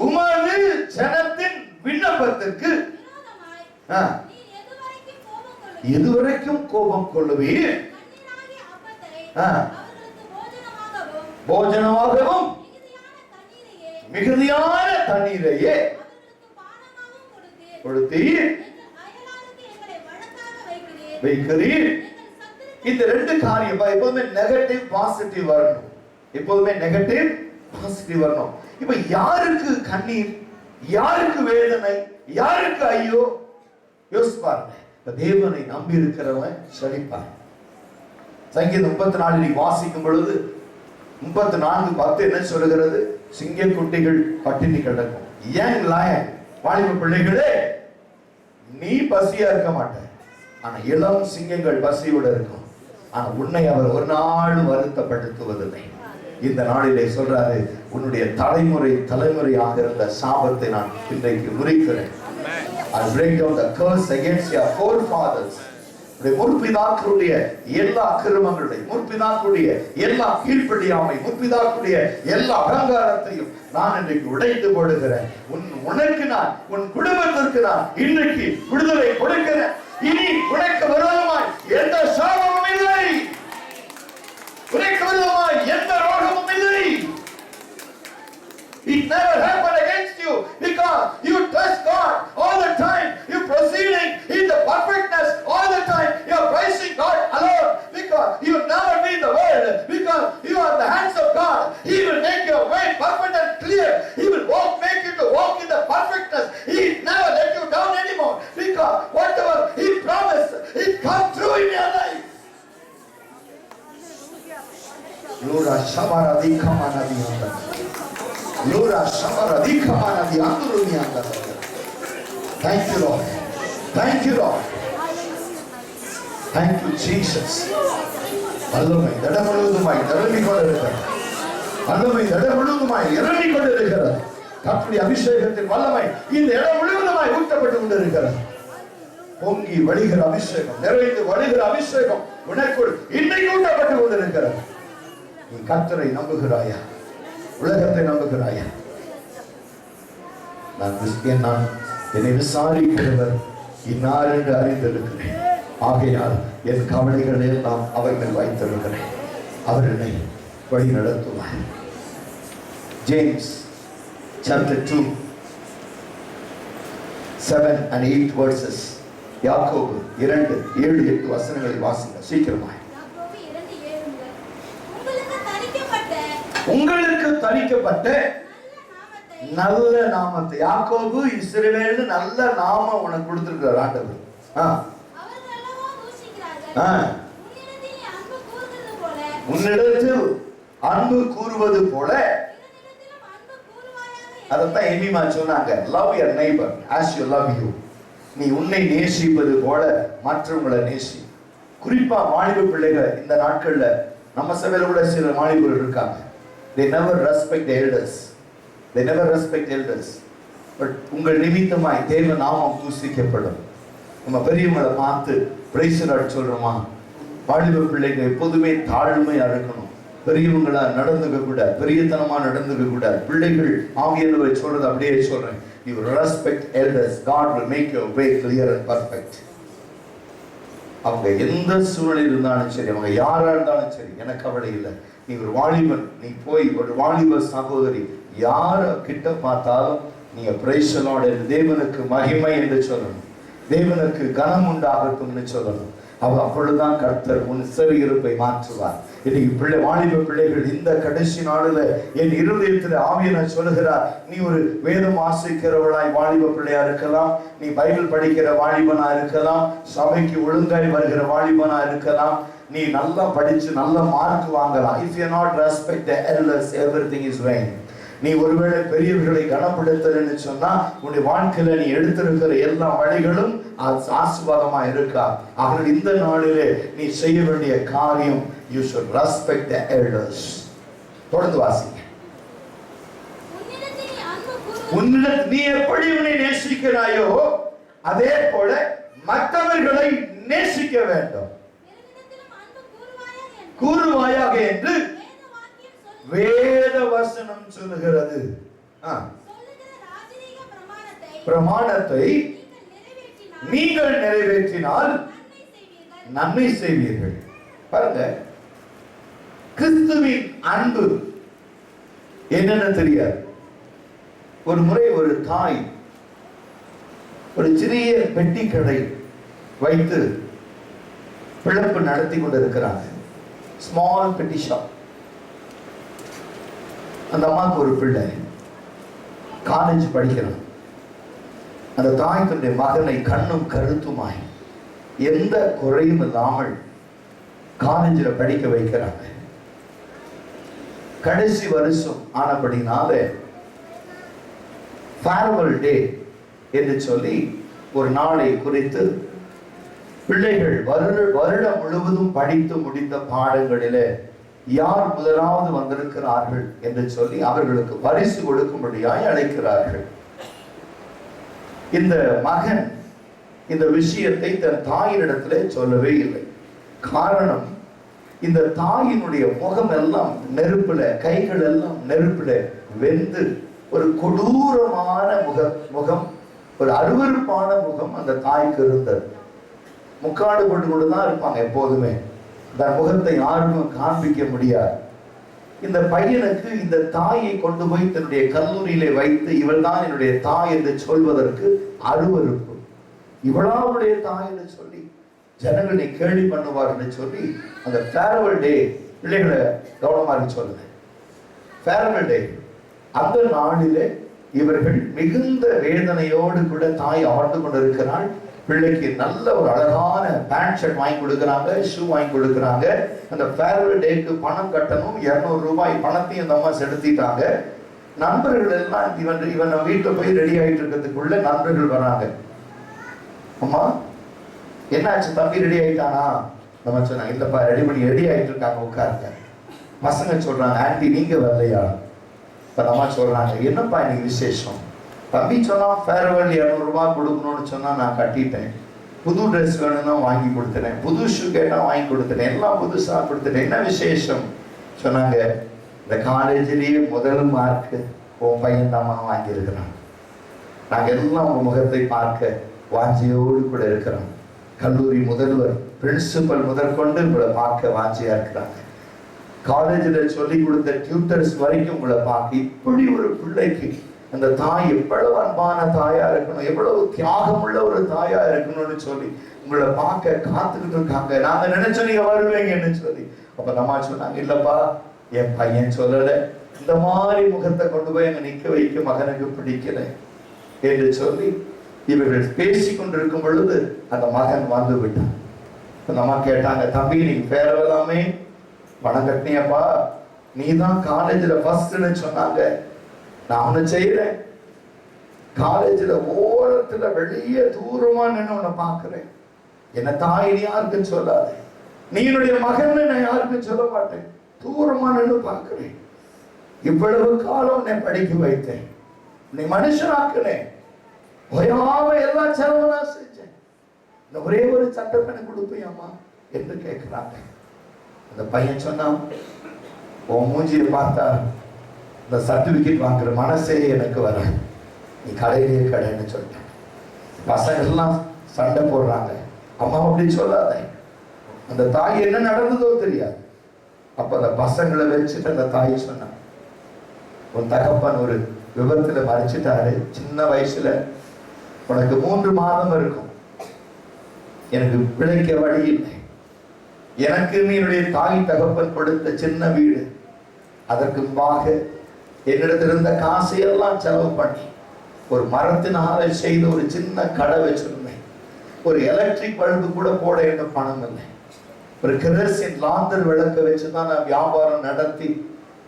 உமது ஜனத்தின் விண்ணப்பத்திற்கு எதுவரைக்கும் கோபம் கொள்ளுவீர்? போஜனமாகவும் மிகுதியான தண்ணீரையே கொடுத்தீர், வைக்கிறீர். இந்த ரெண்டு காரியம் எப்போதுமே நெகட்டிவ் பாசிட்டிவ் வரணும். எப்போதுமே நெகட்டிவ் பாசிட்டிவ் வரணும். இப்ப யாருக்கு கண்ணீர், யாருக்கு வேதனை, யாருக்கு ஐயோ? யோசிச்சு பாருங்க. தேவனை நம்பி இருக்கிறவன் செழிப்பான். சங்கீதம் 34 நீ வாசிக்கும் பொழுது 34:10 என்ன சொல்லுகிறது? சிங்க குட்டிகள் பட்டினி கிடக்கும். ஏன் லாயன் வாலிப பிள்ளைகளே, நீ பசியா இருக்க மாட்ட, ஆனா இளம் சிங்கங்கள் பசியோட இருக்கும். ஆனா உன்னை அவர் ஒரு நாள் வருத்தப்படுத்துவதில்லை. இந்த நாளிலே சொல்றாரு, உன்னுடைய தலைமுறையாக இருந்த சாபத்தை நான் இன்றைக்கு முறிக்கிறேன். I break down the curse against your forefathers. முற்பிதாக்களுடைய எல்லா கிருமங்களை, முற்பிதாக்களுடைய எல்லா கீழ்ப்படியாமை, முற்பிதாக்களுடைய எல்லா அகங்காரத்தையும் நான் இன்றைக்கு உடைத்து போடுகிறேன். உனக்கு நான், உன் குடும்பத்திற்கு நான் இன்றைக்கு விடுதலை கொடுக்கிறேன். இனி உனக்கு விரோதமாய் எந்த சாபமும் இல்லை, உனக்கு விரோதமாய் எந்த ரோகமும் இல்லை. It never happened against you because you trust God all the time. You proceeding in the perfectness all the time. You are praising God alone because you will never be in the world, because you are in the hands of God. He will make your way perfect and clear. He will make you to walk in the perfectness. He will never let you down anymore because whatever He promised, it comes through in your life. Lura Shabara Dikamana Dianda. Lura Shabara Dikamana Dianda. Thank you, Lord. Thank you, Lord. Thank you, Jesus. வல்லமை தடமுழுவதுமாய் நிரம்பிக் கொண்டிருக்கிறது. வல்லமை தடமுழுவதுமாய் நிரம்பிக் கொண்டிருக்கிறது. கர்த்தருடைய அபிஷேகத்தின் வல்லமை இந்த இடம் முழுவதுமாய் ஊற்றப்பட்டு கொண்டிருக்கிறது. பொங்கி வழிகிற அபிஷேகம், நிறைந்து வழிகிற அபிஷேகம் உனக்குள் இன்றைக்கு ஊற்றப்பட்டு கொண்டிருக்கிறது. நீ கர்த்தரை நம்புகிறாயா? உலகத்தை நம்புகிறாயா? நான் என்னை விசாரிக்கிறவர் இன்னார் என்று அறிந்திருக்கிறேன். ஆகையால் என் கவலைகளை எல்லாம் அவர் மேல் வைத்திருக்கிறேன். அவர் என்னை வழி நடத்துவார். James chapter 2 7 and 8 verses. யாக்கோபு 2 7 8 வசனங்களை வாசிங்க சீக்கிரமாய். உங்களுக்கு தரிக்கப்பட்ட நல்ல நாமத்தை, யாக்கோபு இஸ்ரவேல் நல்ல நாமம் உனக்கு கொடுத்திருக்கிறார் ஆண்டவர். உன்னிடத்தில் அன்பு கூறுவது போல, அதைத்தான் எமிமா சொன்னாங்க, love your neighbor as you love you. நீ உன்னை நேசிப்பது போல மற்றவங்களை நேசி. குறிப்பா வாலிப பிள்ளைகள் இந்த நாட்கள்ல நம்ம சபையில கூட சில வாலிபர்கள் இருக்காங்க. They never respect the elders. They never respect elders. But உங்கள் நிமித்தமாய் தேவ நாமம் பூசிக்கப்படும். நம்ம பெரியவங்களை பார்த்து பிரைஸ் லார்ட் சொல்றோமா? வாலிப பிள்ளைகள் எப்போதுமே தாழ்மையா இருக்கணும். பெரியவங்களா நடந்துக்க கூட, பெரியத்தனமா நடந்துக்க கூட. பிள்ளைகள் ஆவியானவர் சொல்றது அப்படியே சொல்றேன். You respect elders, God will make your way clear and perfect. அவங்க எந்த சூழ்நிலையில் இருந்தாலும் சரி, அவங்க யாரா இருந்தாலும் சரி, எனக்கு கவலை இல்லை. நீ ஒரு வாலிபன், நீ போய் ஒரு வாலிப சகோதரி யார கிட்ட பார்த்தாலும் நீங்க பிரைஸ் தி லார்ட், தேவனுக்கு மகிமை என்று சொல்லணும், தேவனுக்கு கனம் உண்டாகட்டும்னு சொல்லணும். அப்பொழுதுதான் கர்த்தர் உன் சிறையிருப்பை மாற்றுவார். இன்னைக்கு வாலிப பிள்ளைகள் இந்த கடைசி நாளில் என் இருதயத்தில் ஆவியானவர் சொல்லுகிறார், நீ ஒரு வேதம் வாசிக்கிறவளாய் வாலிப பிள்ளையா இருக்கலாம், நீ பைபிள் படிக்கிற வாலிபனா இருக்கலாம், சபைக்கு ஒழுங்காய் வருகிற வாலிபனா இருக்கலாம், நீ நல்லா படிச்சு நல்ல மார்க் வாங்கலாம். If you not respect the elders, everything is vain. நீ ஒருவேளை பெரியவர்களை கனப்படுத்தலன்னு சொன்னா உன்னுடைய வாழ்க்கையில நீ எடுத்திருக்கிற எல்லா வழிகளும் ஆசீர்வாதமா இருக்கா? ஆக இந்த நாளிலே நீ செய்ய வேண்டிய காரியம், you should respect the elders. தொடர்ந்து வாசிங்க. உன்னிடத்தில் நீ எப்படி உன்னை நேசிக்கிறாயோ அதே போல மற்றவர்களை நேசிக்க வேண்டும். கூறுவாயாக என்று வேத வசனம் சொல்லுகிறது. பிரமாணத்தை நீங்கள் நிறைவேற்றினால் நன்மை செய்வீர்கள். பாருங்க, கிறிஸ்துவின் அன்பு என்னன்னு தெரியாது. ஒரு முறை ஒரு தாய் ஒரு சிறிய பெட்டி கடை வைத்து பிழைப்பு நடத்தி கொண்டு இருக்கிறாங்க. ஸ்மால் பெட்டி ஷாப். அந்த அம்மாவுக்கு ஒரு பிள்ளை காலேஜ் படிக்கிறான். அந்த தாய் தன்னுடைய மகனை கண்ணும் கருத்துமாய் எந்த குறையும் இல்லாமல் காலேஜில் படிக்க வைக்கிறாங்க. கடைசி வருஷம் ஆனபடினால ஃபேர்வெல் டே என்று சொல்லி ஒரு நாளை குறித்து பிள்ளைகள் வருடம் முழுவதும் படித்து முடித்த பாடங்களிலே யார் முதலாவது வந்திருக்கிறார்கள் என்று சொல்லி அவர்களுக்கு பரிசு கொடுக்கும்படியாய் அழைக்கிறார்கள். இந்த மகன் இந்த விஷயத்தை தன் தாயினிடத்திலே சொல்லவே இல்லை. காரணம், இந்த தாயினுடைய முகம் எல்லாம் நெருப்புல, கைகள் எல்லாம் நெருப்புல வெந்து ஒரு கொடூரமான முகம், ஒரு அருவருப்பான முகம் அந்த தாய்க்கு இருந்தது. முக்காடு போட்டு கொண்டுதான் இருப்பாங்க எப்போதுமே. அந்த முகத்தை யாருக்கும் காண்பிக்க முடியாது. இந்த பையனுக்கு இந்த தாயை கொண்டு போய் தன்னுடைய கல்லூரியிலே வைத்து இவள் தான் என்னுடைய தாய் என்று சொல்வதற்கு அருவருப்பு. இவளாவுடைய தாய் என்று சொல்லி ஜனங்களை கேள்வி பண்ணுவார் என்று சொல்லி அந்த ஃபேர்வெல் டே, பிள்ளைகளை கவனமாக சொல்லுங்க, ஃபேர்வெல் டே அந்த நாளிலே இவர்கள் மிகுந்த வேதனையோடு கூட தாய் அமர்ந்து கொண்டிருக்கிறாள். பிள்ளைக்கு நல்ல ஒரு அழகான பேண்ட் ஷர்ட் வாங்கி கொடுக்குறாங்க, ஷூ வாங்கி கொடுக்குறாங்க. அந்த ஃபேர்வெல் டேக்கு பணம் கட்டணும், 200 ரூபாய் பணத்தையும் அந்த அம்மா செலுத்திட்டாங்க. நண்பர்கள் எல்லாம் இவன் வீட்டில் போய் ரெடி ஆகிட்டு இருக்கிறதுக்குள்ள நண்பர்கள் வராங்க. அம்மா என்னாச்சு, தம்பி ரெடி ஆயிட்டானா? நம்ம சொன்னாங்க, இல்லப்பா ரெடி பண்ணி ரெடி ஆகிட்டு இருக்காங்க, உட்காருங்க. பசங்க சொல்றாங்க, ஆண்டி நீங்க வரலையா? இப்ப அம்மா சொல்றாங்க, என்னப்பா இன்னைக்கு விசேஷம்? தம்பி சொன்னா ஃபேர்வெல் 200 ரூபாய் கொடுக்கணும்னு சொன்னா நான் கட்டிட்டேன். புது ட்ரெஸ் வேணும்னா வாங்கி கொடுத்துட்டேன், புது ஷூ கேட்டா வாங்கி கொடுத்துட்டேன், எல்லாம் புதுசா கொடுத்துட்டேன். என்ன விசேஷம்? சொன்னாங்க, இந்த காலேஜிலேயே முதல் மார்க் உன் பையன் தான் வாங்கியிருக்கிறான். நாங்கள் எல்லாம் உங்க முகத்தை பார்க்க வாஞ்சியோடு கூட இருக்கிறோம். கல்லூரி முதல்வர், பிரின்சிபல் முதற்கொண்டு உங்களை பார்க்க வாஞ்சியா இருக்கிறாங்க. காலேஜில் சொல்லி கொடுத்த டியூட்டர்ஸ் வரைக்கும் உங்களை பார்க்க, இப்படி ஒரு பிள்ளைக்கு அந்த தாய் எவ்வளவு அன்பான தாயா இருக்கணும், எவ்வளவு தியாகம் உள்ள ஒரு தாயா இருக்கணும்னு சொல்லி உங்களை பார்க்க காத்துக்கிட்டு இருக்காங்க. நாங்க நினைச்சோம் நீங்க வருவீங்கன்னு சொல்லி. அப்ப நம்ம சொன்னாங்க, இல்லப்பா என் பையன் சொல்லல, இந்த மாதிரி முகத்தை கொண்டு போய் அங்க நிக்க வைக்க மகனுக்கு பிடிக்கல என்று சொல்லி இவர்கள் பேசி கொண்டிருக்கும் பொழுது அந்த மகன் வந்து விட்டான். நம்ம கேட்டாங்க, தம்பி நீங்க பேரவலாமே பணம் கட்டினியப்பா, நீ தான் காலேஜில் ஃபர்ஸ்ட்னு சொன்னாங்க. நான் ஒண்ணு செய்யறேன், காலேஜில் ஓரத்துல வெளியே தூரமா நின்று உன்னை பார்க்கிறேன். என்ன தாய் நீ யாருக்கும் சொல்லாது, நீ என்னுடைய மகன் நான் யாருக்கும் சொல்ல மாட்டேன், தூரமா நின்று பார்க்கிறேன். இவ்வளவு காலம் உன்னை படிக்க வைத்தேன், நீ மனுஷனாக்குனேன், ஓயாம எல்லா செலவும் நான் செஞ்சேன், இந்த ஒரே ஒரு சட்டம் எனக்கு கொடுப்பியாமா என்று கேட்கிறாங்க. அந்த பையன் சொன்னான், உன் மூஞ்சியை பார்த்தா இந்த சர்டிபிகேட் வாங்குற மனசே எனக்கு வர, நீ கடையிலேயே கடைன்னு சொல்லிட்டேன். பசங்க எல்லாம் சண்டை போடுறாங்க, அம்மா அப்படி சொல்லாத. அந்த தாய் என்ன நடந்ததோ தெரியாது. அப்ப அந்த பசங்களை வச்சுட்டு அந்த தாய் சொன்னான், உன் தகப்பன் ஒரு விபத்துல மறைச்சிட்டாரு, சின்ன வயசுல, உனக்கு 3 மாதம் இருக்கும், எனக்கு பிழைக்க வழி இல்லை, எனக்கு என்னுடைய தாய் தகப்பன் கொடுத்த சின்ன வீடு, அதற்கு முன்பாக என்னிடத்தில் இருந்த காசையெல்லாம் செலவு பண்ணி ஒரு மரத்தினால செய்த ஒரு சின்ன கடை வச்சிருந்தேன். ஒரு எலக்ட்ரிக் பல்பு கூட போட எனக்கு பணம் இல்லை. ஒரு கெரோசின் லாந்தர் விளக்க வச்சுதான் நான் வியாபாரம் நடத்தி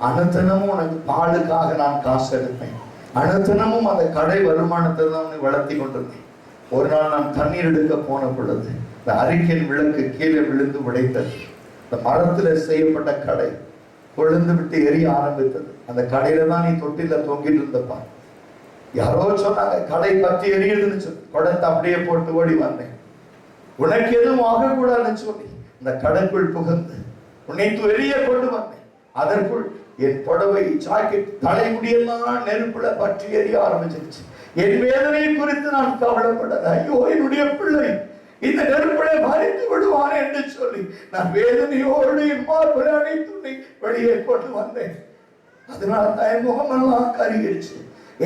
அனுதினமும் உனக்கு பாலுக்காக நான் காசு எடுப்பேன். அனுதினமும் அந்த கடை வருமானத்தை தான் வளர்த்தி கொண்டிருந்தேன். ஒரு நாள் நான் தண்ணீர் எடுக்க போன பொழுது இந்த அரிக்கன் விளக்கு கீழே விழுந்து உடைத்தது. இந்த மரத்துல செய்யப்பட்ட கடை கொழுந்து விட்டு எரிய ஆரம்பித்தது. அந்த கடையில தான் நீ தொட்டில தொங்கிட்டு இருந்தப்பா. யாரோ சொன்னாங்க கடை பத்தி எரியுதுன்னு சொல்லி குடத்தை அப்படியே போட்டு ஓடி வந்தேன். உனக்கு எதுவும் ஆகக்கூடாதுன்னு சொல்லி இந்த கடைக்குள் புகுந்து உன்னை வெளியே கொண்டு வந்தேன். அதற்குள் என் புடவை, ஜாக்கெட், தலைமுடியெல்லாம் நெருப்புல பற்றி எரிய ஆரம்பிச்சிருச்சு. என் வேதனை குறித்து நான் கவலைப்படல. ஐயோ என்னுடைய பிள்ளை இந்த நெருப்படை மறைத்து விடுவான் என்று சொல்லி நான் வேதனையோடு என் மார்பை அணைத்து வெளியே கொண்டு வந்தேன். அதனால தான் என் முகமெல்லாம் கருகிடுச்சு.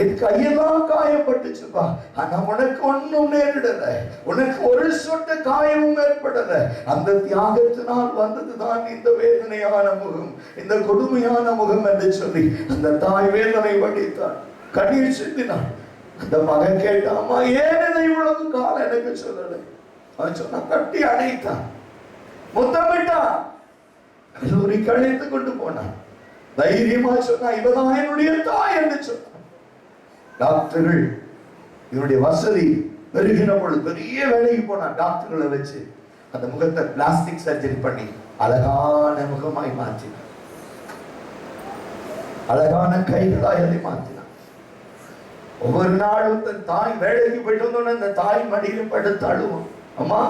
என் கையெல்லாம் காயப்பட்டுச்சுப்பா, ஆனா உனக்கு ஒண்ணும் நேரிடல, உனக்கு ஒரு சொட்டு காயமும் ஏற்படல. அந்த தியாகத்தினால் வந்ததுதான் இந்த வேதனையான முகம், இந்த கொடுமையான முகம் என்று சொல்லி அந்த தாய் வேதனை வடித்தாள், கண்ணீர் சிந்தினாள். அந்த மகன் கேட்டாமா, ஏன் இவ்வளவு காலம் எனக்கு சொல்லலை? அவன் சொன்னா, கட்டி அணைத்தான், முத்தமிட்டான், கல்லூரி கழித்து கொண்டு போனான். தைரியமா சொன்னா, இவதான் என்னுடைய தாய் என்று சொன்னான். டாக்டர்கள் இவருடைய வசதி பெருகின பொழுது பெரிய வேலைக்கு போனான். டாக்டர்களை வச்சு அந்த முகத்தை பிளாஸ்டிக் சர்ஜரி பண்ணி அழகான முகமாய் மாற்றினான், அழகான கைகளாய் அதை மாற்றினான். ஒவ்வொரு நாளும் தன் தாய் வேலைக்கு போயிட்டு வந்தோன்னு அந்த தாய் மடியிலும் படுத்து அழுவோம். அம்மா,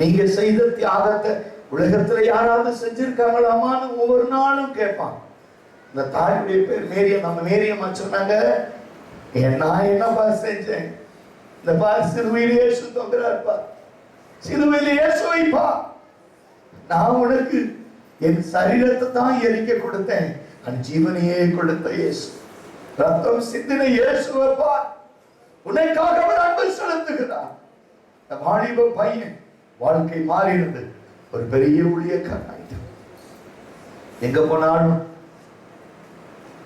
நீங்க செய்த தியாகத்தை உலகத்துல யாராவது செஞ்சிருக்காங்களாமான்னு ஒவ்வொரு நாளும் கேட்பான். இந்த தாயுடைய பேர் மேரியம். நம்ம மேரியம்மா சொன்னாங்க, நான் என்னப்பா செஞ்சேன்? இந்த பார், சிலுவையில் இயேசு தொங்குறாருப்பா, சிலுவையில் இயேசு வைப்பா. நான் உனக்கு என் சரீரத்தை தான் எரிக்க கொடுத்தேன், என் ஜீவனையே கொடுத்த இயேசு, ரத்தம் சிந்தின இயேசுவப்பா, உனக்காக அவர் அன்பு செலுத்துகிறார். இந்த வாலிப பையன் வாழ்க்கை மாறி இருந்து ஒரு பெரிய ஊழியக்காரன். எங்க போனாலும்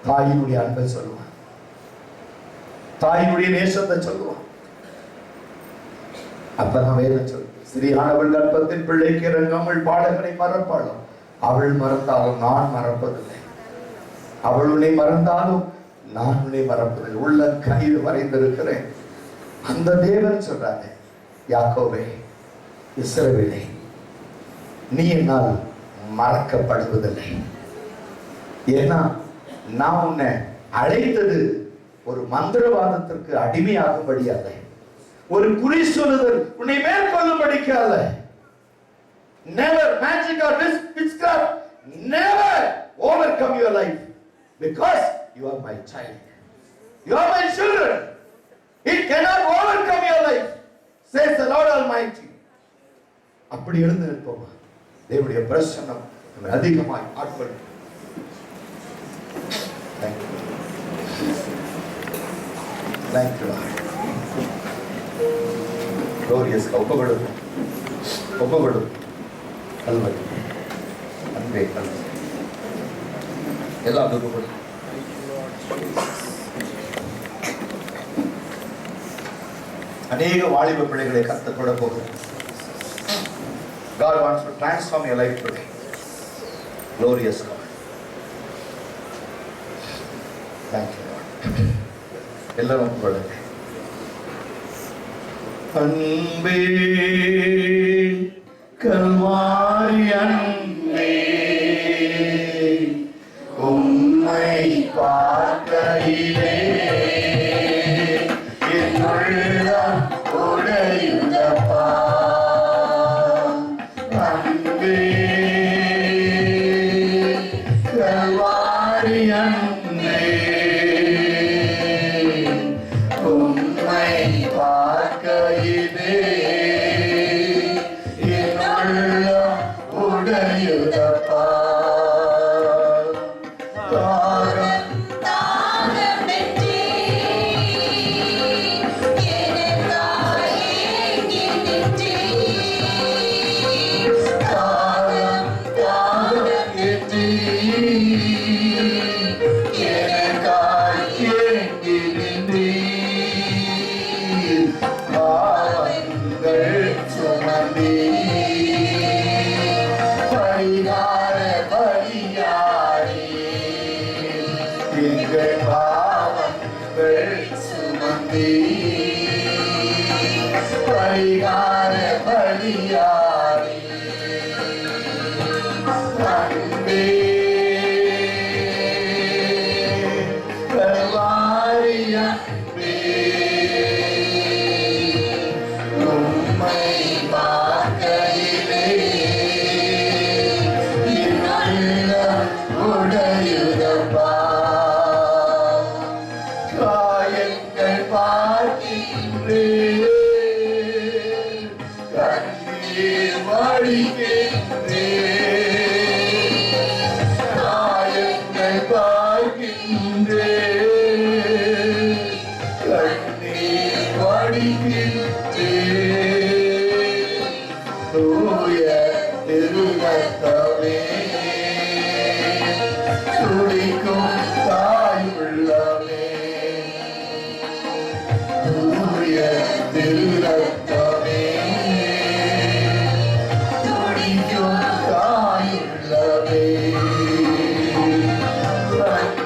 தாயினுடைய அன்பை சொல்லுவான், தாயினுடைய நேசத்தை சொல்லுவான். அப்பதான் வேதம் சொல்லு, ஸ்திரீயானவள் கர்ப்பத்தின் பிள்ளைக்கு இறங்காமல் பாலகனை மறப்பாளும், அவள் மறந்தாலும் நான் மறப்பதில்லை, அவள் உன்னை மறந்தாலும் நான் உன்னை மறப்பதில்லை. உள்ள கையில் வரைந்திருக்கிறேன். அந்த தேவன் சொல்றாரு, யாக்கோபே, இஸ்ரவேலே, நீ என்னால் மறக்கப்படுவதில்லை. ஏன்னா நான் உன்னை அழைத்தது ஒரு மந்திரவாதத்திற்கு அடிமையாகும்படி அல்ல, ஒரு குறி சொல்லுதல் உன்னை மேற்கொள்ளும்படிக்கு அல்ல. Never magic or witchcraft never overcome your life, because you are my child, you are my children. It cannot overcome your life, says the Lord Almighty. அப்படி எழுந்து நிற்போமா? தேவனுடைய பிரசன்னம் நம்மை அதிகமாய் ஆட்கொள்ளும். Thank you. Thank you, Lord. Glorious. ஒப்புக்கொடு, ஒப்புக்கொடு. Kalvari அன்பே, கல்வரி எல்லாம் ஒப்புக்கொடு. அநேக வாலிப பிள்ளைகளை கற்றுக் கொள்ள போகிறேன். God wants to transform your life today. Glorious God. Thank you, Lord. எல்லாரும் ஒப்புக்கொள்ளுங்க. அன்பே, கல்வாரி அன்பே, உம்மை பார்க்கையிலே என் உள்ளம் உடையுதப்பா. அன்பே, கல்வாரி அன்பே, உம்மை பார்க்கையிலே என் உள்ளம் உடையுதப்பா. தாகம் தாகமென்றே எனக்காய் ஏங்கி நின்றீர். தாகம் தாகமென்றே எனக்காய் ஏங்கி நின்றீர். பாவங்கள் சுமந்தீர், பரிகார பலியாரீர். எங்கள் பாவங்கள் சுமந்தீர், பரிகார பலியாரீர். அன்பே, கல்வாரி அன்பே, உம்மை பார்க்கையிலே என் உள்ளம் உடையுதப்பா. காயங்கள் பார்க்கின்றேன்,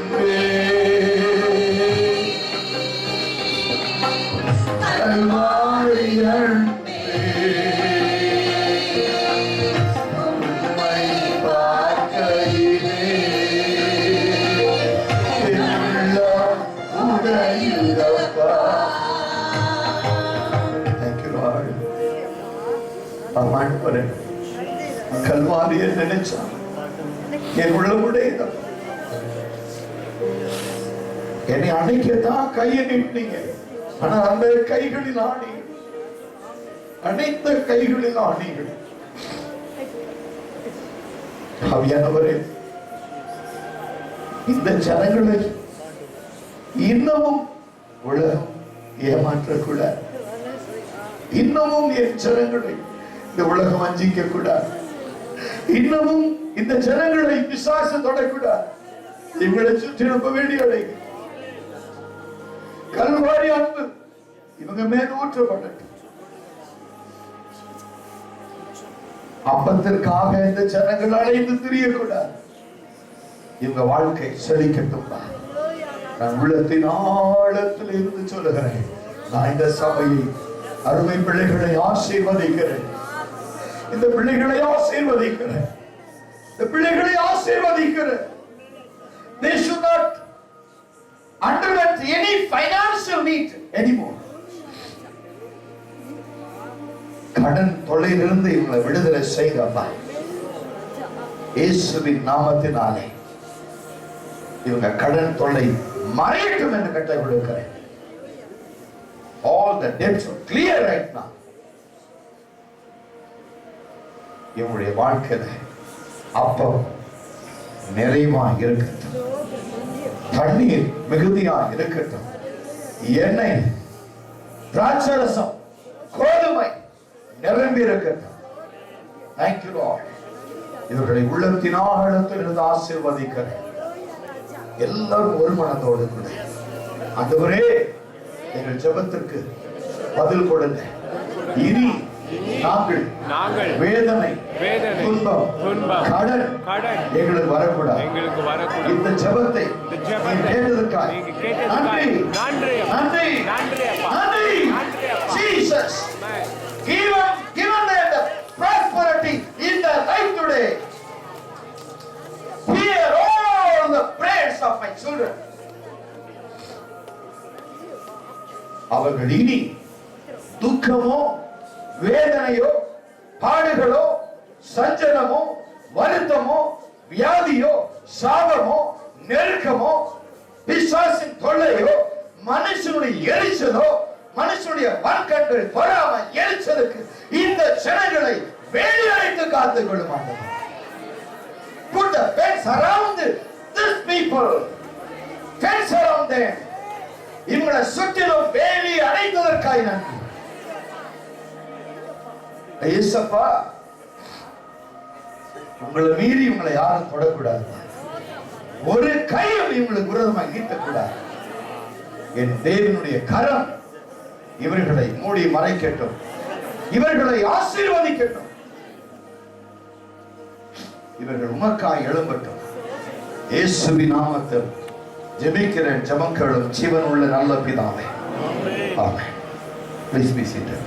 அன்பே கல்வாரி அன்பே உம்மை பார்க்கையிலே என் உள்ளம் உடையுதப்பா. Thank you, Lord. ஆண்டவரே, கல்வாரியை நினைச்சா என் உள்ளம் உடையுதப்பா. என்னை அணைக்கத்தான் கையை நீட்டினீங்க. ஆனா அந்த கைகளில் ஆணிகள், அனைத்த கைகளில் ஆணிகள். ஆவியானவரே, இந்த ஜனங்களை இன்னமும் உலகம் ஏமாற்றக்கூடாது. இன்னமும் என் ஜனங்களை இந்த உலகம் வஞ்சிக்க கூடாது. இன்னமும் இந்த ஜனங்களை பிசாசு தொடக்கூடாது. இவங்களை சுற்றி நம்ப வேண்டிய கல்வாரி அன்பு இவங்க மேல் ஊற்றப்பட்டது. அப்பத்திற்காக இந்த ஜனங்கள் அழைந்து திரியக்கூடாது. இவங்க வாழ்க்கை செழிக்கட்டும். நான் உள்ளத்தின் ஆழத்தில் இருந்து சொல்லுகிறேன், நான் இந்த சபையை, அருமை பிள்ளைகளை ஆசீர்வதிக்கிறேன். இந்த பிள்ளைகளை ஆசீர்வதிக்கிறேன். இந்த பிள்ளைகளை ஆசீர்வதிக்கிறேன். They should not underwent any financial need anymore. கடன் தொல்லையிலிருந்து இவங்களை விடுதலை செய்யுங்கப்பா. இயேசுவின் நாமத்தினாலே இவங்க கடன் தொல்லை மறையட்டும் என்று கட்டளை கொடுக்கிறேன். All the debts are clear right now. இவங்களுடைய வாழ்க்கையில அப்போ நிறைவா இருக்கட்டும், தண்ணீர் மிகுதியா இருக்கட்டும், எண்ணெய், திராட்சரசம், கோதுமை நிரம்பி இருக்கட்டும். Thank you, Lord. இவர்களை உள்ளத்தின் ஆழத்தில் இருந்து ஆசீர்வதிக்கிறேன். எல்லாரும் ஒரு மனதோடு கூட ஆண்டவரே, எங்கள் ஜெபத்திற்கு பதில் கொடுங்க. இனி நாங்கள் வேதனை, துன்பம், கடன் எங்களுக்கு வரக்கூடாது. இந்த ஜெபத்தை கேட்டதற்காக நன்றி, நன்றி, நன்றி. Jesus, given them the prosperity in their life today. Hear all the prayers of my children. அவர்கள் இனி துக்கமோ, வேதனையோ, பாடுகளோ, சஞ்சலமோ, வருத்தமோ, வியாதியோ, சாபமோ, நெருக்கமோ, பிசாசின் தொல்லையோ, மனுஷனுடைய எரிச்சலோ, மனுஷனுடைய வன்கண்கள் பொறாம எரிச்சலுக்கு இந்த ஜனங்களை வேலையடைத்து காத்துக் கொள்ள மாட்டோம். Put the fence around this people. Fence around them. இவங்களை சுற்றிலும் வேலி அடைத்ததற்காக நன்றி. இயேசப்பா, உங்களை மீறி இவங்களை யாரும் தொடக்கூடாது. ஒரு கையும் இவங்களுக்கு விரோதமாக நீட்டக்கூடாது. என் தேவனுடைய கரம் இவர்களை மூடி மறைக்கட்டும், இவர்களை ஆசீர்வதிக்கட்டும். இவர்கள் உமக்காய் எழும்பட்டும். இயேசுவின் நாமத்தில் ஜெபிக்கிறேன். ஜெபங்களும் ஜீவனுள்ள நல்ல பிதாவே. ஆமென். Please be seated.